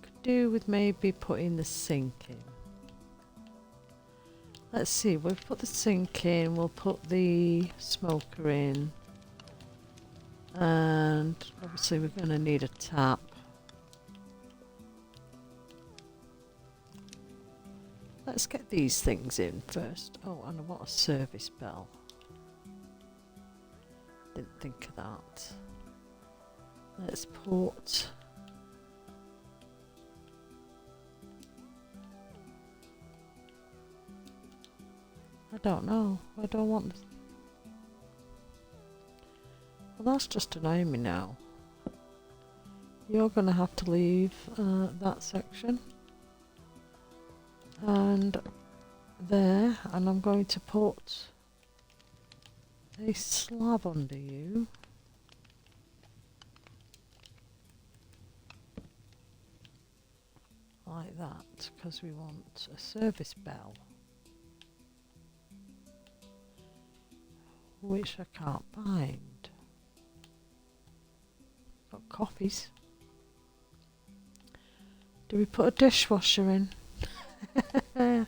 could do with maybe putting the sink in. Let's see, we've put the sink in, we'll put the smoker in. And obviously we're going to need a tap. Let's get these things in first. Oh, and I want a service bell. Didn't think of that. Let's put I don't know. I don't want this. Well, that's just annoying me now. You're going to have to leave that section. And there, and I'm going to put a slab under you. Like that, because we want a service bell. Which I can't find. Got copies. Do we put a dishwasher in? I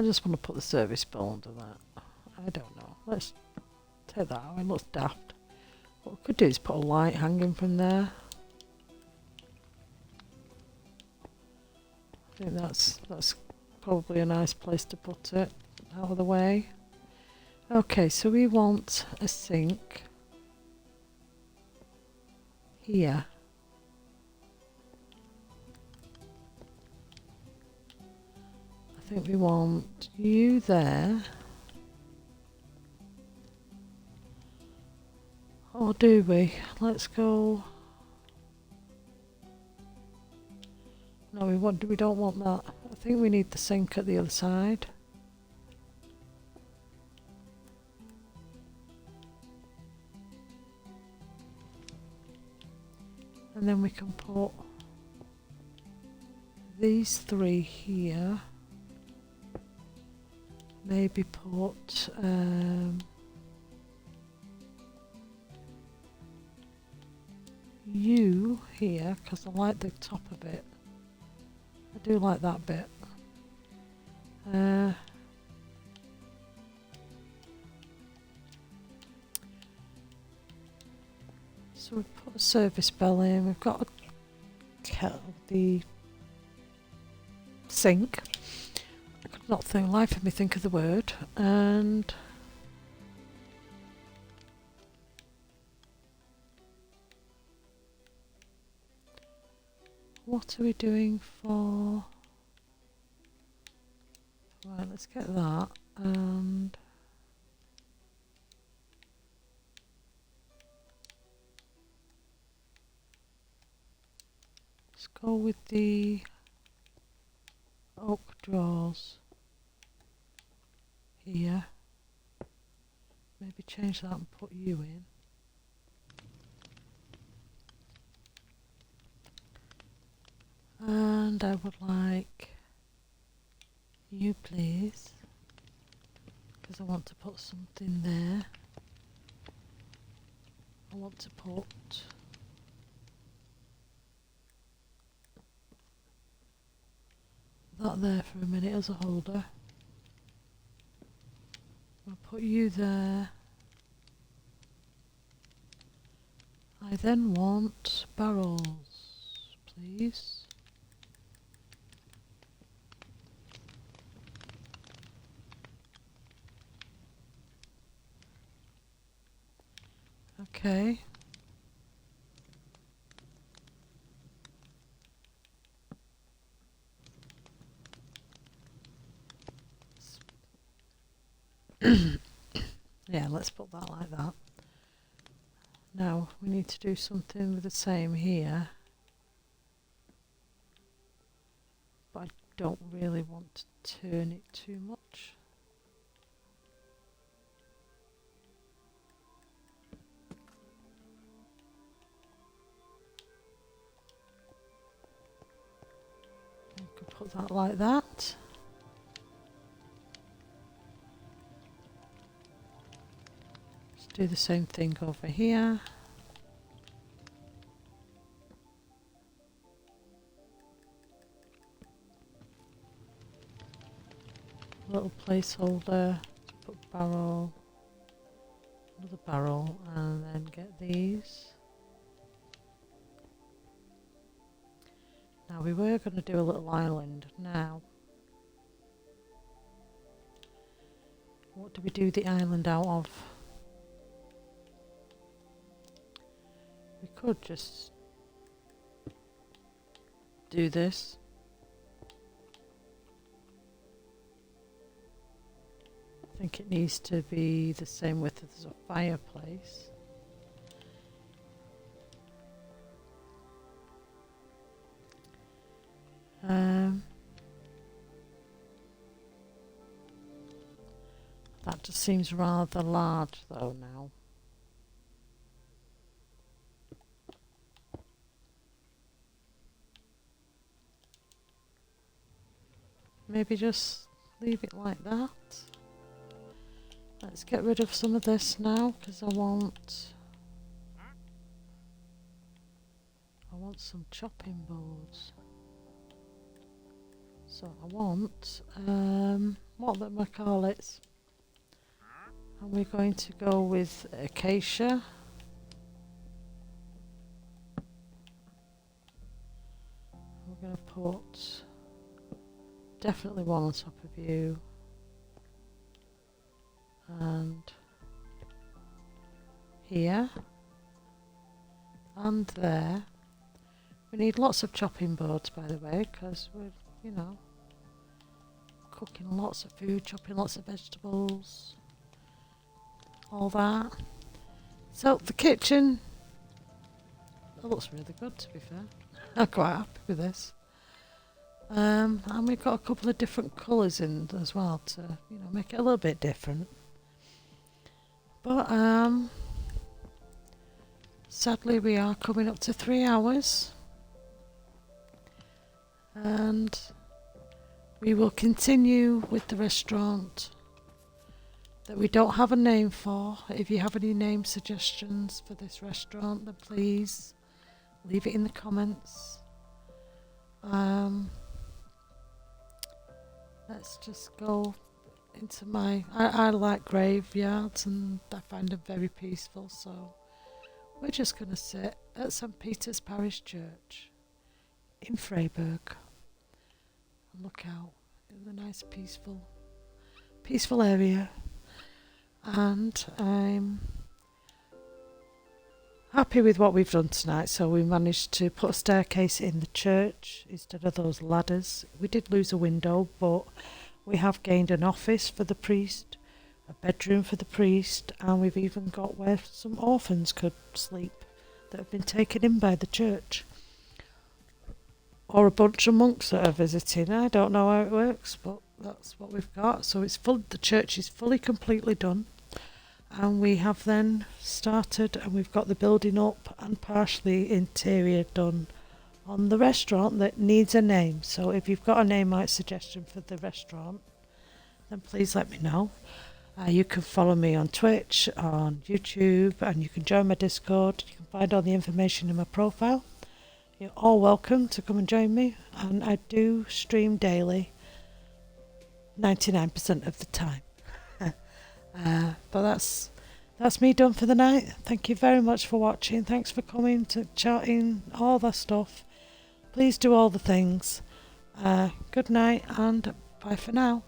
just want to put the service bell under that. I don't know. Let's take that out. It looks daft. What we could do is put a light hanging from there. I think that's probably a nice place to put it, out of the way. Okay, so we want a sink here. I think we want you there. Or do we? Let's go. No, we don't want that. I think we need the sink at the other side. And then we can put these three here. Maybe put you here, because I like the top of it. I do like that bit. So we put a service bell in. We've got a kettle, the sink. I could not think life of me think of the word. And what are we doing for? Right, let's get that. And let's go with the oak drawers here. Maybe change that and put you in. And I would like you, please, because I want to put something there. I want to put that there for a minute as a holder. I'll put you there. I then want barrels, please. Okay. Yeah, let's put that like that. Now we need to do something with the same here. But I don't really want to turn it too much. I could put that like that. Let's do the same thing over here. placeholder to put barrel, another barrel, and then get these. Now we were going to do a little island. Now, what do we do the island out of? We could just do this. I think it needs to be the same width as a fireplace. That just seems rather large though now. Maybe just leave it like that. Let's get rid of some of this now because I want some chopping boards. So I want what am I call it? And we're going to go with acacia. We're going to put definitely one on top of you, and here and there. We need lots of chopping boards, by the way, because we're, you know, cooking lots of food, chopping lots of vegetables, all that. So the kitchen, it looks really good, to be fair. I'm quite happy with this. And we've got a couple of different colours in as well to, you know, make it a little bit different. But sadly we are coming up to 3 hours, and we will continue with the restaurant that we don't have a name for. If you have any name suggestions for this restaurant, then please leave it in the comments. Let's just go into my... I like graveyards and I find them very peaceful, so we're just going to sit at St. Peter's Parish Church in Freiburg and look out in the nice peaceful area. And I'm happy with what we've done tonight. So we managed to put a staircase in the church instead of those ladders. We did lose a window, but we have gained an office for the priest, a bedroom for the priest, and we've even got where some orphans could sleep that have been taken in by the church. Or a bunch of monks that are visiting. I don't know how it works, but that's what we've got. So it's full. The church is fully, completely done. And we have then started, and we've got the building up and partially interior done on the restaurant that needs a name. So if you've got a name like suggestion for the restaurant, then please let me know. You can follow me on Twitch, on YouTube, and you can join my Discord. You can find all the information in my profile. You're all welcome to come and join me, and I do stream daily 99% of the time. But that's me done for the night. Thank you very much for watching. Thanks for coming, to chatting, all that stuff. Please do all the things. Good night and bye for now.